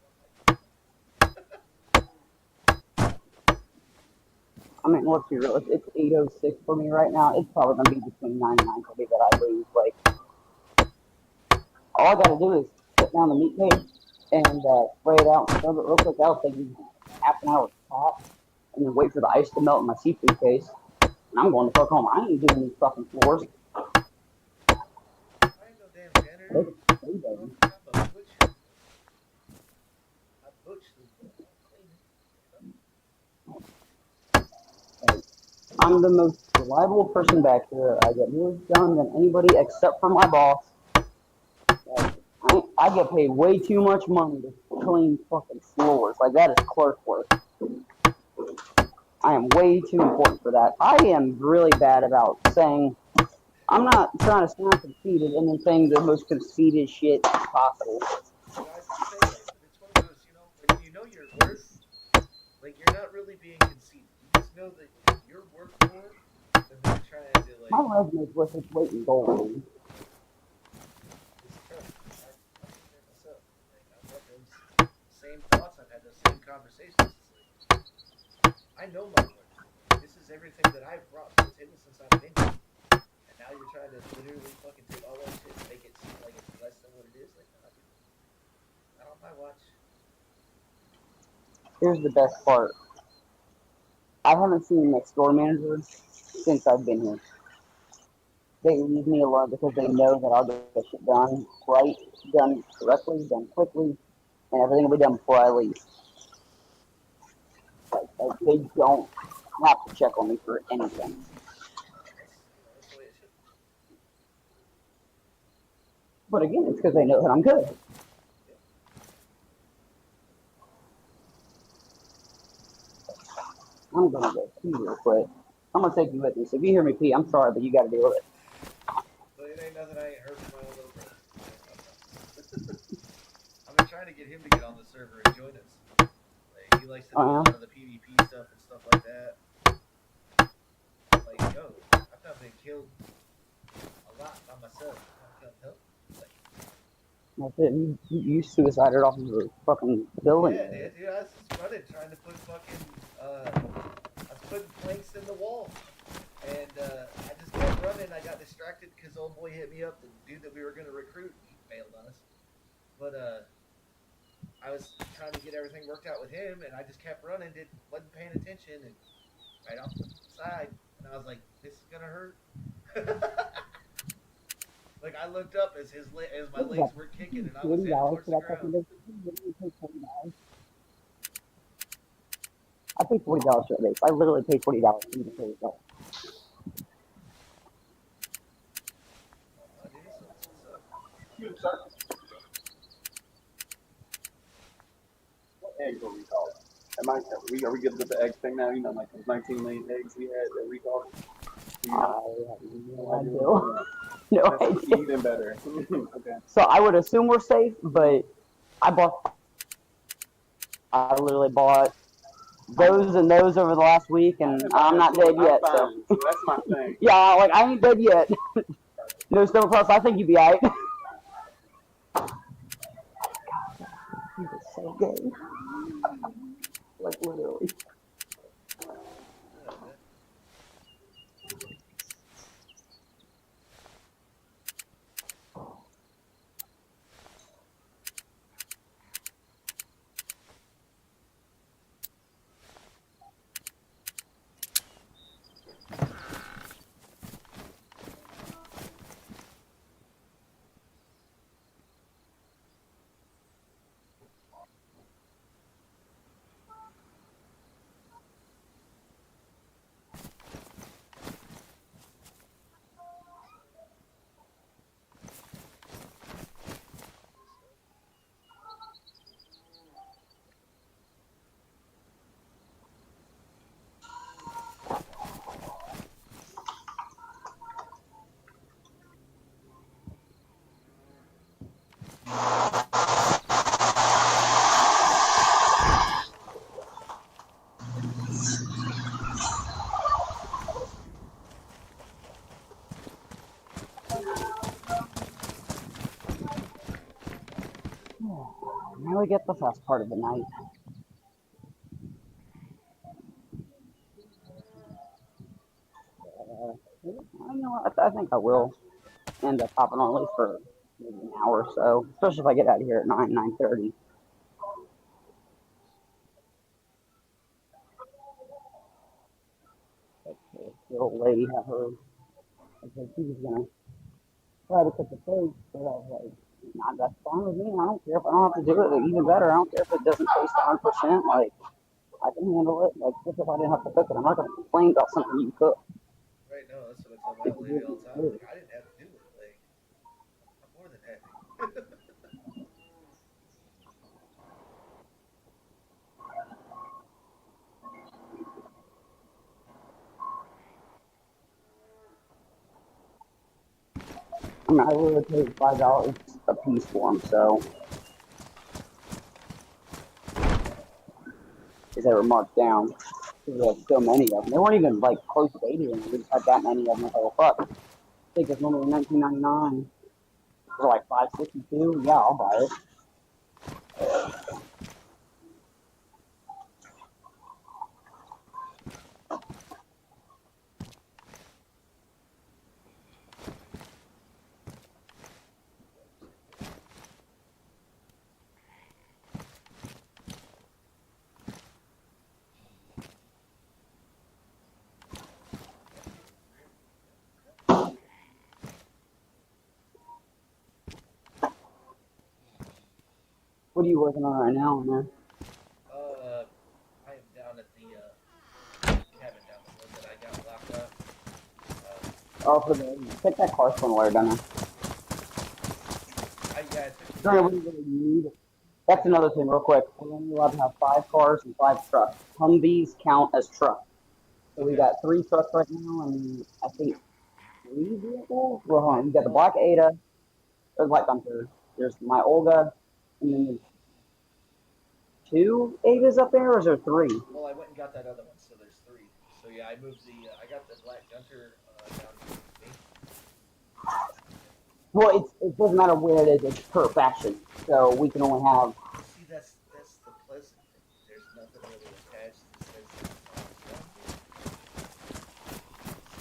I mean, let's be real. It's 8:06 for me right now. It's probably gonna be between 9 and 9:30 that I leave. Like, all I gotta do is sit down the meat cage and spray it out and serve it real quick. That'll take me half an hour to top, and then wait for the ice to melt in my seafood case. And I'm going to fuck home. I ain't doing these fucking floors. I ain't no damn janitor. I'm the most reliable person back here. I get more done than anybody except for my boss. Like, I get paid way too much money to clean fucking floors. Like, that is clerk work. I am way too important for that. I am really bad about saying, I'm not trying to sound conceited and then saying the most conceited shit possible. It's one of those, when you know your worth, like you're not really being conceited. You just know that you're worth more than they're trying to like. My resume's worth its weight in gold. It's tough. I've been there myself. Like, I've had those same thoughts. I've had those same conversations. It's like, I know my worth. This is everything that I've brought to the table since I've been here. And now you're trying to literally fucking take all that shit and make it seem like it's less than what it is. Like, nah, dude, not on my watch. Here's the best part. I haven't seen the store manager since I've been here. They leave me alone because they know that I'll get the shit done right, done correctly, done quickly, and everything will be done before I leave. Like they don't have to check on me for anything. That's the way it should be. But again, it's because they know that I'm good. Yep. I'm gonna go pee real quick. I'm gonna take you with me. So if you hear me pee, I'm sorry, but you gotta deal with it. But it ain't nothing I ain't heard from my own little brother. So that's not a problem. I've been trying to get him to get on the server and join us. Like, he likes to do a lot of the PvP stuff and stuff like that. Like, yo, I've not been killed a lot by myself. I can't help. Like, That's it. You suicided off of the fucking building. yeah, dude, I was just running, trying to put fucking, I was putting planks in the wall. And I just kept running. I got distracted because old boy hit me up, the dude that we were going to recruit. He failed on us. But I was trying to get everything worked out with him, and I just kept running, wasn't paying attention, and right off the side, and I was like, "This is gonna hurt." Like I looked up as my legs were kicking, and I was heading towards the ground. I paid $40 for this. I literally paid $40 for you to pay yourself. Oh, dude, that's what's up. What eggs are we calling? Are we good with the egg thing now? You know, like those 19 million eggs we had that we called. You know, I have no idea. No that's idea. even better. Okay. So I would assume we're safe, but I literally bought those and those over the last week, and I'm not dead yet. So that's my thing. yeah, like I ain't dead yet. No Stone Plus, I think you'd be alright. He was so gay. Like literally. Yeah, man. Now we get the first part of the night. I think I will end up hopping on at least for maybe an hour or so, especially if I get out of here at 9:30. The old lady had her. I said she was gonna try to cut the cake, but I was like, nah, that's fine with me. I don't care if I don't have to do it. Even better, I don't care if it doesn't taste 100%. Like I can handle it. Like just if I didn't have to cook it, I'm not gonna complain about something you cook. Right now, that's what I tell my old lady all the time. Like I didn't have to do it. Like I'm more than happy. I mean, I would have paid $5 a piece for them, so because they were marked down. Because we had so many of them. They weren't even like close to 80 and we just had that many of them. Oh fuck! I think it's normally $19.99 for like $5.62. Yeah, I'll buy it. What are you working on right now, man? I am down at the cabin down the road that I got locked up. Oh, for the take that car somewhere, down there. Yeah, it took me. Don't really need. That's another thing, real quick. We're only allowed to have 5 cars and 5 trucks. Humvees count as trucks. So we Okay. got 3 trucks right now, and I think 3 vehicles. Well, hold on. You got the Black Ada, or Black Panther. There's my Olga, and then there's 2 Adas up there, or is there 3? Well, I went and got that other one, so there's 3. So yeah, I moved the. I got the Black Gunter down to me. Well, it doesn't matter where it is. It's per faction, so we can only have. See, that's the pleasant thing. There's nothing really attached that says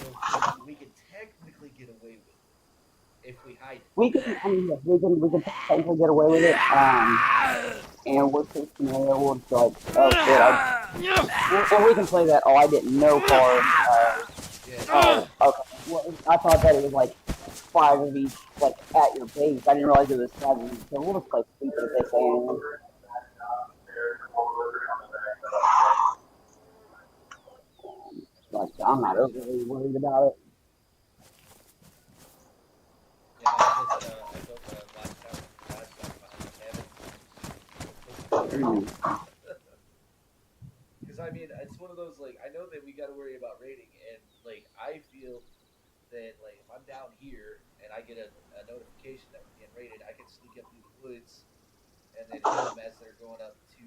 that so we could technically get away with it if we hide it. We can. I mean, yes, we can technically get away with it. And worst case scenario, we'll just like, oh shit, and we can play that. Oh, I didn't know card. Yeah. Oh, okay. Well, I thought that it was like 5 of each, like at your base. I didn't realize it was 5 of each. So we'll just play stupid if they say anything. Like, I'm not overly worried about it. Yeah, I built a lockdown garage back behind the cabin. Because I mean, it's one of those like I know that we got to worry about rating, and like I feel that like if I'm down here and I get a notification that we're getting raided, I can sneak up through the woods and then hit them as they're going up to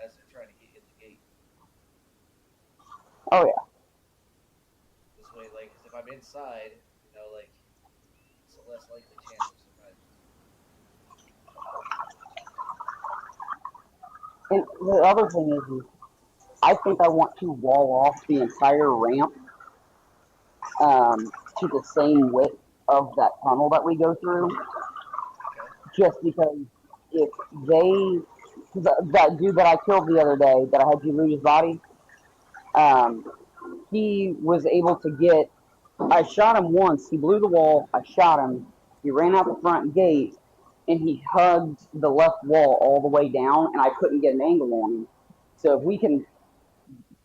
as they're trying to get in the gate. Oh yeah. This way, like, 'cause if I'm inside, you know, like it's a less likely chance of surviving. And the other thing is I think I want to wall off the entire ramp to the same width of that tunnel that we go through, just because if they, that dude that I killed the other day, that I had you loot his body, he was able to get, I shot him once, he blew the wall, I shot him, he ran out the front gate, and he hugged the left wall all the way down, and I couldn't get an angle on him. So if we can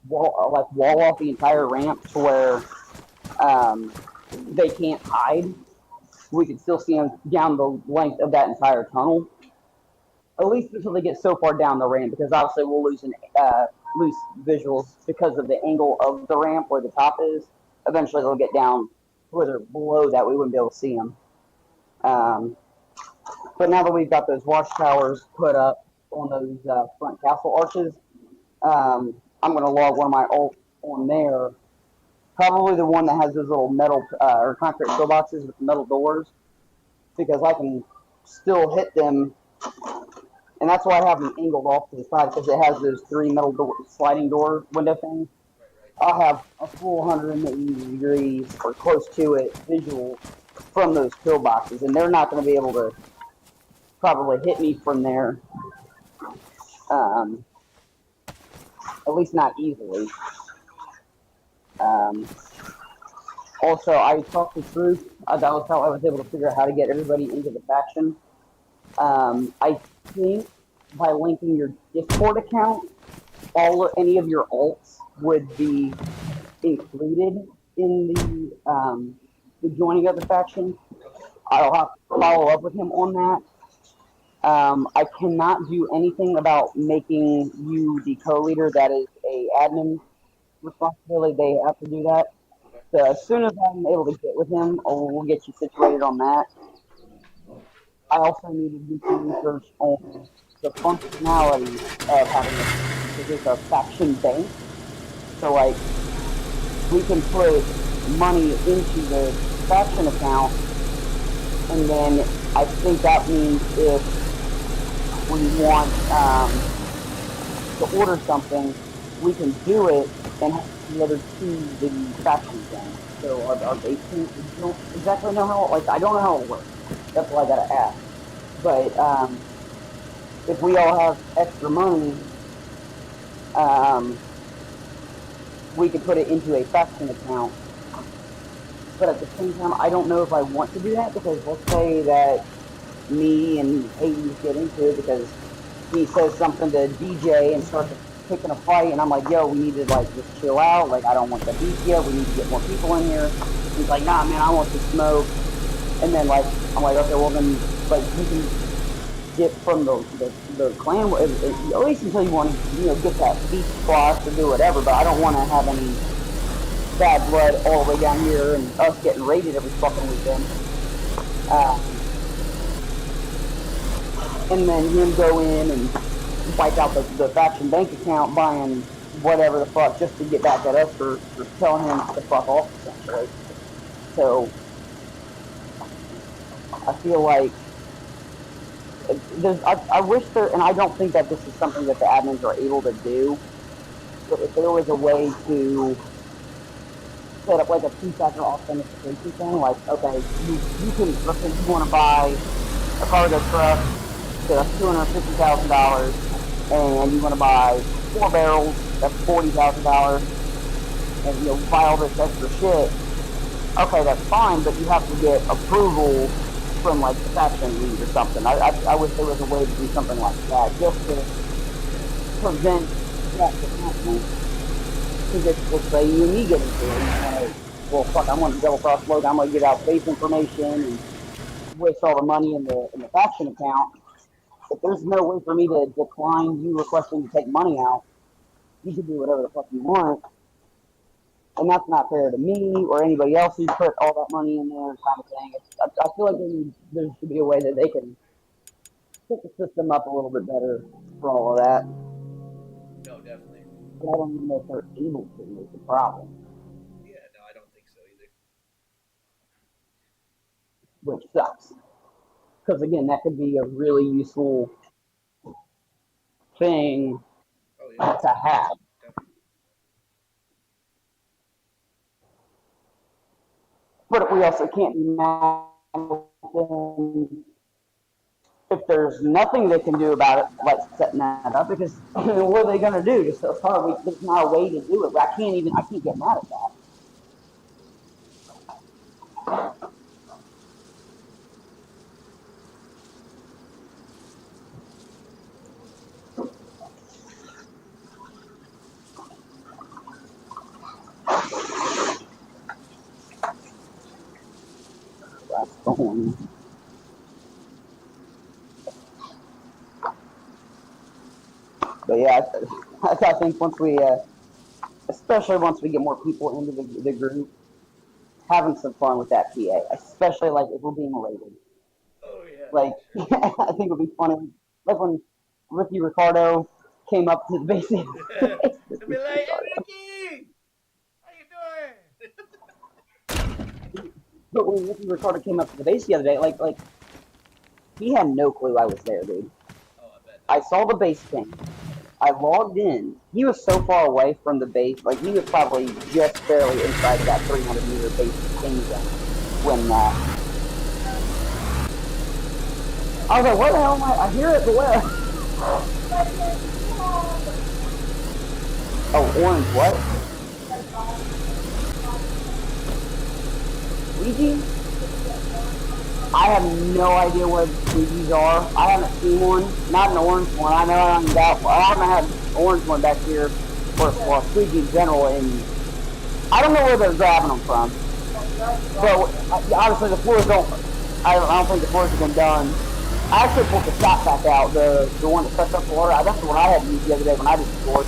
wall off the entire ramp to where they can't hide, we can still see them down the length of that entire tunnel. At least until they get so far down the ramp, because obviously we'll lose visuals because of the angle of the ramp where the top is. Eventually they'll get down where they're below that, we wouldn't be able to see them. But now that we've got those watchtowers put up on those front castle arches, I'm going to log one of my ults on there. Probably the one that has those little metal or concrete pillboxes with metal doors, because I can still hit them. And that's why I have them angled off to the side, because it has those 3 metal sliding door window things. I'll have a full 180 degrees or close to it visual from those pillboxes, and they're not going to be able to probably hit me from there. At least not easily. Also, I talked to Truth. That was how I was able to figure out how to get everybody into the faction. I think by linking your Discord account, any of your alts would be included in the joining of the faction. I'll have to follow up with him on that. I cannot do anything about making you the co-leader. That is a admin responsibility. They have to do that. So as soon as I'm able to get with him, we'll get you situated on that. I also need to do some research on the functionality of having a faction bank. So like, we can put money into the faction account, and then I think that means if we want to order something, we can do it and have the other to the faction thing. So our base team, we don't exactly know how, like, I don't know how it works. That's why I gotta ask. But if we all have extra money, we could put it into a faction account. But at the same time, I don't know if I want to do that, because let's say that me and Hades get into it, because he says something to DJ and starts picking a fight, and I'm like, yo, we need to like just chill out. Like, I don't want the beef yet. We need to get more people in here. He's like, nah, man, I want to smoke. And then like, I'm like, okay, well then, like, you can get from the clan, at least until you want to, get that beef squash or do whatever. But I don't want to have any bad blood all the way down here and us getting raided every fucking weekend. And then him go in and wipe out the faction bank account, buying whatever the fuck just to get back at us for telling him to fuck off, essentially. So I feel like I wish there, and I don't think that this is something that the admins are able to do, but if there was a way to set up like a two-factor authentication thing, like, okay, you can, let's say you want to buy a cargo truck that's $250,000, and you want to buy 4 barrels, that's $40,000, and buy all this extra shit. Okay, that's fine, but you have to get approval from like the faction lead or something. I wish there was a way to do something like that, just to prevent that from happening. Because it's a unique thing. Well, fuck, I'm going to double cross Logan. I'm going to give out base information and waste all the money in the faction account. If there's no way for me to decline you requesting to take money out, you can do whatever the fuck you want. And that's not fair to me or anybody else who put all that money in there, kind of thing. I feel like there should be a way that they can set the system up a little bit better for all of that. No, definitely. But I don't even know if they're able to. It's a problem. Yeah, no, I don't think so either. Which sucks. Because again, that could be a really useful thing to have. Definitely. But we also can't be mad if there's nothing they can do about it, like setting that up, because what are they going to do? Just so hard. There's not a way to do it. I can't get mad at that. That's going. But yeah, I think once we, especially once we get more people into the group, having some fun with that PA, especially like if we're being rated. Oh yeah. Like, I think it would be funny, like when Ricky Ricardo came up to the base. To be like, hey Ricky, how you doing? But when Ricky Ricardo came up to the base the other day, like he had no clue I was there, dude. Oh, I bet. I saw the base thing. I logged in. He was so far away from the base, like he was probably just barely inside that 300-meter base ping zone when I was like, where the hell am I? I hear it, but where? Oh, orange what? Ouija? I have no idea what Ouijas are. I haven't seen one. Not an orange one. I know I haven't got one. I haven't had an orange one back here for Ouija in general, and I don't know where they're grabbing them from. But obviously the floors don't. I don't think the floors have been done. I actually pulled the shot back out, the one that sucks up the water. That's the one I had used the other day when I did the floors.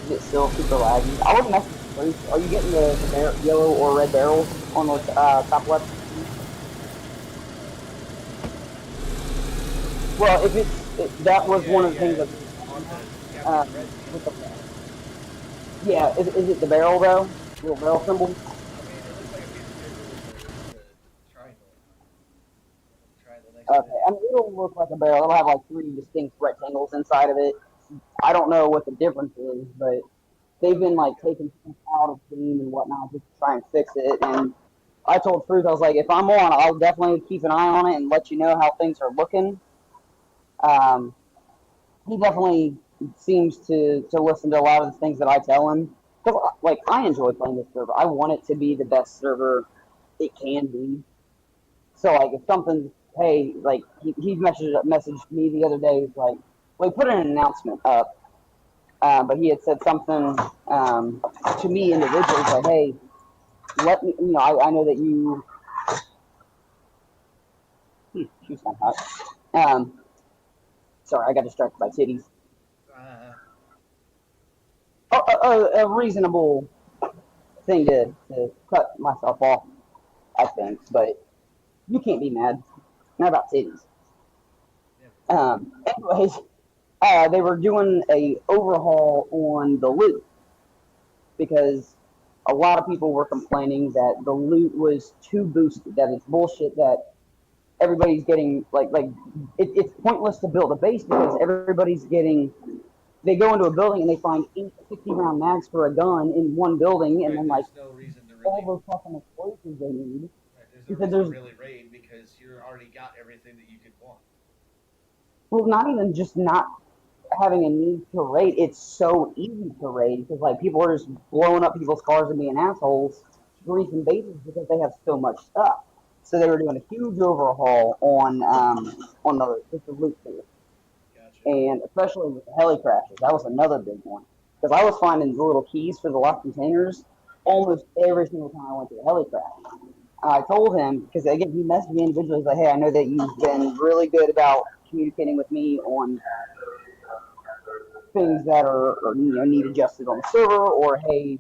Is it still super laggy? I wouldn't necessarily. Are you getting the yellow or red barrels on the top left? Well, if that was one of the things that. With the, yeah, is it the barrel though? Little barrel symbol? I mean, it looks like a piece of paper with the triangle. Triangle next to Okay, I mean it'll look like a barrel. It'll have like 3 distinct rectangles inside of it. I don't know what the difference is, but they've been like taking stuff out of Steam and whatnot just to try and fix it. And I told Truth, I was like, if I'm on, I'll definitely keep an eye on it and let you know how things are looking. He definitely seems to listen to a lot of the things that I tell him, because like I enjoy playing this server. I want it to be the best server it can be. So like if something, hey, like he messaged me the other day. He's like, well, he put an announcement up, but he had said something to me individually, like, hey, let me, I know that you, she's not hot. Sorry, I got distracted by titties. A reasonable thing to cut myself off, I think, but you can't be mad. Not about titties. Anyways, they were doing a overhaul on the loot because a lot of people were complaining that the loot was too boosted. That it's bullshit. That everybody's getting it's pointless to build a base because everybody's getting. They go into a building and they find 8 60-round mags for a gun in one building, and then like no reason to all really, those fucking explosives they need. there's no reason to really raid because you're already got everything that you could want. Well, not even just not having a need to raid. It's so easy to raid because like people are just blowing up people's cars and being assholes, griefing bases because they have so much stuff. So they were doing a huge overhaul on the loot pool. And especially with the heli crashes, that was another big one. Because I was finding the little keys for the locked containers almost every single time I went to a heli crash. I told him, because again, he messaged me individually, he's like, hey, I know that you've been really good about communicating with me on things that are need adjusted on the server, or hey,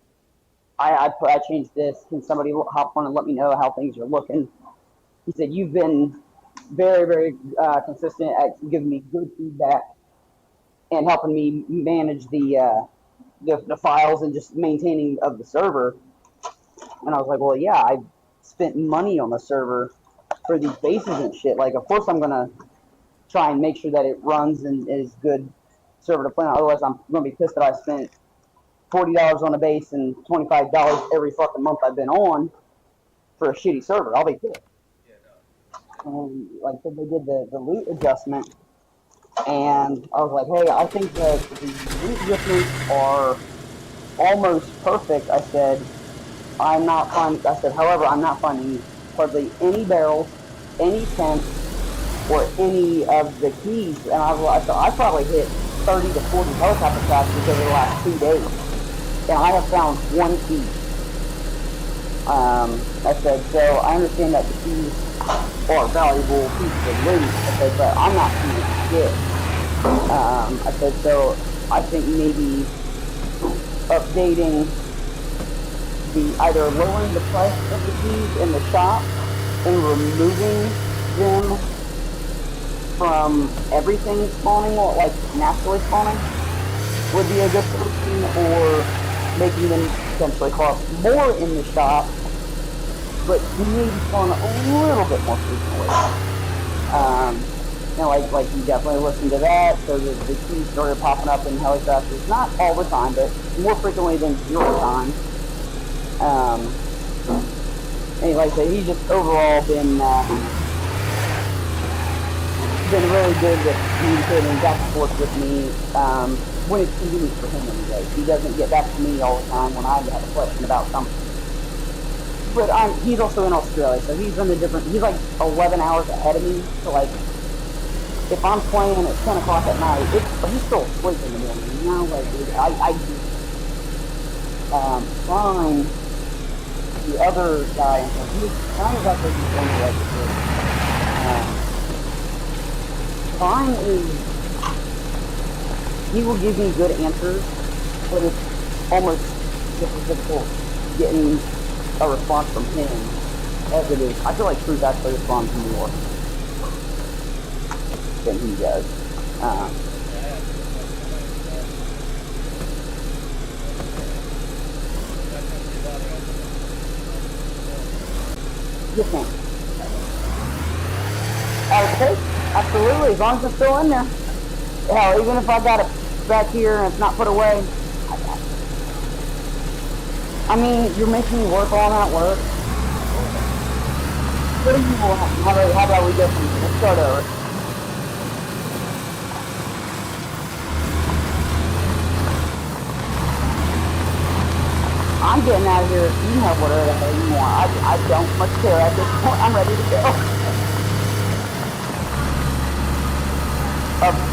I changed this. Can somebody hop on and let me know how things are looking? He said, you've been very, very consistent at giving me good feedback and helping me manage the files and just maintaining of the server. And I was like, well, yeah, I spent money on the server for these bases and shit. Like, of course I'm going to try and make sure that it runs and is good server to play on. Otherwise, I'm going to be pissed that I spent $40 on a base and $25 every fucking month I've been on for a shitty server. I'll be pissed. And like I said, they did the loot adjustment. And I was like, hey, I think that the loot adjustments are almost perfect. I said, however, I'm not finding hardly any barrels, any tents, or any of the keys. And I was like, so I probably hit 30 to 40 helicopter crashes over the last 2 days. And I have found one key. I said, so I understand that the keys are valuable pieces of loot. I said, but I'm not seeing shit. I said, so I think maybe updating either lowering the price of the keys in the shop and removing them from everything spawning, like naturally spawning, would be a good solution, or making them potentially cost more in the shop, but maybe spawn a little bit more frequently. Like you definitely listen to that, so the keys started popping up in heli crashes, not all the time, but more frequently than 0 times. And like I said, he's just overall been really good at communicating back and forth with me when it's convenient for him anyway. He doesn't get back to me all the time when I have a question about something. But he's also in Australia, so he's like 11 hours ahead of me, so like, if I'm playing at 10 o'clock at night, he's still asleep in the morning, you know, like, I find the other guy, he's kind of like this registered. Fine is, he will give me good answers, but it's almost just as difficult getting a response from him as it is. I feel like Truth actually responds more than he does. Yes, ma'am. Okay, absolutely, as long as it's still in there. Hell, even if I got it back here and it's not put away, I got it. I mean, you're making me work all that work. What do you want? How about we go from, let's start over. I'm getting out of here. You can have whatever the hell you want. I don't much care at this point. I'm ready to go.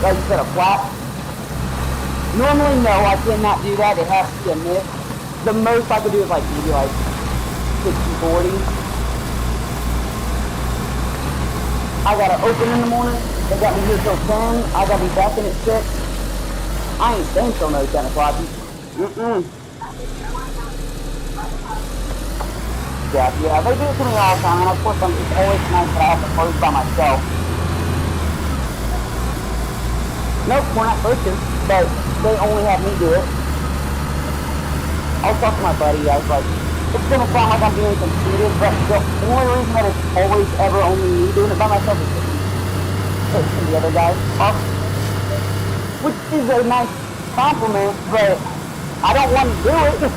Like you said, a flat. Normally, no, I cannot do that. It has to be a miss. The most I could do is like maybe like 60-40. I gotta open in the morning. They got me here till 10. I gotta be back in at 6. I ain't staying till no 10 o'clock. Yeah, they do it to me all the time, and of course it's always nice that I have to close by myself. Nope, we're not supposed to, but they only have me do it. I was talking to my buddy, I was like, it's gonna sound like I'm being conceited, but the only reason that it's always ever only me doing it by myself is pushing the other guys off. Which is a nice compliment, but I don't want to do it.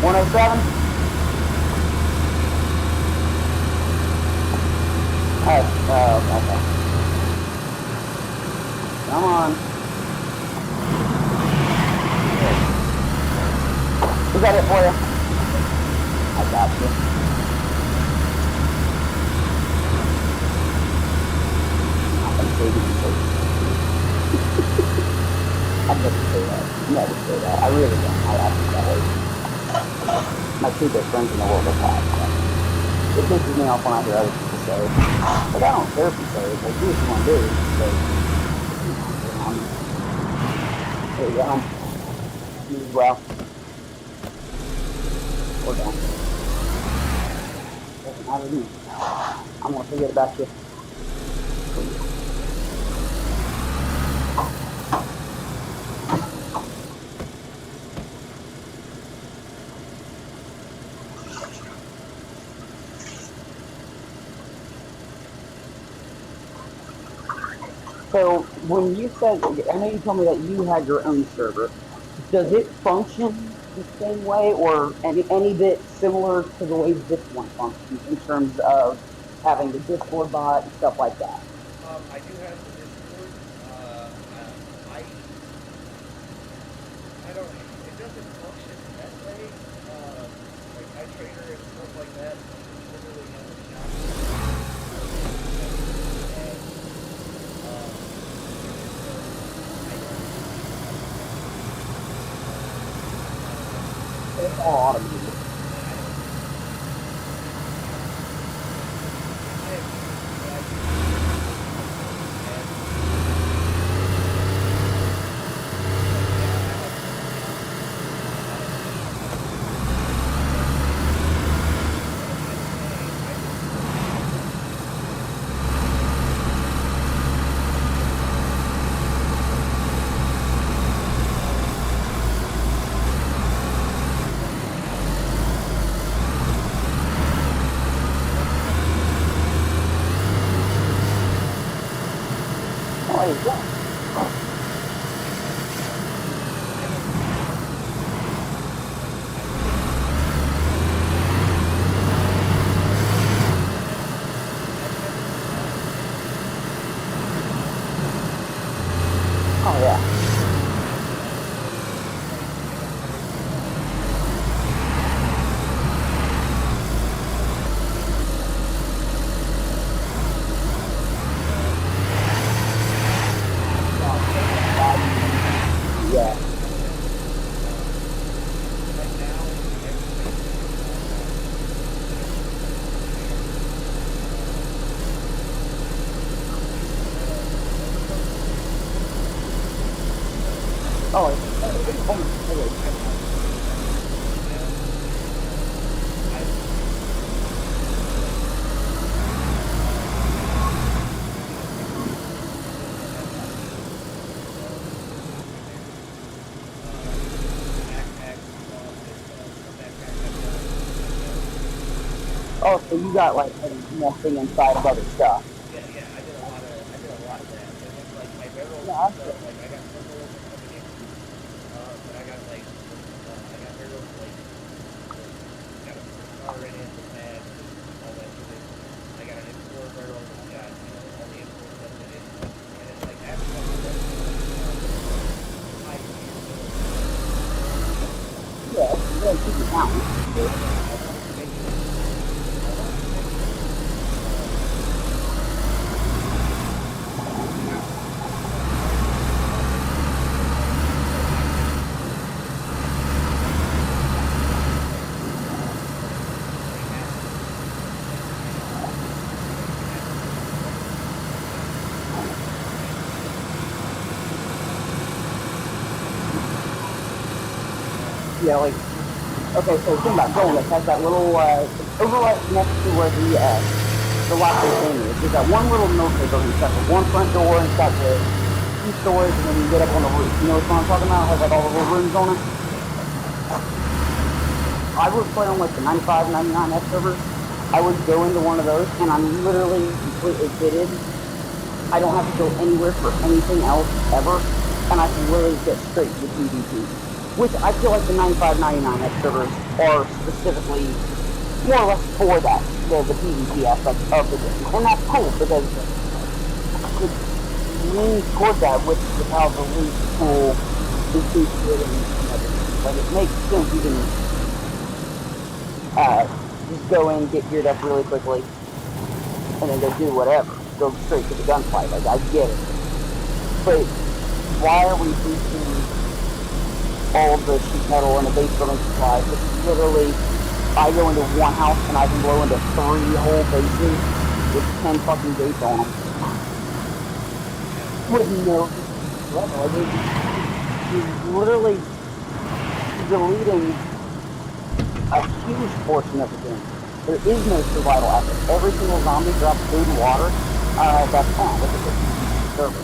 107. Okay. Come on. We got it for you. I got you. I'm gonna say you I'd never say that. Never say that. I really don't. I think that way. My two best friends in the world are black. It pisses me off when I hear other people say it. But I don't care if you say it. Like, do what you want to do. So, there you go. You as well. Or don't. Doesn't matter to me. I'm going to forget about you. So when you said, I know you told me that you had your own server. Does it function the same way, or any bit similar to the way this one functions in terms of having the Discord bot and stuff like that? I do have the Discord. I don't. It doesn't function that way. Like iTrader and stuff like that. Literally have a shop. It's all automated. Oh, yeah. Oh, yeah. Yeah. Oh, oh, so you got like nothing inside of other stuff. Yeah, I did a lot of that. And it's like my barrels Yeah, and stuff, like I got some barrels coming in. But I got like I got barrels like got a star in it, the pad, all that shit. I got an M4 barrel, I got all the M4 stuff Yeah, like, okay, so think about going, it has that little, overlap next to where the locker thing is. There's that one little military building. It's got the one front door, and it's got the two stories, and then you get up on the roof. You know what I'm talking about? It has like all the little rooms on it. I would play on like the 95, 99 F servers. I would go into one of those, and I'm literally completely fitted. I don't have to go anywhere for anything else ever, and I can literally get straight to the PvP. Which I feel like the 95, 99 F servers are specifically more or less for that, the PvP aspect of the game. And that's cool, because it leans toward that with how the loot pool is boosted and everything. Like, it makes sense you can just go in, get geared up really quickly, and then go do whatever. Go straight to the gunfight. Like, I get it. But why are we boosting all the sheet metal and the base building supplies? It's literally, I go into one house and I can blow into 3 whole bases with 10 fucking gates on them. With no level. Like, you're literally deleting a huge portion of the game. There is no survival aspect. Every single zombie drops food and water. That's fine. If it's a PvP server.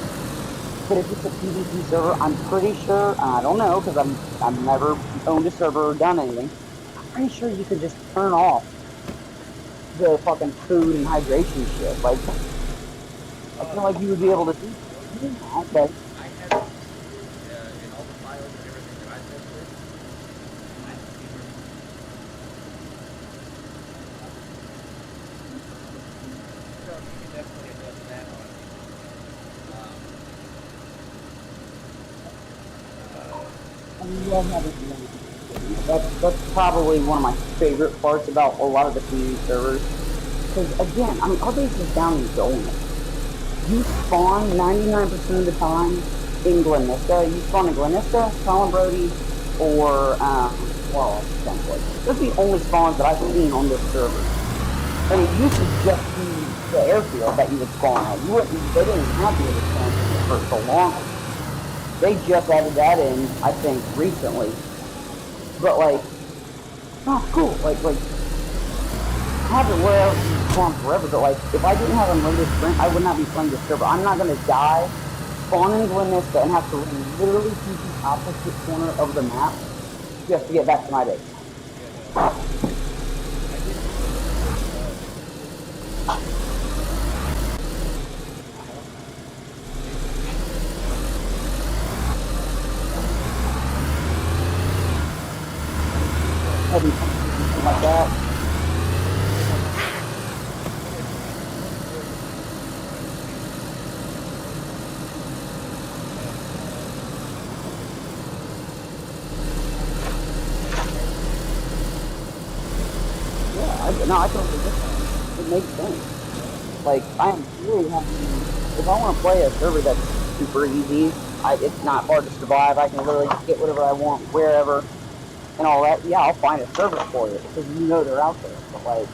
But if it's a PvP server, I'm pretty sure, I don't know, because I've never owned a server or done anything, I'm pretty sure you could just turn off the fucking food and hydration shit. Like, I feel like you would be able to do that, but I have in all the files and everything that I posted. I have so you can definitely adjust that on. I love having that's probably one of my favorite parts about a lot of the community servers. Because again, I mean, our base is down in Dolness. You spawn 99% of the time in Glenista. You spawn in Glenista, Colin Brody, or well, essentially, those are the only spawns that I've seen on this server. And it used to just be the airfield that you would spawn at. You wouldn't. They didn't have the other spawns for so long. They just added that in, I think, recently. But like, oh, cool. Like, have it where else you spawn forever. But like, if I didn't have unlimited sprint, I would not be playing this server. I'm not gonna die, spawn in Glenista, and have to literally keep the opposite corner of the map just to get back to my base. Maybe something like that. I totally get that. It makes sense. Like, I am really happy. If I want to play a server that's super easy, it's not hard to survive, I can literally just get whatever I want, wherever, and all that, yeah, I'll find a server for you, because you know they're out there. But, like,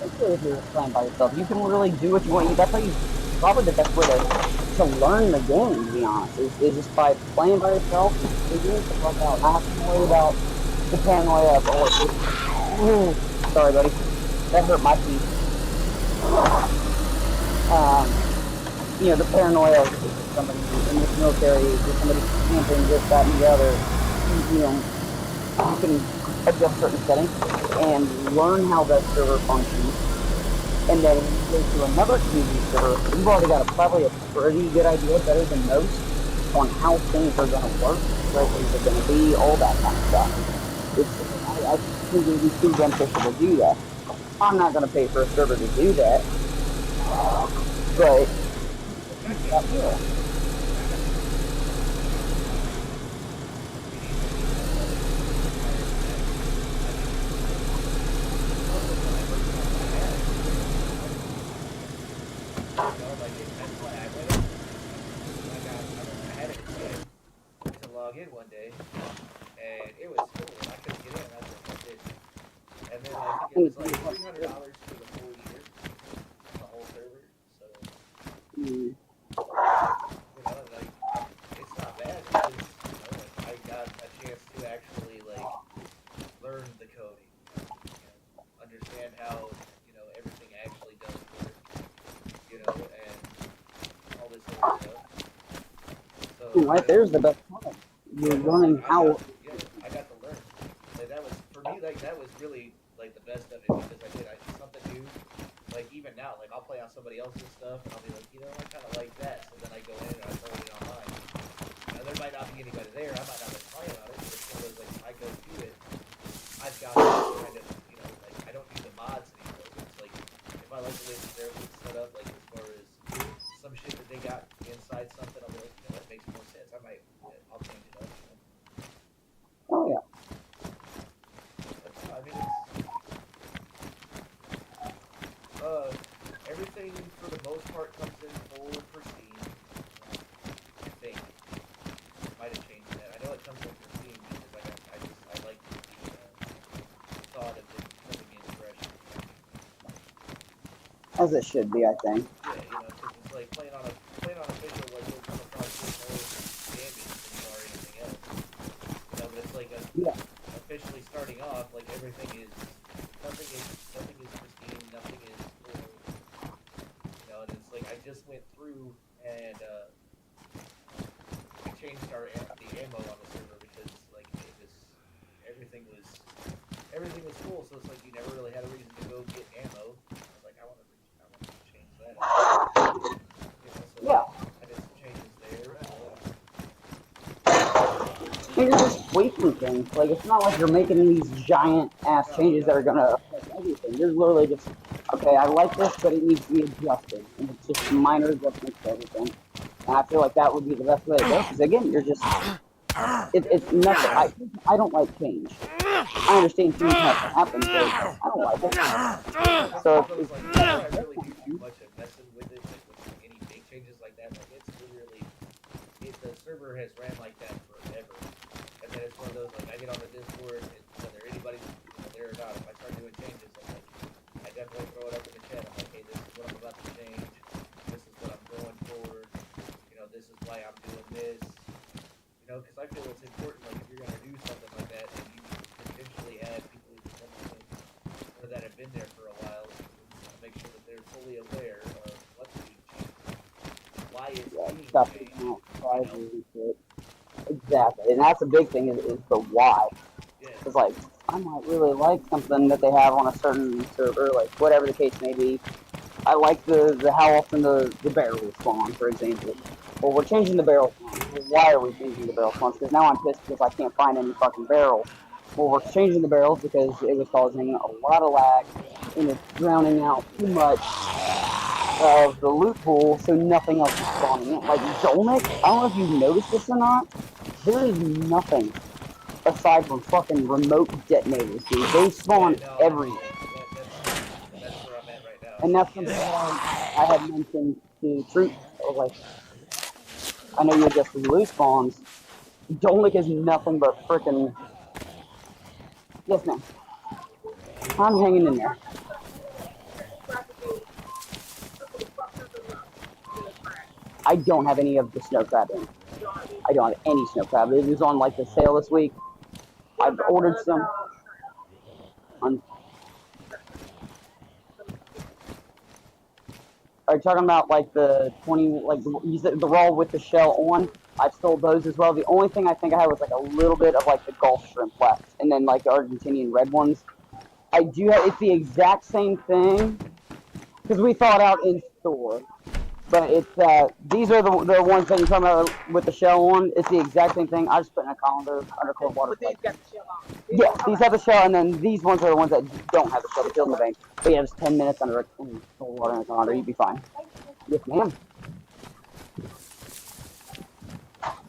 especially if you're playing by yourself, you can really do what you want. That's how you, probably the best way to learn the game, to be honest, is just by playing by yourself, figuring the fuck out, not having to worry about the paranoia of, sorry, buddy. That hurt my feet. You know, the paranoia of somebody in the military, if somebody camping, this, that, and the other. You know, you can adjust certain settings and learn how that server functions. And then when you go to another community server, you've already got probably a pretty good idea, better than most, on how things are going to work, where things are going to be, all that kind of stuff. I think it would be too beneficial to do that. I'm not going to pay for a server to do that, but that will. like that's why I went in. I had it set to log in one day, and it was full, and I couldn't get in. I was like, that's it. And then I think it was like $300 for the full year, the whole server. So Mm. like it's not bad because like, I got a chance to actually like learn the coding, understand how everything actually does work, and all this other stuff. So Right there's the best part. You're learning how. I got to learn. Like that was for me. Like that was really like the best of it because I did something new. Like even now, like I'll play on somebody else's stuff and I'll be like, I kind of like that. So then I go in and I throw it online. Now there might not be anybody there. I might not be playing on it, but it's one of those like I go to it. I've got kind of like I don't do the mods anymore. It's like if I like the way that everything's set up, like as far as some shit that they got inside something, I'll be like, that makes more sense. I'll change it up. Oh yeah. But no, I mean, everything for the most part comes in full for Steam. I think might have changed that. I know it comes in for Steam because I like the thought of it coming in fresh. As it should be, I think. Yeah, because it's like playing on official, like you'll come across more damage than you are anything else. But it's like Yeah. officially starting off, like everything is nothing is pristine, nothing is full. And it's like I just went through and we changed the ammo on the server because like everything was full, so it's like you never really had a reason to go get ammo. I was like, I want to change that. So Yeah. I did some changes there. You're just tweaking things. Like it's not like you're making these giant ass changes that are gonna affect everything. You're literally just, okay, I like this, but it needs to be adjusted, and it's just minor adjustments to everything. And I feel like that would be the best way to go. Because again, you're just, it's nothing. I don't like change. I understand change has to happen, but I don't like it. So It's like I really do too much of messing with it, like with any big changes like that. Like it's literally, the server has ran like that forever. And then it's one of those like I get on the Discord and whether anybody's there or not, if I start doing changes, I definitely throw it up in the chat. I'm like, hey, this is what I'm about to change. This is what I'm going for. This is why I'm doing this. Because I feel it's important. Like if you're gonna do something like that, and you potentially have people who come in or that have been there for a while, make sure that they're fully aware of what's being changed, why it's being stuff changed. is not surprising and shit. Exactly, and that's a big thing is the why. It's like I might really like something that they have on a certain server, like whatever the case may be. I like the how often the barrels spawn, for example. Well, we're changing the barrel spawns. Well, why are we changing the barrel spawns? Because now I'm pissed because I can't find any fucking barrels. Well, we're changing the barrels because it was causing a lot of lag and it's drowning out too much of the loot pool, so nothing else is spawning in. Like Dolnik, I don't know if you've noticed this or not, there is nothing aside from fucking remote detonators, dude. They spawn everywhere. That's where I'm at right now. And that's something I had mentioned to troops. I was like, I know you adjusted the loot spawns. Dolnik is nothing but freaking. Yes, ma'am. I'm hanging in there. I don't have any of the snow crab in. I don't have any snow crab. It was on like the sale this week. I've ordered some. Are you talking about like the 20, like you said, the raw with the shell on? I've sold those as well. The only thing I think I had was like a little bit of like the Gulf shrimp left, and then like the Argentinian red ones. I do have, it's the exact same thing because we thought out in store, but it's these are the ones that you're talking about with the shell on. It's the exact same thing. I just put in a colander under cold water. But these got the shell on. Yeah, these have the shell, and then these ones are the ones that don't have the shell. They're still in the vein. But yeah, just 10 minutes under cold water in a colander, you'd be fine. Yes, ma'am.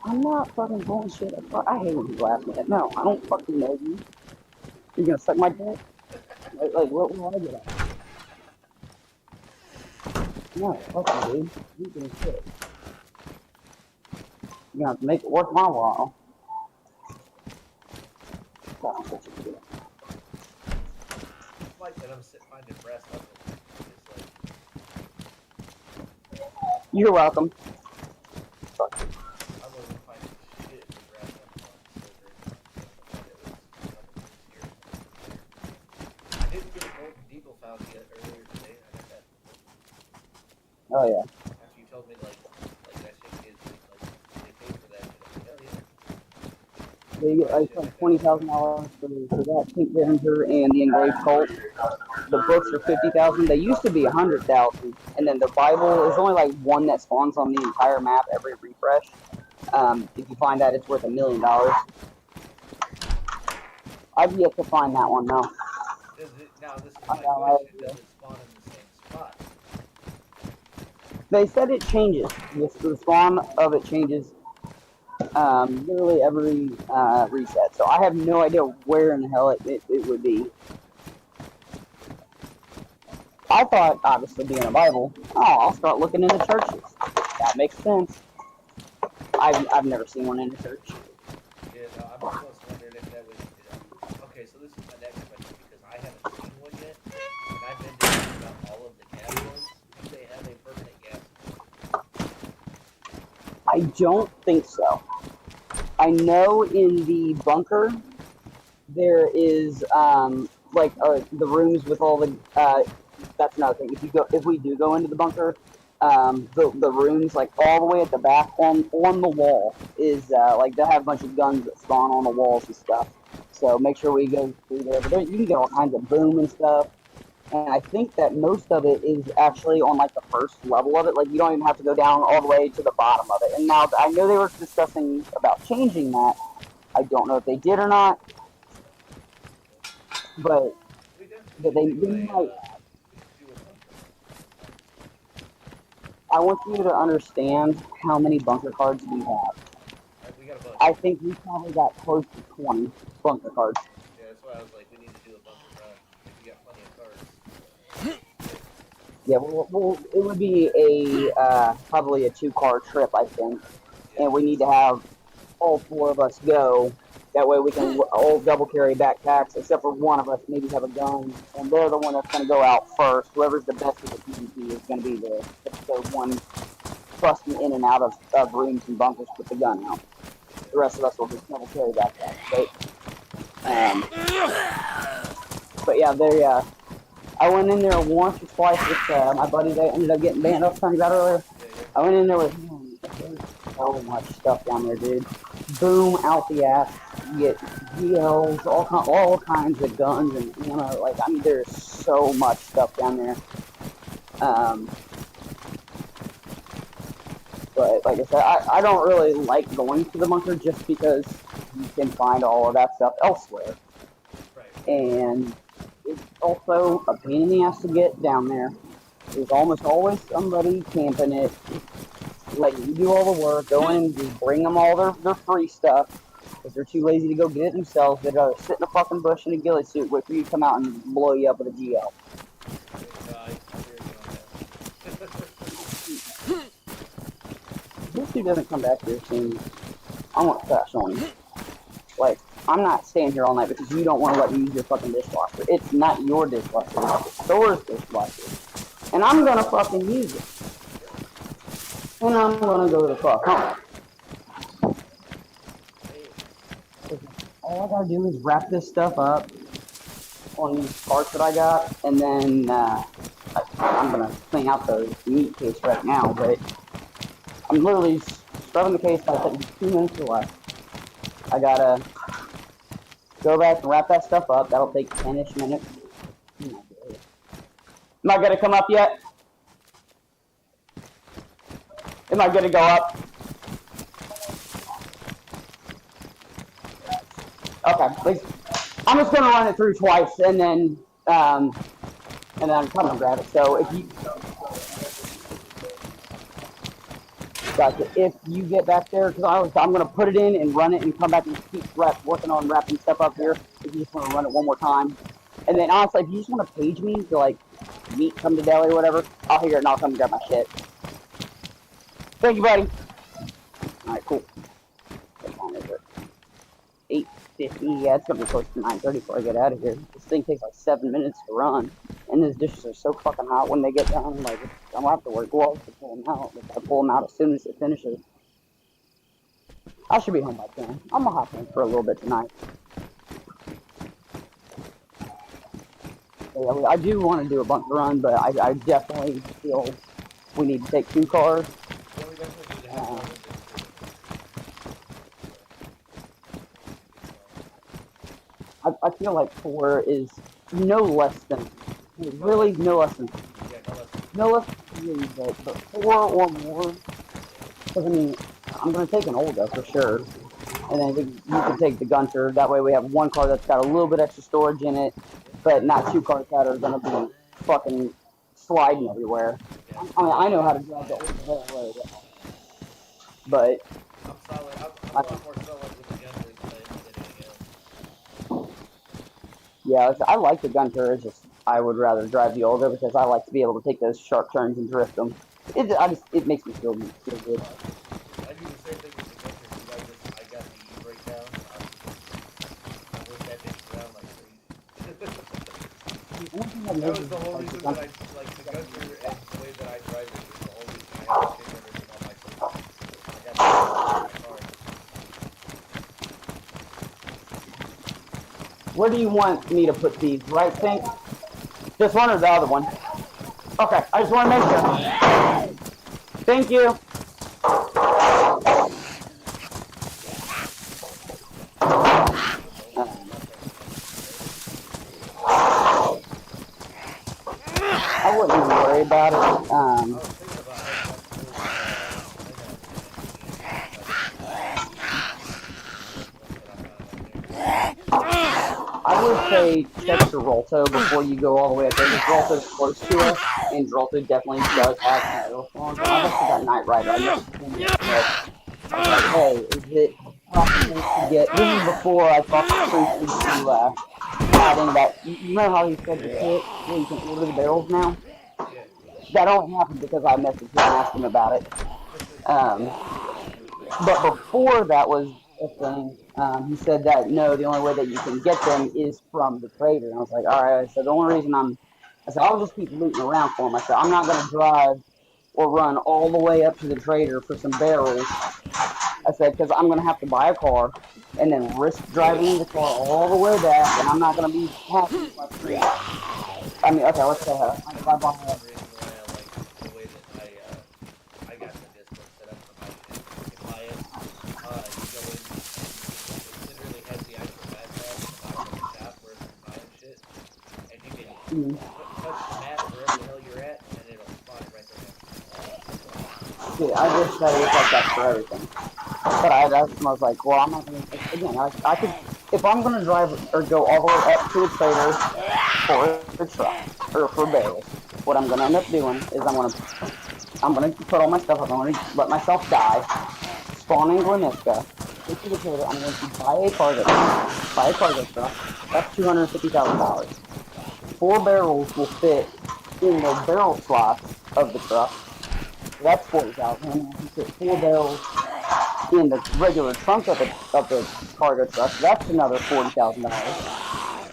I'm not fucking bullshit. I hate when people ask me that. No, I don't fucking know you. You gonna suck my dick? Like what will I get at? No, fuck you, dude. You can shit. You're gonna have to make it worth my while. God, I'm such a kid. It's like that I'm finding breast up. It's like You're welcome. Fuck. I wasn't finding shit in breast up on surgery. I didn't get a golden eagle found yet earlier today. I got that Oh yeah. after you told me like that shit is like they paid for that shit. Hell yeah. They get like $20,000 for that pink Derringer and the engraved Colt. The books are 50,000. They used to be 100,000, and then the Bible is only like one that spawns on the entire map every refresh. If you find that, it's worth $1 million. I've yet to find that one though. Does it now? This is my question. Does it spawn in the same spot? They said it changes. The spawn of it changes literally every reset. So I have no idea where in the hell it would be. I thought, obviously, being a Bible, I'll start looking into churches. That makes sense. I've never seen one in a church. Yeah, no, I'm almost wondering if that was. Okay, so this is my next question because I haven't seen one yet, and I've been to about all of the gas ones. Do they have a permanent gas? I don't think so. I know in the bunker there is the rooms with all the that's another thing. If we do go into the bunker, the rooms like all the way at the back on the wall is like they'll have a bunch of guns that spawn on the walls and stuff. So make sure we go through there. But you can get all kinds of boom and stuff. And I think that most of it is actually on like the first level of it. Like you don't even have to go down all the way to the bottom of it. And now I know they were discussing about changing that. I don't know if they did or not. But they might. I want you to understand how many bunker cards we have. We got a bunch. I think we probably got close to 20 bunker cards. Yeah, that's why I was like, we need to do a bunker run. We got plenty of cards. Yeah, well, it would be a probably a 2-car trip, I think, and we need to have all 4 of us go. That way we can all double carry backpacks, except for one of us maybe have a gun, and they're the one that's going to go out first. Whoever's the best at the PvP is going to be the one busting in and out of rooms and bunkers with the gun out. The rest of us will just double carry backpacks, but yeah, I went in there once or twice with my buddy that ended up getting banned. I was talking about earlier. I went in there with him. There's so much stuff down there, dude. Boom out the ass. You get GLs, all kinds of guns, and there's so much stuff down there. But like I said, I don't really like going to the bunker just because you can find all of that stuff elsewhere. Right. And it's also a pain in the ass to get down there. There's almost always somebody camping it, letting you do all the work, go in and just bring them all their free stuff. If they're too lazy to go get it themselves, they'd rather sit in a fucking bush in a ghillie suit, wait for you to come out and blow you up with a GL. This dude doesn't come back here soon. I want to crash on him. Like, I'm not staying here all night because you don't want to let me use your fucking dishwasher. It's not your dishwasher, it's the store's dishwasher. And I'm gonna fucking use it. And I'm gonna go to the fuck home. All I gotta do is wrap this stuff up on these parts that I got, and then I'm gonna clean out the meat case right now, but I'm literally scrubbing the case by taking 2 minutes or less. I gotta go back and wrap that stuff up. That'll take 10-ish minutes. Am I gonna come up yet? Am I gonna go up? Okay, I'm just gonna run it through twice, and then I'm coming to grab it. So if you, gotcha. If you get back there, because I'm gonna put it in and run it and come back and keep working on wrapping stuff up here. If you just want to run it one more time, and then honestly, if you just want to page me to like meat come to deli or whatever, I'll hear it and I'll come grab my shit. Thank you, buddy. Alright, cool. What time is it? 8:50. Yeah, it's gonna be close to 9:30 before I get out of here. This thing takes like 7 minutes to run, and these dishes are so fucking hot when they get done. Like, I'm gonna have to wear gloves to pull them out. If I pull them out as soon as it finishes, I should be home by 10. I'm gonna hop in for a little bit tonight. Yeah, I do want to do a bunch of run, but I definitely feel we need to take 2 cars. Yeah, we definitely need to have more than just I feel like 4 is no less than, really no less than, yeah, no less than 3, but 4 or more. Because I mean, I'm gonna take an Olga for sure, and then you can take the Gunter. That way we have 1 car that's got a little bit extra storage in it, but not 2 cars that are gonna be fucking sliding everywhere. I mean, I know how to drive the Olga very well, but I'm solid. I'm a lot more solid with the Gunter than anything else. yeah, I like the Gunter. It's just I would rather drive the Olga because I like to be able to take those sharp turns and drift them. It makes me feel good. I do the same thing with the Gunter because I got the breakdown. I work that bitch around like crazy. That was the whole reason that I like the Gunter and the way that I drive it is the whole reason I have to take everything on myself. I got to my car. Where do you want me to put these? Right, Pink? This one or the other one? Okay, I just want to make sure. Thank you. I wouldn't even worry about it. I would say check Gibraltar before you go all the way up there. Gibraltar's close to us, and Gibraltar definitely does have some aeroforms. I've actually got Night Rider. I was like, hey, is it possible to get... This is before I talked to Tracy into adding that... You know how he said the kit where you can order the barrels now? That only happened because I messaged him and asked him about it. But before that was a thing, he said that no, the only way that you can get them is from the trader. And I was like, all right. I said the only reason I said I'll just keep looting around for them. I said I'm not gonna drive or run all the way up to the trader for some barrels. I said because I'm gonna have to buy a car and then risk driving the car all the way back, and I'm not gonna be happy with my free. I mean, okay, let's say if I buy a touch the map wherever the hell you're at, and it'll spawn it right there. Yeah, I wish that it was like that for everything. But I was like, well, I'm not gonna. Again, I could, if I'm gonna drive or go all the way up to a trader for a truck or for barrels, what I'm gonna end up doing is I'm gonna put all my stuff up. I'm gonna let myself die, spawn in Gleniska, get to the trader. I'm going to buy a cargo truck. That's $250,000. 4 barrels will fit in the barrel slots of the truck. That's $40,000. And if you put 4 barrels in the regular trunk of the cargo truck, that's another $40,000.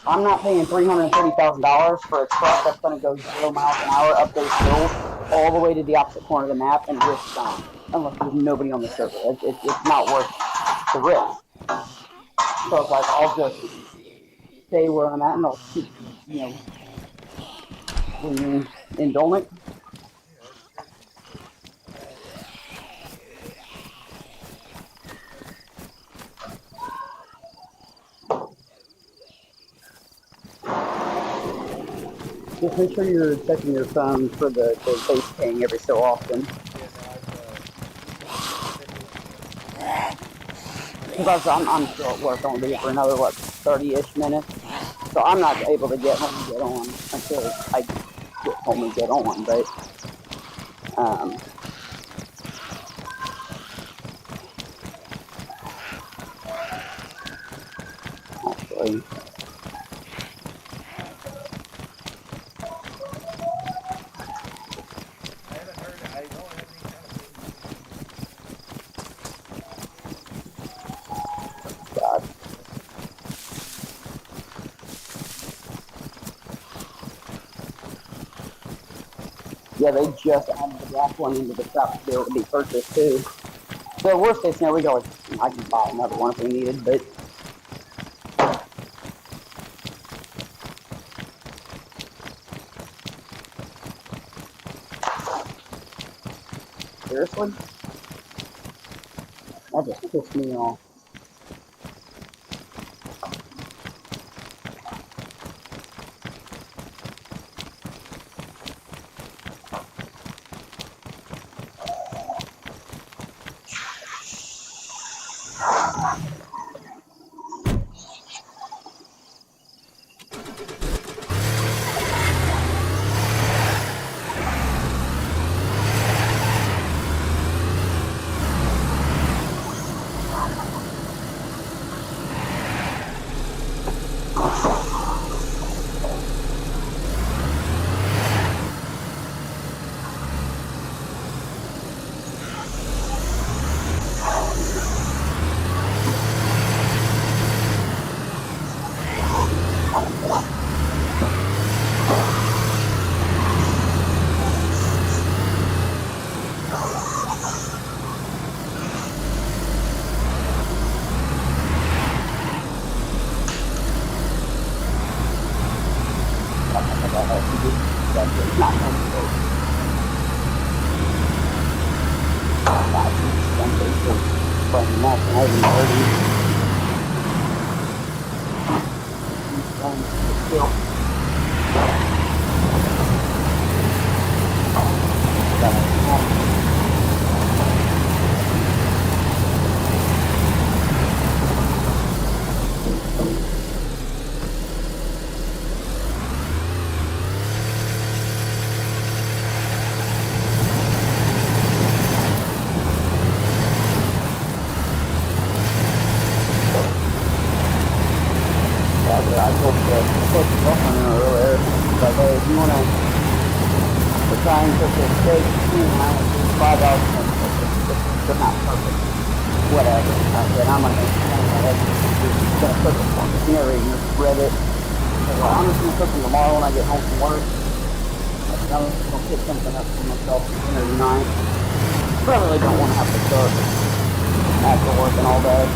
I'm not paying $330,000 for a truck that's going to go 0 miles an hour up those hills all the way to the opposite corner of the map and risk dying. Unless there's nobody on the server. It's not worth the risk. So it's like, I'll just stay where I'm at and I'll keep, being indolent. Just make sure you're checking your phone for the face ping every so often. Because I'm still at work, I'm going to be for another, 30-ish minutes. So I'm not able to get home and get on until I get home and get on, but, actually, Yeah, they just added the black one into the shop to be able to be purchased too. So worst case scenario, we could always, I can buy another one if we needed, but seriously, that just pissed me off. That's not necessary. Something for playing that, and I haven't heard still. I told the girlfriend earlier, like, hey, if you want to try and cook this steak, $5. They're not perfect. Whatever. I said, I'm going to cook it for me. Here, you spread it. I said, well, I'm just going to cook them tomorrow when I get home from work. I said, I'm going to cook something up for myself for dinner tonight. But I really don't want to have to cook after working all day.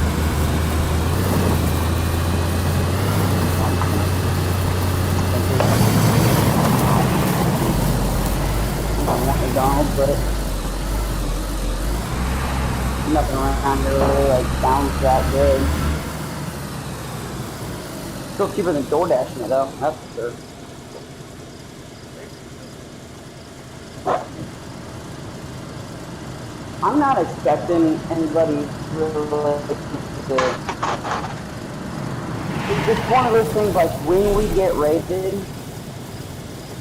McDonald's, but nothing around here really like sounds that good. Still cheaper than DoorDashing it though, that's for sure. I'm not expecting anybody really to. It's one of those things like when we get rated,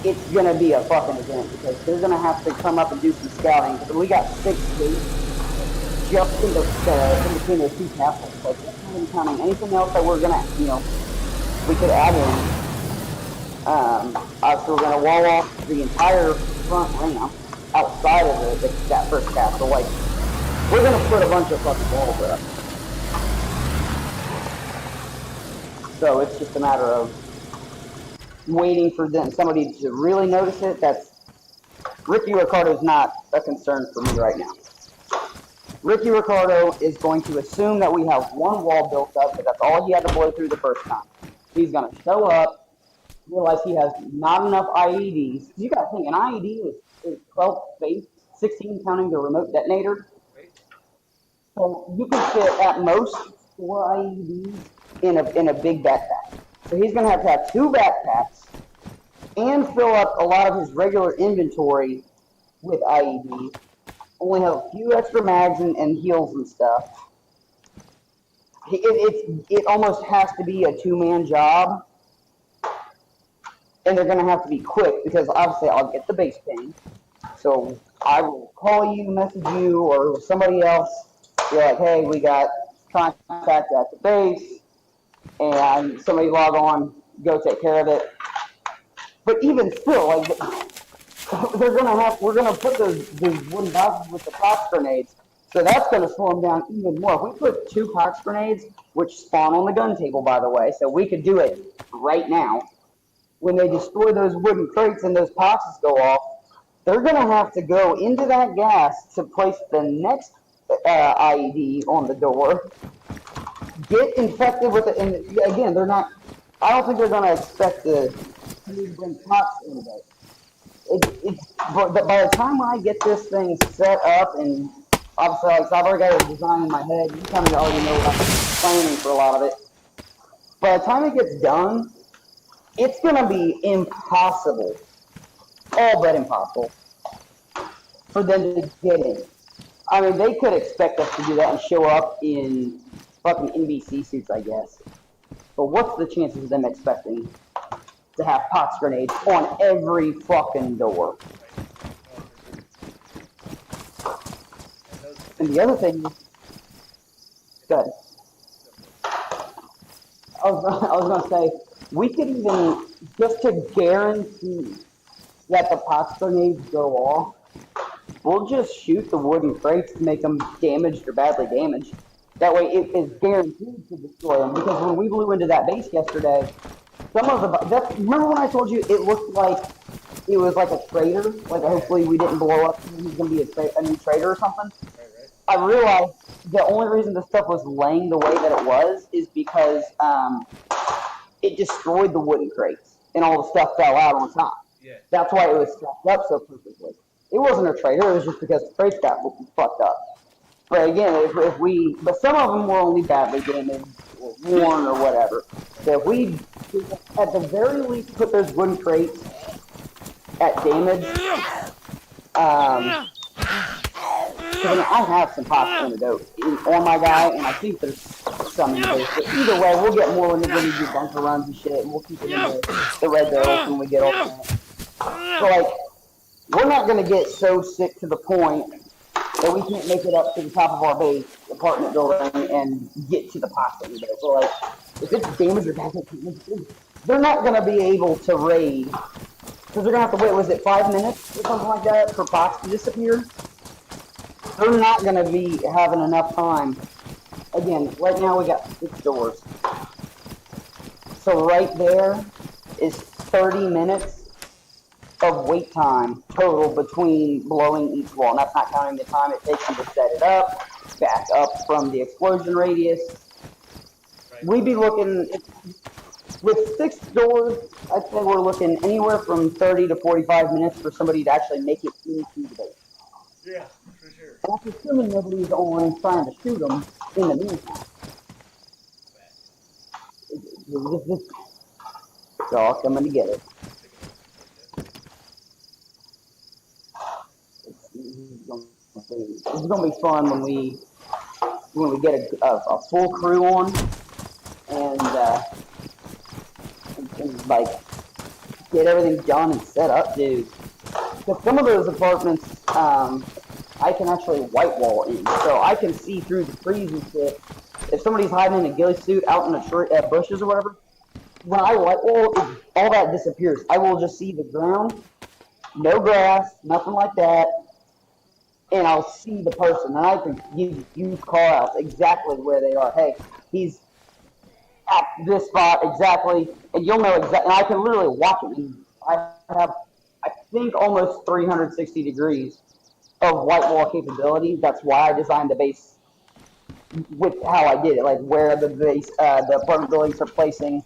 it's gonna be a fucking event because they're gonna have to come up and do some scouting. Because we got 6 gates just in between those two castles. Like, that's not even counting anything else that we're gonna, we could add in. So we're gonna wall off the entire front ramp outside of that first castle. Like, we're gonna put a bunch of fucking walls up. So it's just a matter of waiting for somebody to really notice it. Ricky Ricardo is not a concern for me right now. Ricky Ricardo is going to assume that we have one wall built up, but that's all he had to blow through the first time. He's going to show up, realize he has not enough IEDs. You got to think, an IED is 12 space, 16 counting the remote detonator. So you can fit at most 4 IEDs in a big backpack. So he's going to have 2 backpacks and fill up a lot of his regular inventory with IEDs. Only have a few extra mags and heals and stuff. It almost has to be a 2-man job. And they're going to have to be quick because obviously I'll get the base ping. So I will call you, message you, or somebody else. You're like, hey, we got contact at the base. And somebody log on, go take care of it. But even still, like, we're gonna put those wooden boxes with the pox grenades, so that's gonna slow them down even more. If we put 2 pox grenades, which spawn on the gun table, by the way, so we could do it right now. When they destroy those wooden crates and those boxes go off, they're going to have to go into that gas to place the next IED on the door, get infected with it, and again, they're not. I don't think they're going to expect to bring pots into it. But by the time I get this thing set up, and obviously, like, I've already got a design in my head, you kind of already know what I'm planning for a lot of it. By the time it gets done, it's going to be impossible, all but impossible, for them to get in. I mean, they could expect us to do that and show up in fucking NBC suits, I guess. But what's the chances of them expecting to have pox grenades on every fucking door? And the other thing, good. I was gonna say, we could even, just to guarantee that the pox grenades go off, we'll just shoot the wooden crates to make them damaged or badly damaged. That way it is guaranteed to destroy them. Because when we blew into that base yesterday, some of the, remember when I told you it looked like it was like a traitor? Like hopefully we didn't blow up, he's going to be a new traitor or something? I realized the only reason the stuff was laying the way that it was is because it destroyed the wooden crates and all the stuff fell out on top. Yeah. That's why it was stacked up so perfectly. It wasn't a traitor, it was just because the crates got fucked up. But again, but some of them were only badly damaged or worn or whatever. So if we, at the very least, put those wooden crates at damage, because I have some pop antidote on my guy, and I think there's some in place. But either way, we'll get more when we do bunker runs and shit, and we'll keep it in the red barrels when we get all that. So, like, we're not going to get so sick to the point that we can't make it up to the top of our base apartment building and get to the pop antidote. So, like, if it's damaged or damage, they're not going to be able to raid. Because they're going to have to wait, was it 5 minutes or something like that for pops to disappear? They're not going to be having enough time. Again, right now we got 6 doors. So right there is 30 minutes of wait time total between blowing each wall. And that's not counting the time it takes them to set it up, back up from the explosion radius. Right. We'd be looking, with 6 doors, I'd say we're looking anywhere from 30 to 45 minutes for somebody to actually make it into the base. Yeah, for sure. That's assuming nobody's online trying to shoot them in the meantime. It's all coming together. It's gonna be fun when we get a full crew on and like get everything done and set up, dude. Because some of those apartments, I can actually white wall in, so I can see through the trees and shit. If somebody's hiding in a ghillie suit out in the bushes or whatever, when I white wall, all that disappears. I will just see the ground, no grass, nothing like that, and I'll see the person, and I can give you call outs exactly where they are. Hey, he's at this spot exactly, and you'll know exactly. And I can literally watch it. And I have, I think, almost 360 degrees of white wall capability. That's why I designed the base with how I did it, like where the base, the apartment buildings are placing,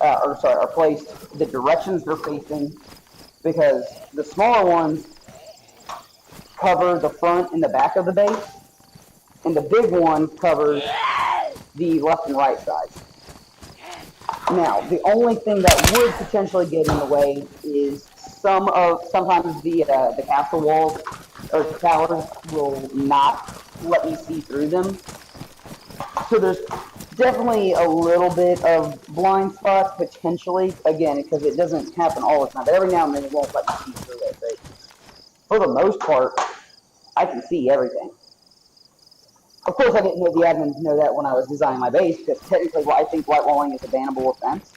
are placed, the directions they're facing, because the smaller ones cover the front and the back of the base, and the big one covers the left and right sides. Now, the only thing that would potentially get in the way is sometimes the castle walls or towers will not let me see through them. So there's definitely a little bit of blind spots potentially, again, because it doesn't happen all the time, but every now and then it won't let me see through it. But for the most part, I can see everything. Of course, I didn't know the admins know that when I was designing my base, because technically I think white walling is a bannable offense.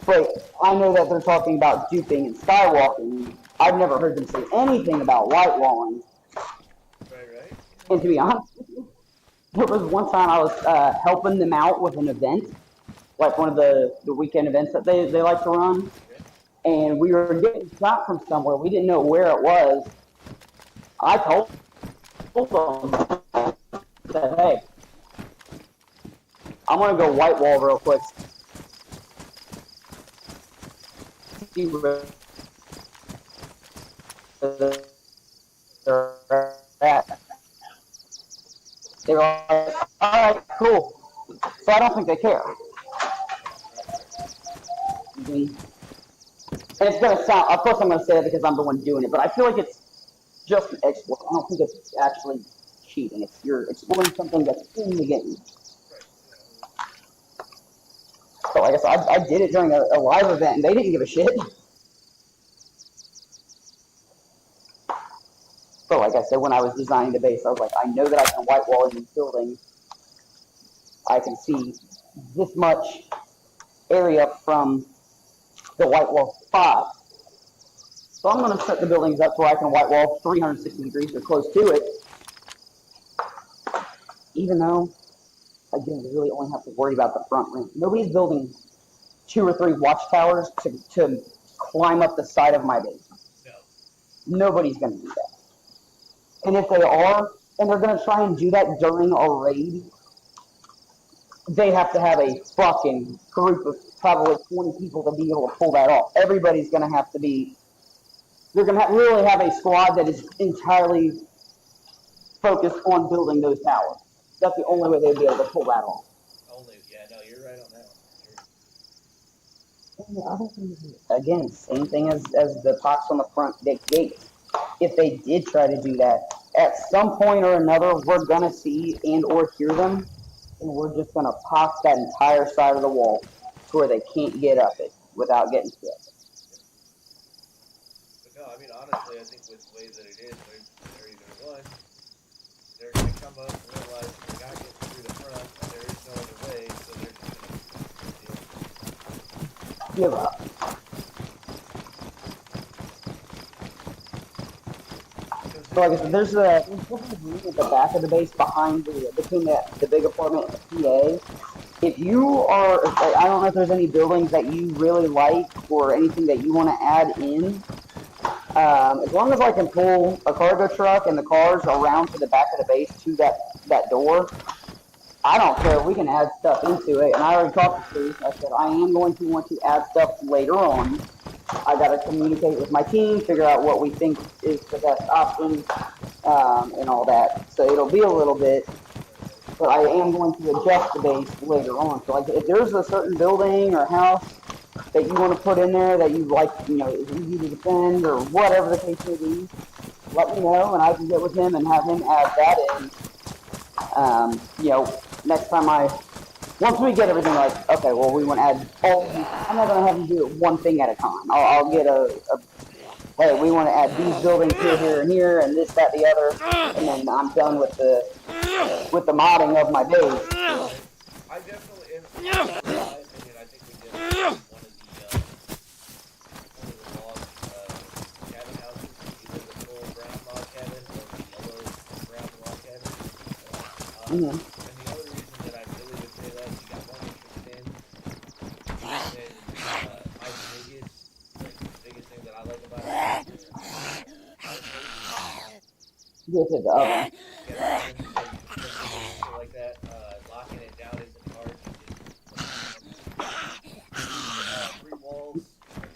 But I know that they're talking about duping and skywalking. I've never heard them say anything about white walling. Right. And to be honest with you, there was one time I was helping them out with an event, like one of the weekend events that they like to run. and we were getting shot from somewhere. We didn't know where it was. I told them, said, hey, I'm gonna go white wall real quick. See where they're at. They were like, all right, cool. So I don't think they care. And it's gonna sound, of course I'm gonna say it because I'm the one doing it, but I feel like it's just an exploit. I don't think it's actually cheating. It's you're exploiting something that's in the game. So like I said, I did it during a live event, and they didn't give a shit. So like I said, when I was designing the base, I was like, I know that I can white wall in these buildings. I can see this much area from the white wall spot. So I'm going to set the buildings up so I can white wall 360 degrees or close to it. Even though, again, we really only have to worry about the front rim. Nobody's building 2 or 3 watchtowers to climb up the side of my base. No. Nobody's going to do that. And if they are, and they're going to try and do that during a raid, they have to have a fucking group of probably 20 people to be able to pull that off. Everybody's going to have to be, they're going to really have a squad that is entirely focused on building those towers. That's the only way they'd be able to pull that off. Yeah, no, you're right on that one. And the other thing is, again, same thing as the pox on the front gate. If they did try to do that, at some point or another, we're going to see and or hear them, and we're just going to pox that entire side of the wall to where they can't get up it without getting hit. But no, I mean, honestly, I think with the way that it is, they're either one, they're going to come up and realize they're not getting through the front, and there is no other way, so they're just going to Give up. So like I said, there's a room at the back of the base behind between the big apartment and the PA. If you are, I don't know if there's any buildings that you really like or anything that you want to add in. As long as I can pull a cargo truck and the cars around to the back of the base to that door, I don't care. We can add stuff into it. And I already talked to Steve. I said I am going to want to add stuff later on. I got to communicate with my team, figure out what we think is the best option, and all that. So it'll be a little bit, but I am going to adjust the base later on. So like, if there's a certain building or house that you want to put in there that you like, is easy to defend or whatever the case may be, let me know and I can get with him and have him add that in. Next time once we get everything like, okay, well, we want to add all of these. I'm not going to have you do it one thing at a time. I'll get hey, we want to add these buildings here, and here, and this, that, the other, and then I'm done with the modding of my base. I definitely, in my opinion, I think we did one of the log cabin houses, either the full brown log cabin or the yellow brown log cabin. And the other reason that I really would say that is you got one entrance in, and then my biggest thing that I like about it is Get to the oven. like that, locking it down isn't hard. You just 3 walls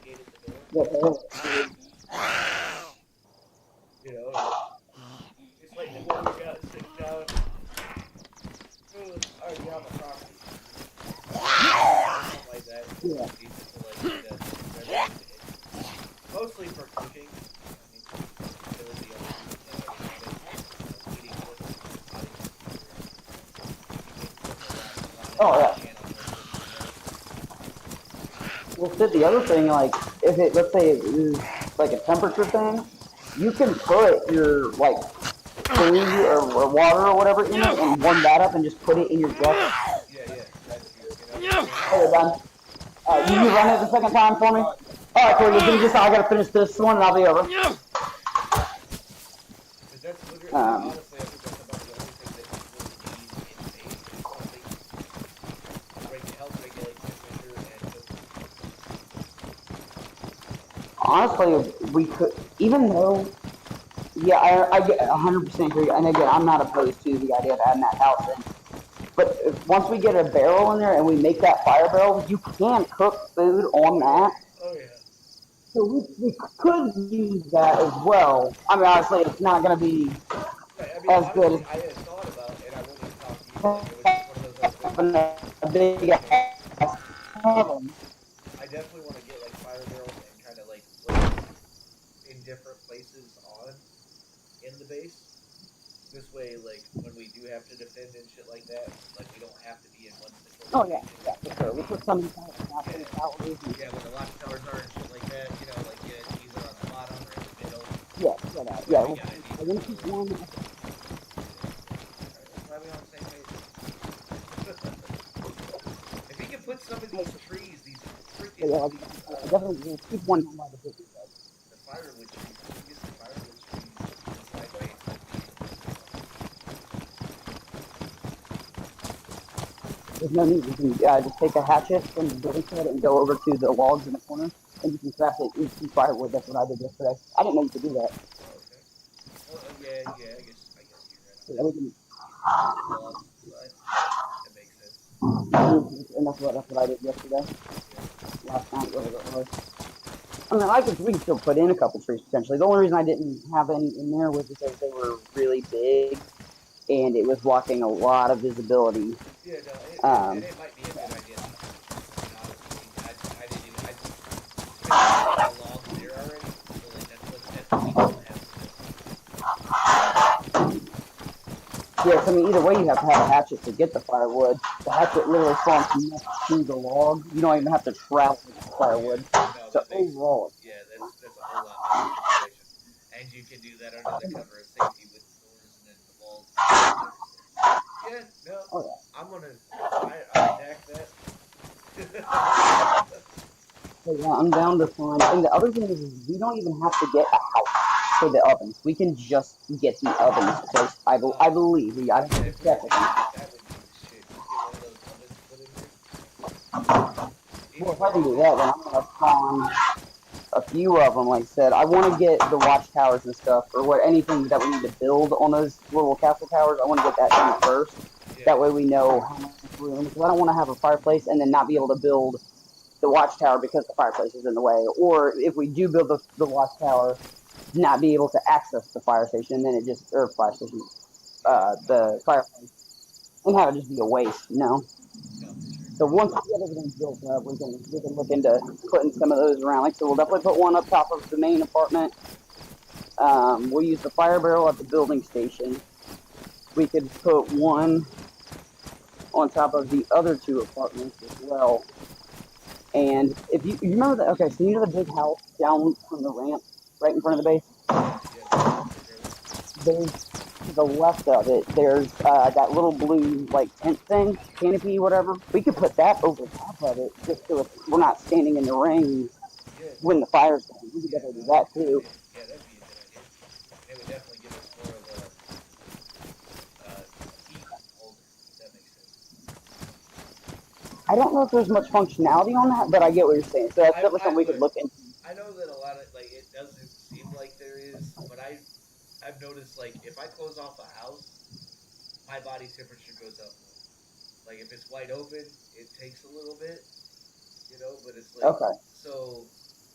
gated the door. It's like the one you got sitting down. Alright, you have a property. Something like that. Yeah. Mostly for cooking. I mean, really the only eating Oh, yeah. Well, Sid, the other thing, like, if it, let's say it is like a temperature thing, you can put your, like, food or water or whatever in it and warm that up and just put it in your jet. Yeah, that's true. Okay, done. You can run it the second time for me? Alright, cool, I gotta finish this one and I'll be over. Because that's literally, honestly, I think that's about the only thing that you really need in base is something to help regulate temperature and just honestly, we could, even though, yeah, I get 100% agree. And again, I'm not opposed to the idea of adding that house in. But once we get a barrel in there and we make that fire barrel, you can cook food on that. Oh yeah. So we could use that as well. I mean, honestly, it's not going to be Right. I mean, as good honestly, as I had thought about, and I wanted to talk to you. Like, it was just one of those I was thinking having about. a big ass oven. I definitely want to get like fire barrels and kind of like put them in different places on in the base. This way, like when we do have to defend and shit like that, like we don't have to be in one central Oh yeah, location. yeah, for sure. We put some inside the house, Yeah, some calories, and yeah. When the watchtowers are and shit like that, you know, like yeah, it's either on the bottom or in the middle. yeah, That way yeah. we got a We're decent gonna keep little. one. Alright, I'm glad we on the same page. If we can put some of these trees, these freaking Yeah, these definitely we'll keep one down by the business. the firewood trees, if we can get some firewood trees inside base, that'd be There's no need. You can just take a hatchet from the building site and go over to the logs in the corner, and you can craft it into firewood. That's what I did yesterday. I didn't know you could do that. oh, okay. Well, yeah. I guess you're right on So, yeah, that. we can, Logs, but that makes sense. and that's what I did yesterday. Yeah. Last night, whatever it was. I mean, we can still put in a couple trees potentially. The only reason I didn't have any in there was because they were really big, and it was blocking a lot of visibility. Yeah, no, Um, and it might be a good idea not to. I mean, honestly, I didn't even. I mean, there's a lot of logs there already, so like that's what we don't have to yes, I mean, either way, you have to have a hatchet to get the firewood. The hatchet literally forms next to the log. You don't even have to travel with the do. Yeah, firewood. no, So that makes. overall, Yeah, that's a whole lot better situation, and you can do that under the cover of safety with the doors and then the walls and shit like that. So, yeah, no, oh yeah. I'm gonna. I back that. So yeah, I'm down to find. And the other thing is we don't even have to get a house for the ovens. We can just get the ovens placed. I believe. I have Yeah, to if we check could with do them. that, that would be the shit. Just get one of those ovens put in there. Well, if I Anywhere can in do there. that, then I'm gonna spawn a few of them. Like I said, I want to get the watchtowers and stuff, or what anything that we need to build on those little castle towers. I want to get that done first. Yeah. That way we know how much room. Because I don't want to have a fireplace and then not be able to build the watchtower because the fireplace is in the way. Or if we do build the watchtower, not be able to access the fire station, then it just or fire station, Yeah. the fireplace, and have it just be a waste. You know. No, for sure. So once we get everything built up, we can look into putting some of those around. Like so, we'll definitely put one up top of the main apartment. We'll use the fire barrel at the building station. We could put one on top of the other two apartments as well. And if you remember that, okay, so you know the big house down from the ramp, right in front of the base. Yeah. There's to the left of it. There's that little blue like tent thing, canopy, whatever. We could put that over top of it, just so we're not standing in the rain Yeah. when the fire's going. We could Yeah. definitely No, do that that'd be a good too. idea. Yeah, that'd be a good idea. And it would definitely give us more of a heat holder, if that makes sense. I don't know if there's much functionality on that, but I get what you're saying. So that's definitely something we could look into. I know that a lot of like it doesn't seem like there is, but I've noticed like if I close off a house, my body temperature goes up more. Like if it's wide open, it takes a little bit, you know, but it's like Okay. so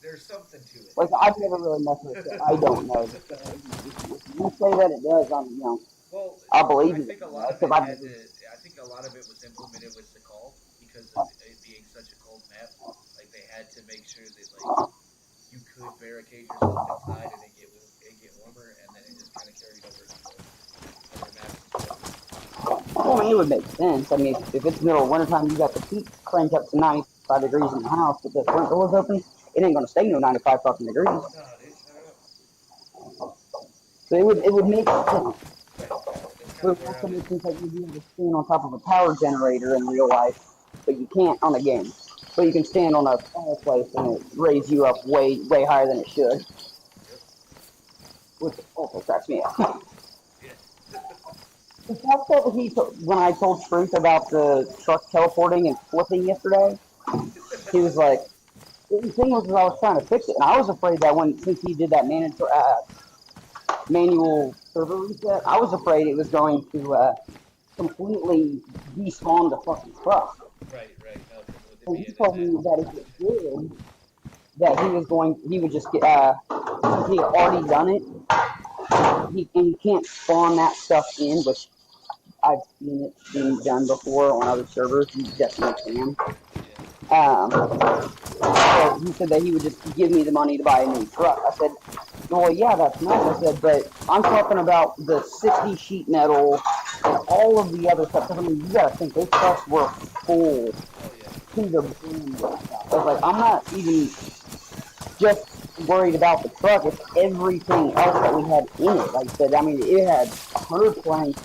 there's something to it. Like I've never really messed with it. I don't know. So if you say that it does, Well, I'll believe I you. think a lot of Because it I've had never. to. I think a lot of it was implemented with the call because of it being such a cold map. Like they had to make sure that like you could barricade yourself inside and it get warmer, and then it just kind of carried over to the other maps as well. Well, I mean, it would make sense. I mean, if it's middle of wintertime, you got the heat cranked up to 95 degrees in the house, but the front door's open, it ain't gonna stay no 95 fucking degrees. No, dude, shut up. So it would make sense. Right. That's kind But of it where I also was. makes sense that you'd be able to stand on top of a power generator in real life, but you can't on a game. But you can stand on a fireplace and it raise you up way higher than it should, Yep. which also cracks me up. Yeah. The fact that when I told Truth about the truck teleporting and flipping yesterday, he was like, the thing was, I was trying to fix it, and I was afraid that since he did that manual server reset, I was afraid it was going to completely despawn the fucking truck. Right, right. No, because with it And he being in told that. me that if it did, that he would just get, since he had already done it, and you can't spawn that stuff in, which I've seen it being done before on other servers. You definitely can. Yeah. So he said that he would just give me the money to buy a new truck. I said, well, yeah, that's nice. I said, but I'm talking about the 60 sheet metal and all of the other stuff. Because I mean, you got to think those trucks were full Oh yeah. to the brim with stuff. I was like, I'm not even just worried about the truck. It's everything else that we had in it. Like I said, I mean, it had 100 planks.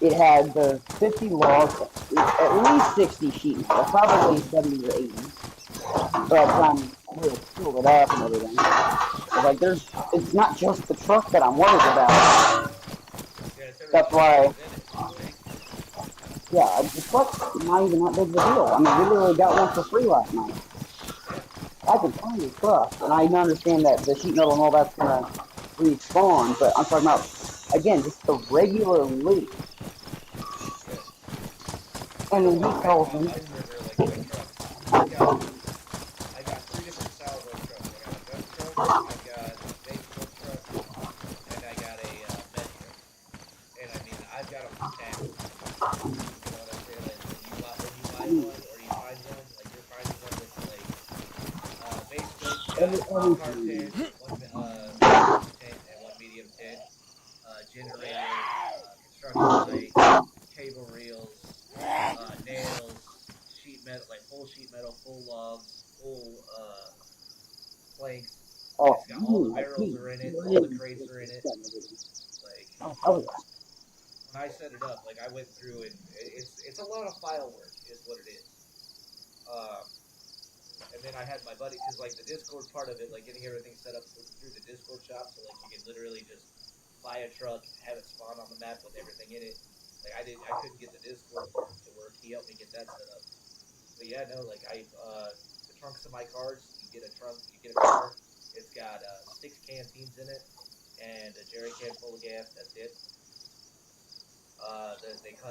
It had the 50 logs, at least 60 sheet metal, probably 70 or 80. By the time we filled it up and everything. Like it's not just the truck that I'm worried about. Yeah, it's That's everything else why, within it too, right? yeah, the truck's not even that big of a deal. I mean, we literally got one for free last night. Yeah. I can find a truck, and I understand that the sheet metal and all that's gonna respawn, but I'm talking about again just the regular loot. Yeah. I And know then when he I make tells me, my server, like my trucks, I got three different styles of trucks. I got a dump truck, I got a base build truck, and I got a med truck. And I mean, I've got them stacked. You know what I'm saying? Like when you buy one or you find one, like you're finding one with like base build's got one carb everything. tent, one average tent, and one medium tent. Generator, construction light, cable reels, nails, sheet metal, like full sheet metal, full logs, full planks. Oh, It's got all the barrels are in it, all the crates are in it. Like oh, when I set it up, like I went through and it's a lot of file work, is what it is. Um, and then I had my buddy, because like the Discord part of it, like getting everything set up through the Discord shop, so like you can literally just buy a truck, have it spawn on the map with everything in it. Like I couldn't get the Discord part to work. He helped me get that set up. But yeah, no, like the trunks of my cars. You get a car. It's got 6 canteens in it and a jerry can full of gas. That's it.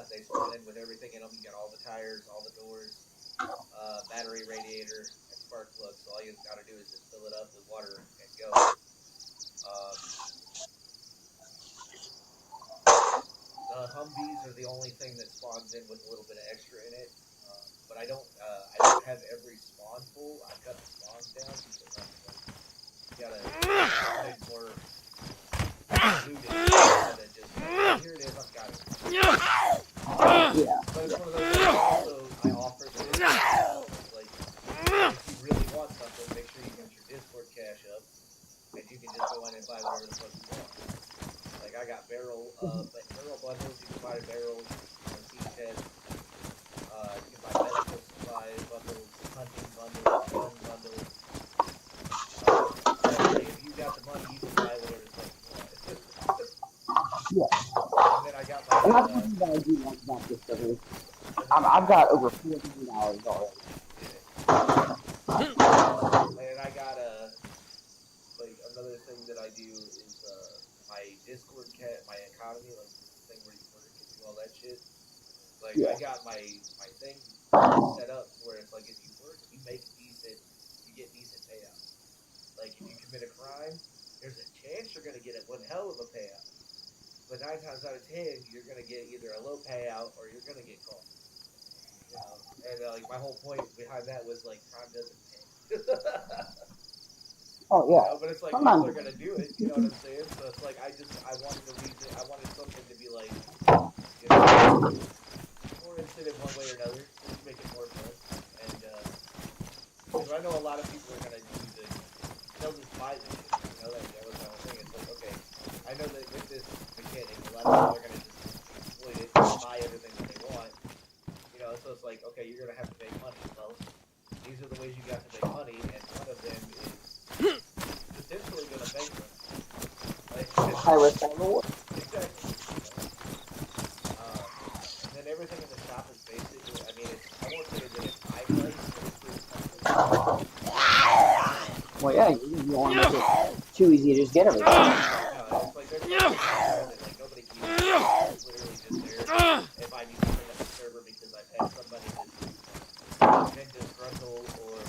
They spawn in with everything in them. You got all the tires, all the doors, battery, radiator, and spark plug. So all you got to do is just fill it up with water and go. Um, the Humvees are the only thing that spawns in with a little bit of extra in it. But I don't have every spawn full. I cut the spawns down because I mean, like, you gotta spawn in more looted instead of just like, oh, here it is, I've got it. yeah. But it's one of those things. Also, I offer the Discord cash. So it's like, if you really want something, make sure you get your Discord cash up, and you can just go in and buy whatever the fuck you want. Like I got barrel bundles. You can buy barrels, antique heads. You can buy medical supply bundles, hunting bundles, gun bundles. Like if you got the money, you can buy whatever the fuck you want. Yeah. And then I got my And that's something that I do like about this server. I've got over $400 already. and I got like another thing that I do is my Discord my economy, like the thing where you work and do all that shit. Like Yeah. I got my thing set up where it's like if you work, you make decent, you get decent payouts. Like if you commit a crime, there's a chance you're gonna get one hell of a payout. But 9 times out of 10, you're gonna get either a low payout or you're gonna get caught. You know, and like my whole point behind that was like crime doesn't pay. Oh You yeah. know, but it's like Sometimes people are gonna do it. You know what I'm saying? So it's like I wanted a reason. I wanted something to be like, you know, more incentive one way or another, just to make it more fun. And because I know a lot of people are gonna do they'll just buy the shit. You know, that was my whole thing. It's like, okay, I know that with this mechanic, a lot of people are gonna just exploit it, and buy everything that they want. You know, so it's like, okay, you're gonna have to make money. Well, these are the ways you got to make money, and one of them is potentially gonna bankrupt you. Like, high risk, high reward. exactly. You know? And then everything in the shop is basically, I mean, I won't say that it's high price, but it's pretty expensive. Well, yeah, you want to make it too easy to just get everything. No, it's like there's no like nobody keeps it. It's literally just there. If I need to clean up the server because I've had somebody that's been disgruntled or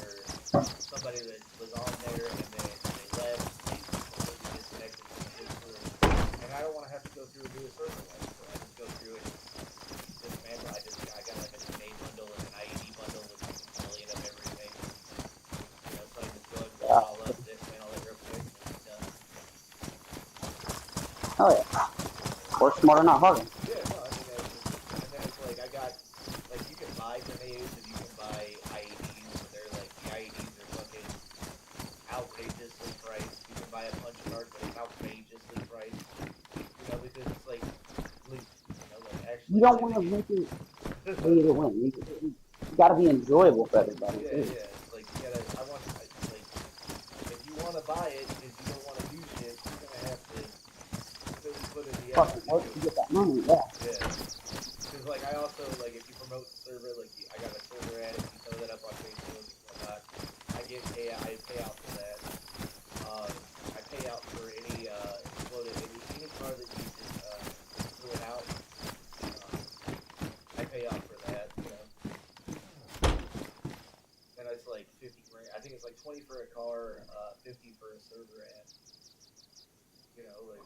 somebody that was on there and then they left, they completely disconnected from the server, and I don't want to have to go through and do a server wipe, so I just go through and dismantle. I got like a grenade bundle and an IED bundle with like a million of everything. So I just go and blow it all up, dismantle it real quick, and it's done. Oh yeah. Work smarter, not harder. Yeah, no, I mean, and then it's like I got, like you can buy grenades and you can buy IEDs, but they're like the IEDs are fucking outrageously priced. You can buy a punch card, but it's outrageously priced. Because it's like loot. Like actually. You don't want to make it pay to win. You got to be enjoyable for everybody Yeah, too. yeah. It's like you gotta. Like if you want to buy it because you don't want to do shit, you're gonna have to really put in the effort Fucking to work do to it. get that money. Yeah. Yeah. Because like I also like if you promote the server, like I got a server ad, if you throw that up on Facebook and whatnot, I pay out for that. I pay out for any exploded any car that you just threw it out. I pay out for that. And it's like 50 grand. I think it's like 20 for a car, 50 for a server ad. Like.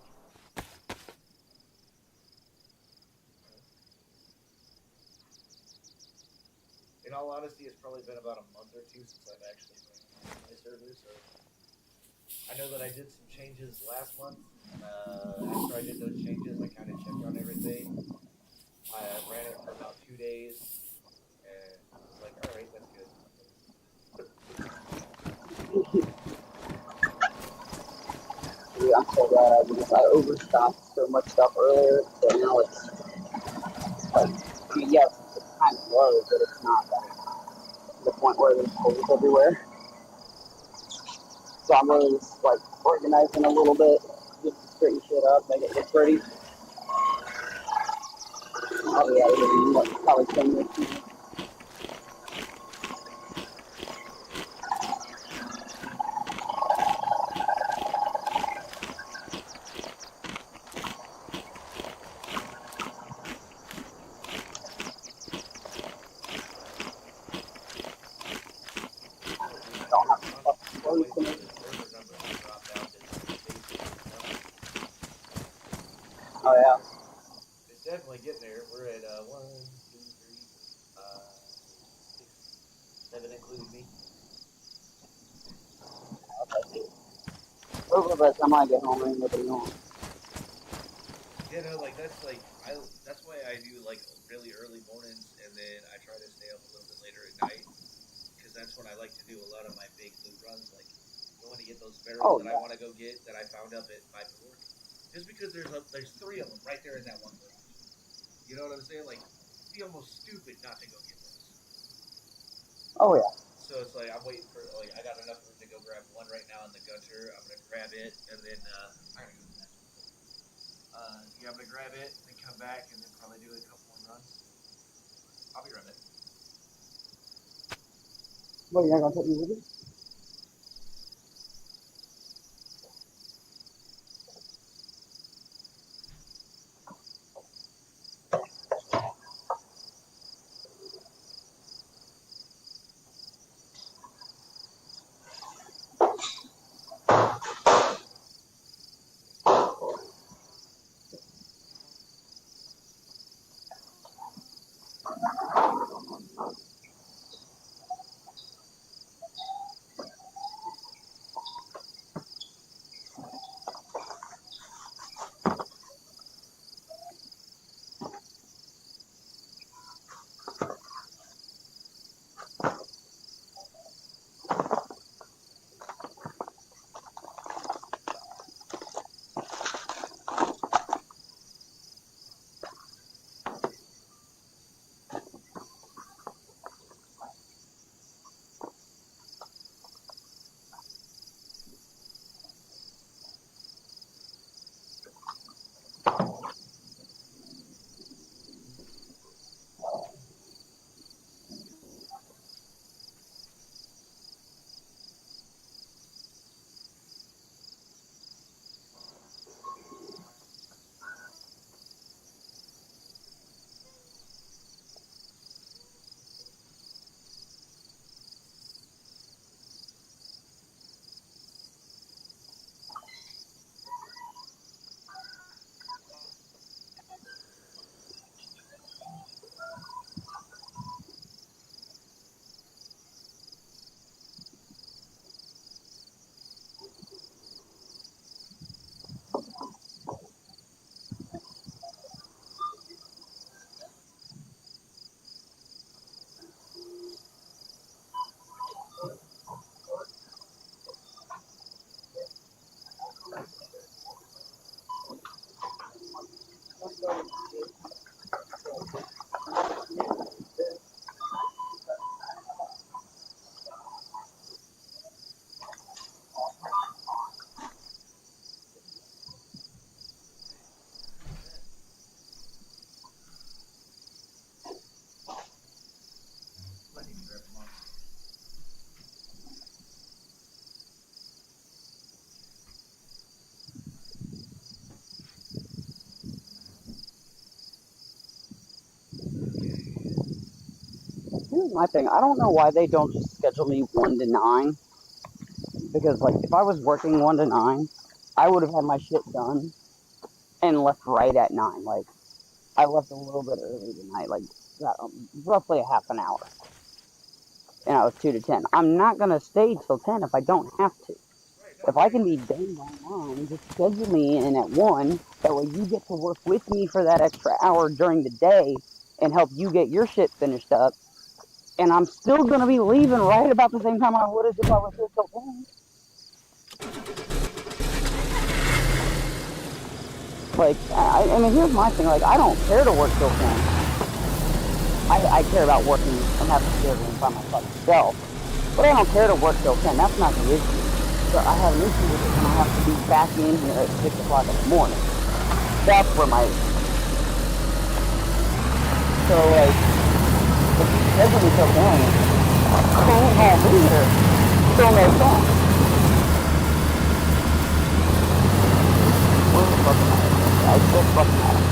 In all honesty, it's probably been about a month or two since I've actually ran my server, so I know that I did some changes last month. After I did those changes, I kind of checked on everything. I ran it for about 2 days, and I was like, all right, that's good. Dude, I'm so glad I overstocked so much stuff earlier, so now it's like, I mean, yes, it's kind of low, but it's not like to the point where there's holes everywhere. So I'm really just like organizing a little bit, just to straighten shit up, make it look pretty. I'll be out of here in like, probably 10 minutes. Don't have to fucking I'm close waiting for to the server numbers to drop down to basically nothing. Oh yeah. It's definitely getting there. We're at 1, 2, 3, 4, 5, 6, 7, including me. Okay. Hopefully by the time I get home, ain't nobody home. Like that's why I do like really early mornings, and then I try to stay up a little bit later at night because that's when I like to do a lot of my big loot runs, like going to get those barrels Oh that I yeah. want to go get that I found up at my door. Just because there's 3 of them right there in that one garage. You know what I'm saying? Like, it'd be almost stupid not to go get those. Oh yeah. So it's like I'm waiting for like I got enough room to go grab one right now in the gutter. I'm gonna grab it and then I gotta go to the bathroom. Yeah, I'm gonna grab it and then come back and then probably do a couple more runs. I'll be right back. What, you're not gonna take me with you? here's my thing. I don't know why they don't just schedule me 1 to 9. Because, like, if I was working 1 to 9, I would have had my shit done and left right at 9. Like, I left a little bit early tonight, like, roughly a half an hour. And I was 2 to 10. I'm not going to stay till 10 if I don't have to. If I can be done by 9, just schedule me in at 1. That way you get to work with me for that extra hour during the day and help you get your shit finished up. And I'm still going to be leaving right about the same time I would as if I was here till 10. Like, I mean, here's my thing. Like, I don't care to work till 10. I care about working and having to do it by myself. But I don't care to work till 10. That's not the issue. But I have an issue with it when I have to be back in here at 6 o'clock in the morning. That's where my issue is. So, like, if you schedule me till 10, I won't be here. Still no song. Where's the fucking matter? I still fucking matter.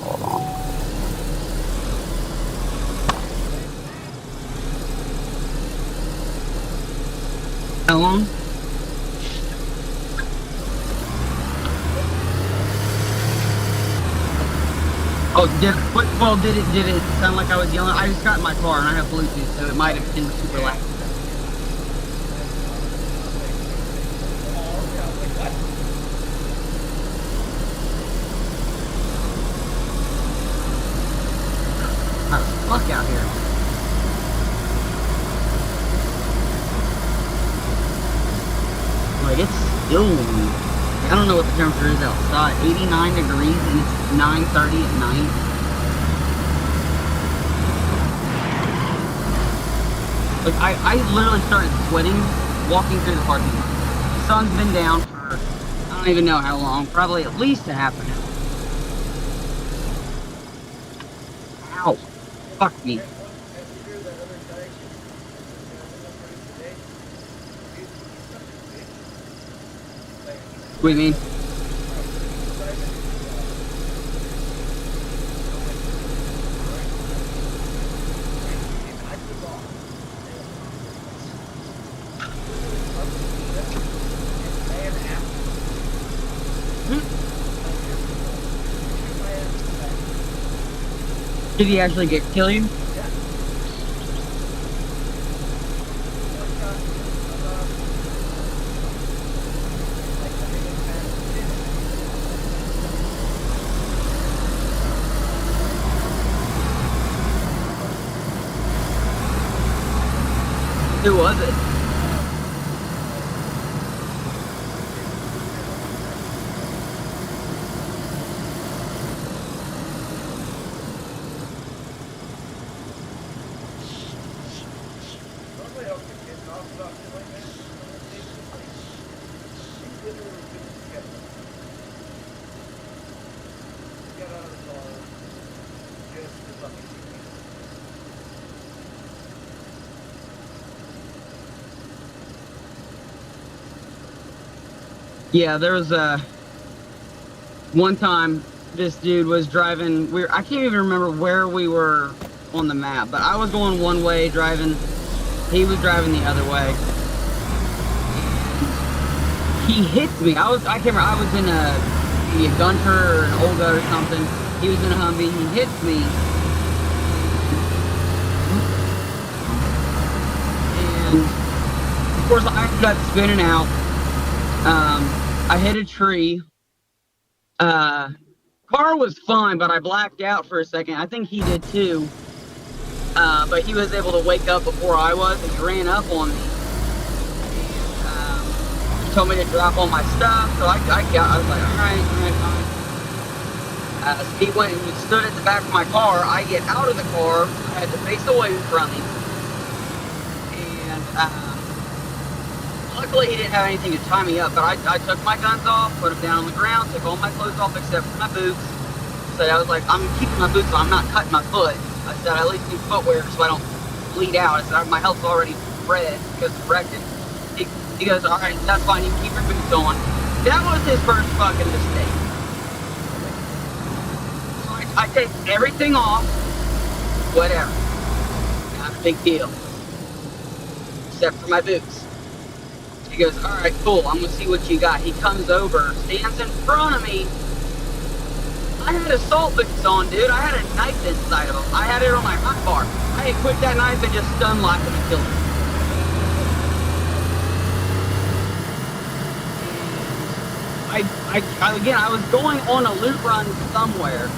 Hold on. How long? Oh, did it sound like I was yelling? I just got in my car and I have Bluetooth, so it might have been super loud. Hot as fuck out here. Like, it's still, I don't know what the temperature is outside. 89 degrees and it's 9:30 at night. Like, I literally started sweating walking through the parking lot. The sun's been down for, I don't even know how long, probably at least a half an hour. Ow. Fuck me. What do you mean? Did he actually kill you? Who was it? Yeah, there was one time this dude was driving. I can't even remember where we were on the map, but I was going one way driving. He was driving the other way. He hit me. I can't remember. I was in a Gunter or an Olga or something. He was in a Humvee. He hits me. And of course, I ended up spinning out. I hit a tree. Car was fine, but I blacked out for a second. I think he did too. But he was able to wake up before I was, and he ran up on me. And, he told me to drop all my stuff, so I was like, alright, fine. So he went and stood at the back of my car. I get out of the car. I had to face away from him. And, luckily he didn't have anything to tie me up, but I took my guns off, put them down on the ground, took all my clothes off except for my boots. So I was like, I'm keeping my boots on, I'm not cutting my foot. I said, I at least need footwear so I don't bleed out. I said, my health's already red because of Rectin. He goes, all right, that's fine. You can keep your boots on. That was his first fucking mistake. So I take everything off, whatever. Not a big deal. Except for my boots. He goes, all right, cool. I'm gonna see what you got. He comes over, stands in front of me. I had assault boots on, dude. I had a knife inside of them. I had it on my hot bar. I equipped that knife and just stun locked him and killed him. Again, I was going on a loot run somewhere.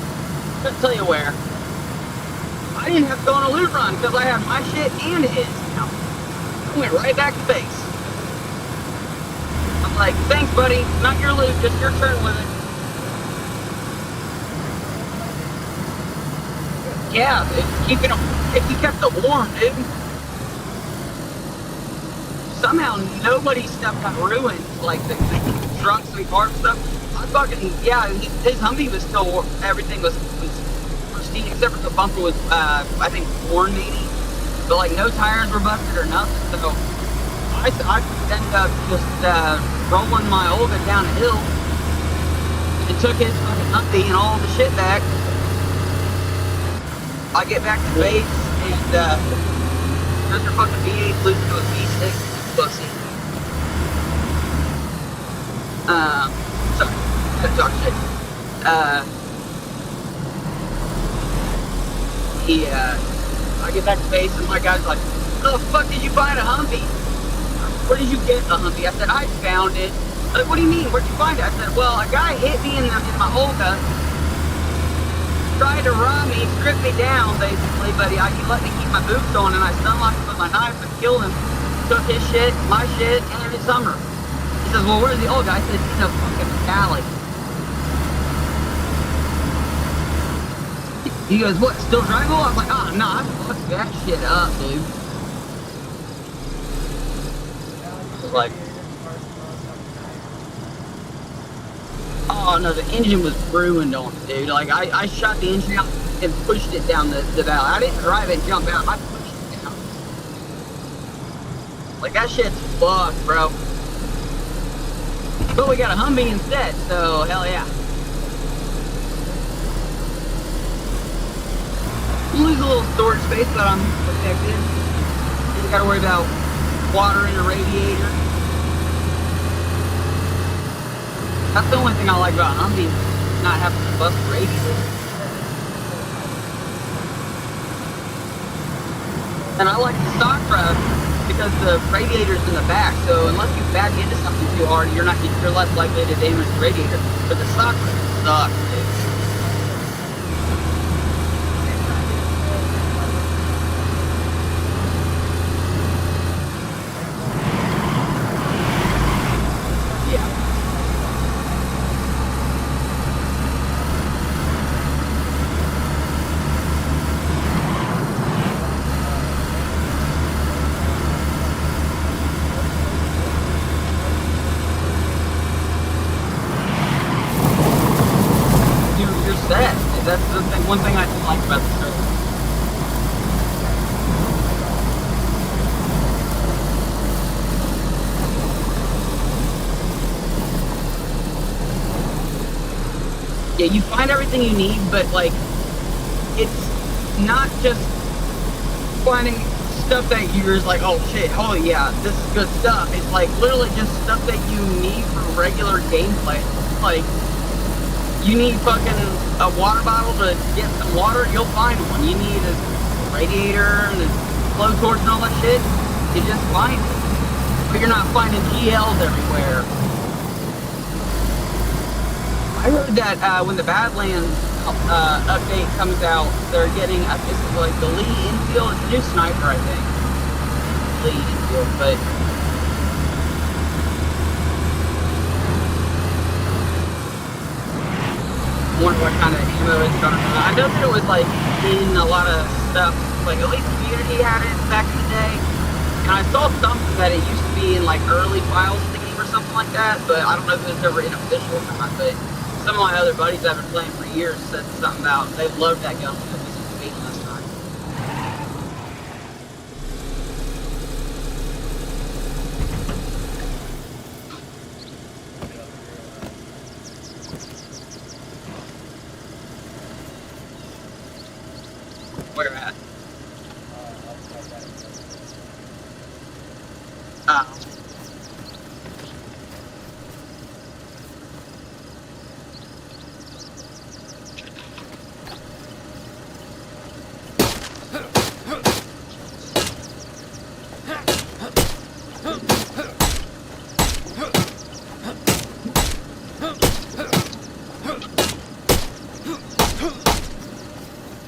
Couldn't tell you where. I didn't have to go on a loot run because I had my shit and his now. I went right back to base. I'm like, thanks, buddy. Not your loot, just your turn with it. Yeah, he kept it warm, dude. Somehow nobody's stuff got ruined, like the trunks and car stuff. I fucking, yeah, his Humvee was still, everything was pristine except for the bumper was, I think, worn maybe. But like no tires were busted or nothing, so I ended up just rolling my Olga down a hill and took his fucking Humvee and all the shit back. I get back to base and there's your fucking V8 loose to a V6 pussy. Sorry, gotta talk shit. I get back to base and my guy's like, "Oh, the fuck did you find a Humvee? Where did you get a Humvee?" I said, "I found it." Like, "What do you mean? Where'd you find it?" I said, "Well, a guy hit me in my Olga, tried to rob me, stripped me down, basically, but he let me keep my boots on, and I stun locked him with my knife and killed him. Took his shit, my shit, and his Hummer." He says, "Well, where's the old guy?" I said, "He's in a fucking valley." He goes, "What, still drivable?" I was like, "Oh, no, I fucked that shit up, dude." Like, oh no, the engine was ruined on it, dude. Like, I shot the engine out and pushed it down the valley. I didn't drive it and jump out, I pushed it down. Like, that shit's fucked, bro. But we got a Humvee instead, so hell yeah. You lose a little storage space, but I'm protected. You gotta worry about water in the radiator. That's the only thing I like about Humvee, not having to bust the radiator. And I like the stock truck because the radiator's in the back, so unless you back into something too hard, you're less likely to damage the radiator. But the stock truck sucks, dude. That's the thing, one thing I don't like about the service. Yeah, you find everything you need, but like, it's not just finding stuff that you're just like, oh shit, oh yeah, this is good stuff. It's like literally just stuff that you need for regular gameplay. Like, you need fucking a water bottle to get some water, you'll find one. You need a radiator and a blowtorch and all that shit, you just find it. But you're not finding GLs everywhere. I heard that when the Badlands update comes out, they're getting, I think it's like the Lee Enfield, it's a new sniper, I think. Lee Enfield, but I wonder what kind of ammo it's going to run. I know that it was like in a lot of stuff, like at least Community had it back in the day. And I saw something that it used to be in like early files of the game or something like that, but I don't know if it was ever unofficial or not. But some of my other buddies that have been playing for years said something about they loved that gun when it was made last time. Uh,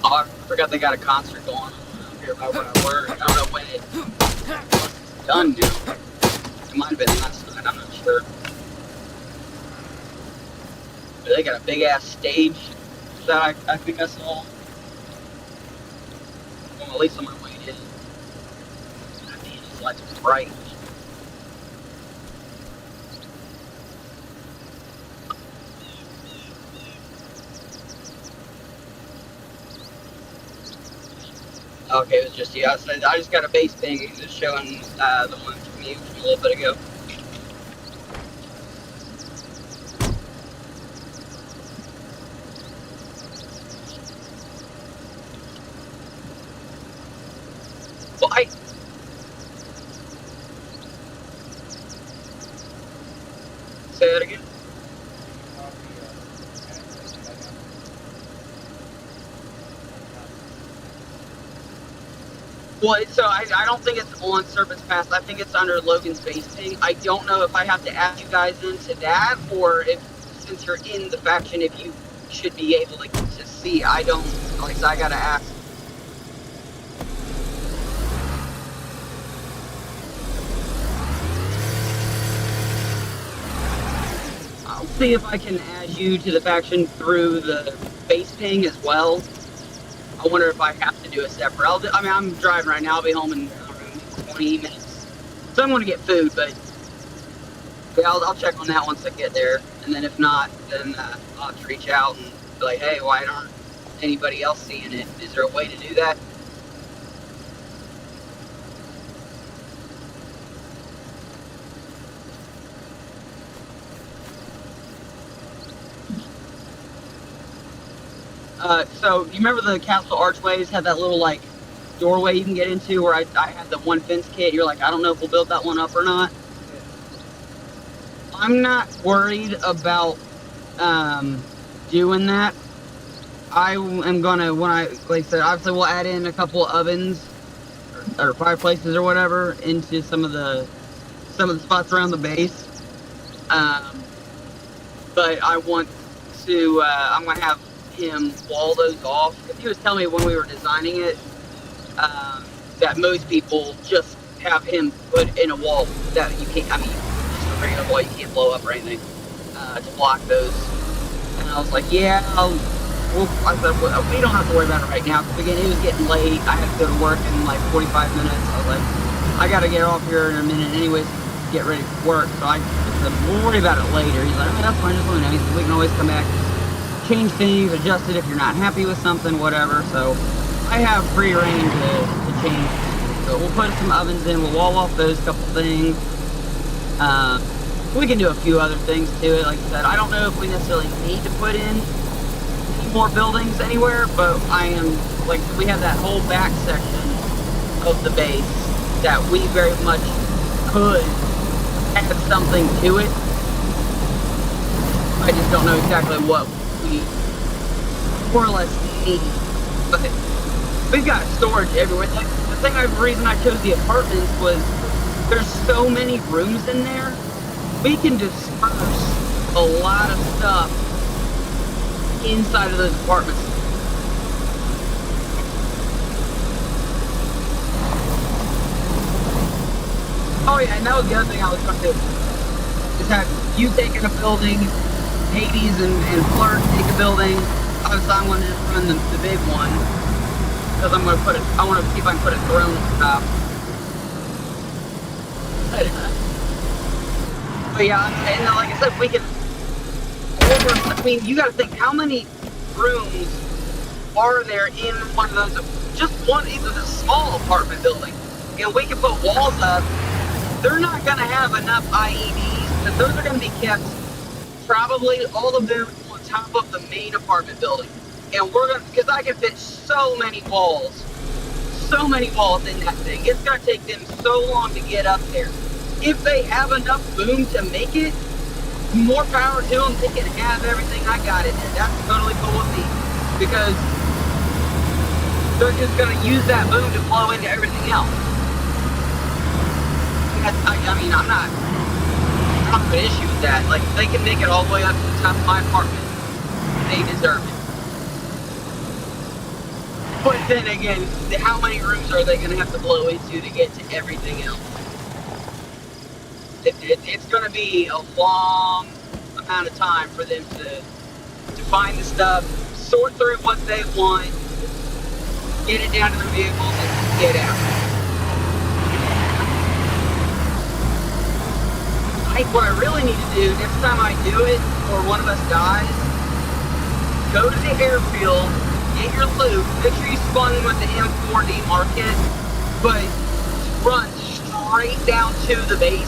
oh, I forgot they got a concert going on here by where I work. I don't know when it's done, dude. It might have been last night, I'm not sure. But they got a big ass stage that I think I saw. Well, at least on my way in. I mean, it's like bright. Okay, it was just, yeah, I just got a base ping. It was showing the one from you from a little bit ago. Bye. Say that again. Well, so I don't think it's on Serpent's Pass. I think it's under Logan's base ping. I don't know if I have to add you guys into that, or if, since you're in the faction, if you should be able to see. I don't, like, so I gotta ask. I'll see if I can add you to the faction through the base ping as well. I wonder if I have to do a separate. I mean, I'm driving right now. I'll be home in 20 minutes. So I'm going to get food, but yeah, I'll check on that once I get there. And then if not, then I'll have to reach out and be like, hey, why aren't anybody else seeing it? Is there a way to do that? So you remember the castle archways had that little like doorway you can get into where I had the one fence kit. You're like, I don't know if we'll build that one up or not. I'm not worried about doing that. I am gonna, when I, like I said, obviously we'll add in a couple of ovens or fireplaces or whatever into some of the spots around the base. But I want to, I'm gonna have him wall those off. He was telling me when we were designing it that most people just have him put in a wall that you can't, I mean, just a regular wall you can't blow up or anything to block those. And I was like, yeah, I said, well, we don't have to worry about it right now, because again, it was getting late. I had to go to work in like 45 minutes. I was like, I gotta get off here in a minute anyways, get ready for work. So I said, we'll worry about it later. He's like, oh, that's fine, just let me know. He said, we can always come back, change things, adjust it if you're not happy with something, whatever. So I have free reign to change. So we'll put some ovens in, we'll wall off those couple things. We can do a few other things to it. Like I said, I don't know if we necessarily need to put in any more buildings anywhere, but I am, like, we have that whole back section of the base that we very much could add something to it. I just don't know exactly what we more or less need. But we've got storage everywhere. Like, the reason I chose the apartments was there's so many rooms in there. We can disperse a lot of stuff inside of those apartments. Oh yeah, and that was the other thing I was going to do. Is have you taking a building, Hades and Flirt take a building. Obviously I'm going to run the big one. Because I'm going to put it, I want to see if I can put a throne on top. But yeah, and like I said, we can I mean, you got to think, how many rooms are there in one of those? Just one, even a small apartment building. And we can put walls up. They're not going to have enough IEDs, but those are going to be kept, probably all of them on top of the main apartment building. And we're going to, because I can fit so many walls in that thing. It's going to take them so long to get up there. if they have enough boom to make it, more power to them. They can have everything I got in there. That's totally cool with me because they're just going to use that boom to flow into everything else. I mean, I'm not an issue with that. Like, if they can make it all the way up to the top of my apartment, they deserve it. But then again, how many rooms are they going to have to blow into to get to everything else? It's going to be a long amount of time for them to find the stuff, sort through what they want, get it down to their vehicles, and get out. What I really need to do next time I do it, or one of us dies, go to the airfield, get your loot, make sure you spawn in with the M4D market, but run straight down to the base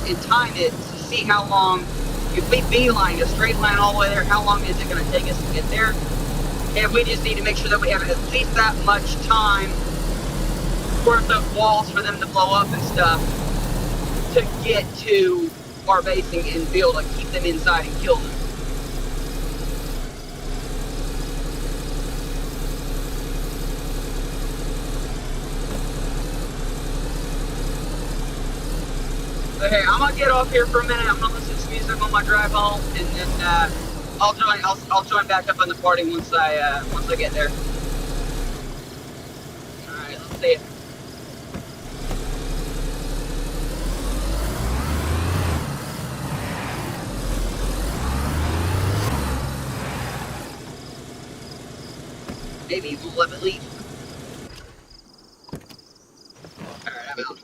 and time it to see how long, if we beeline a straight line all the way there, how long is it going to take us to get there? And we just need to make sure that we have at least that much time worth of walls for them to blow up and stuff to get to our base and be able to keep them inside and kill them. Okay, I'm gonna get off here for a minute. I'm gonna listen to some music on my drive home, and then I'll join back up on the party once I get there. All right, let's see it. Maybe we'll let it leave. All right, I'm out.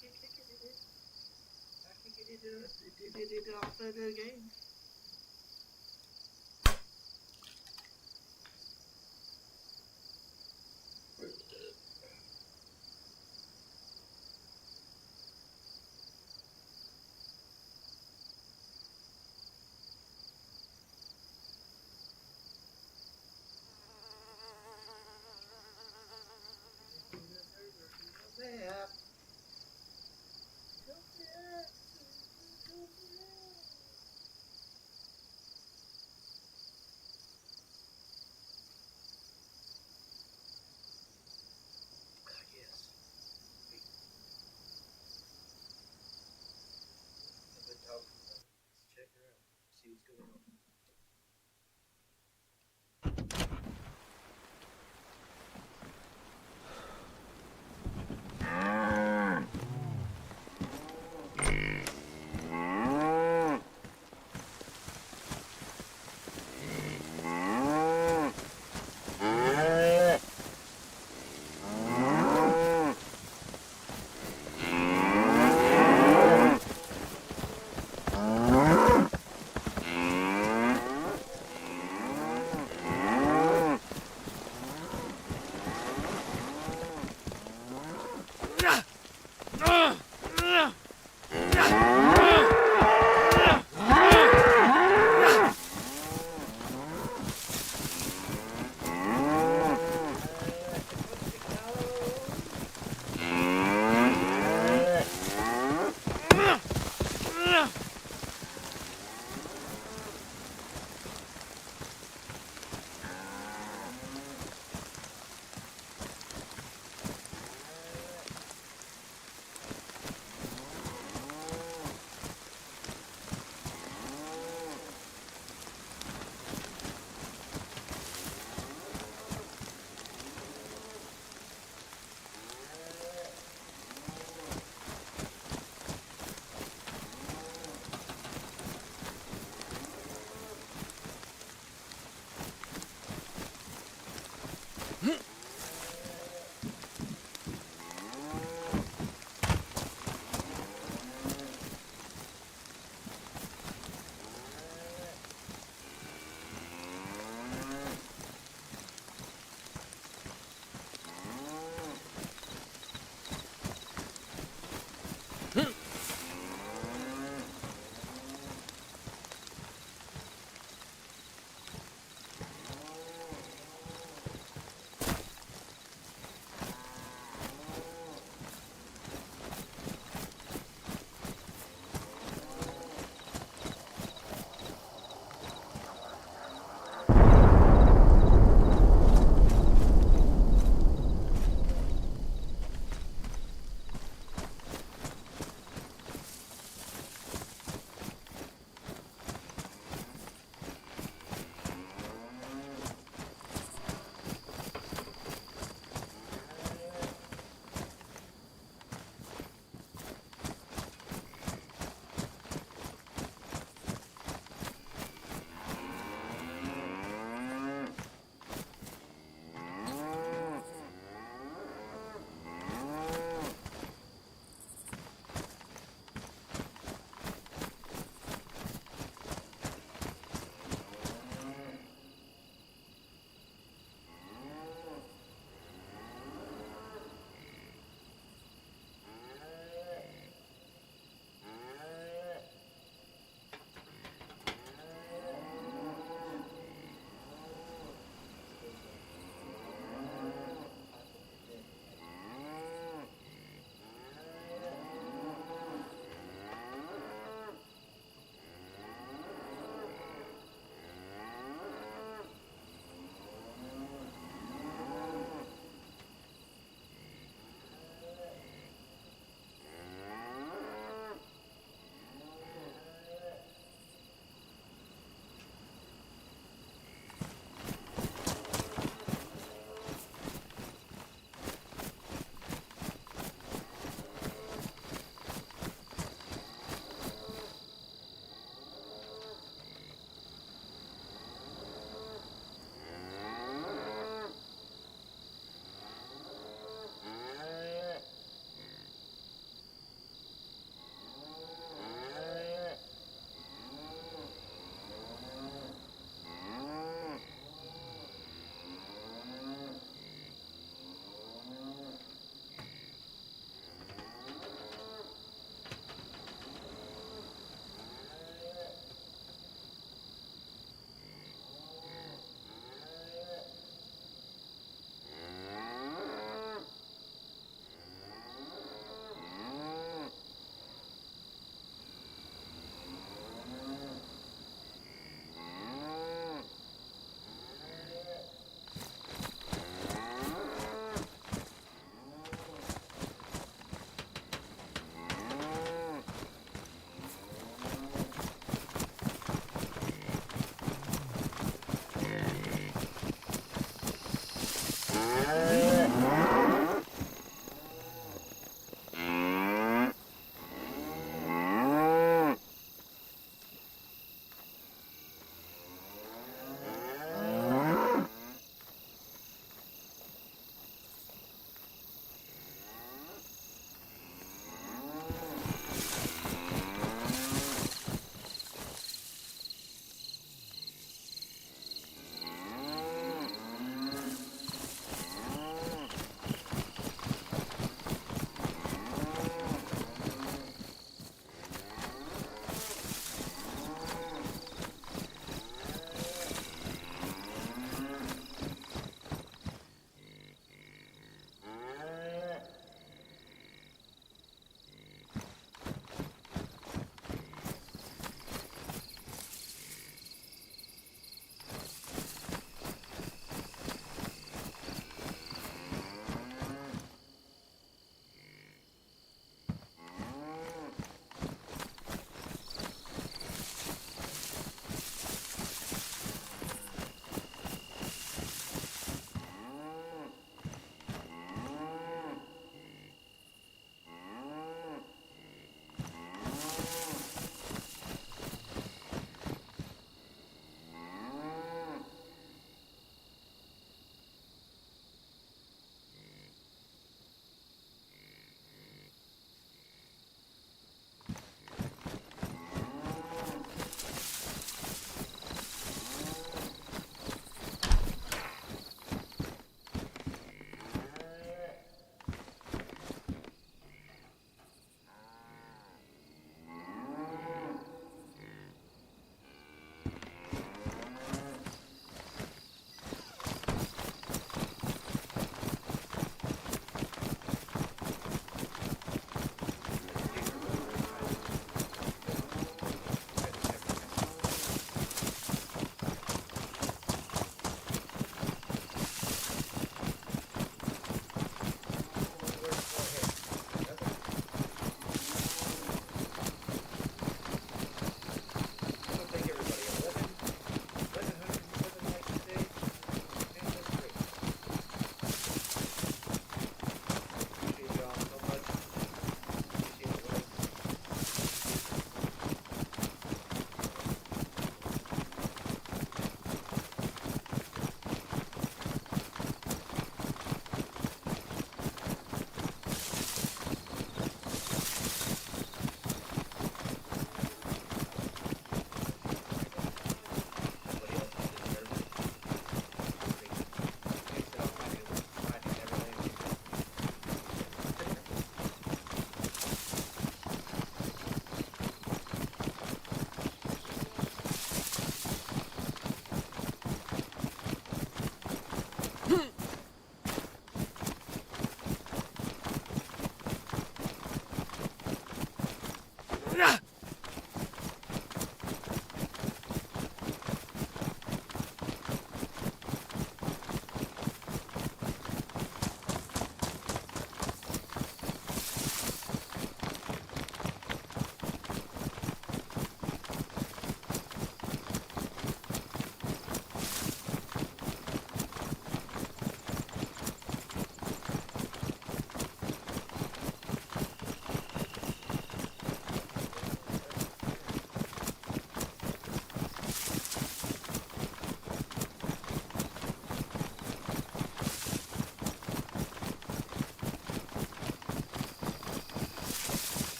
can kick it. I can get it off of the game. Map. Go back. Go back. Yes. Wait. I've been talking about it. Let's check her out. See what's going on.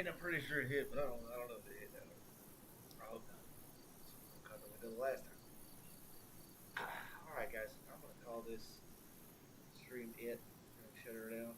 mean, I'm pretty sure it hit, but I don't know if it hit that one. I hope not. Caught the window the last time. All right, guys, I'm gonna call this stream it. I'm gonna shut her down.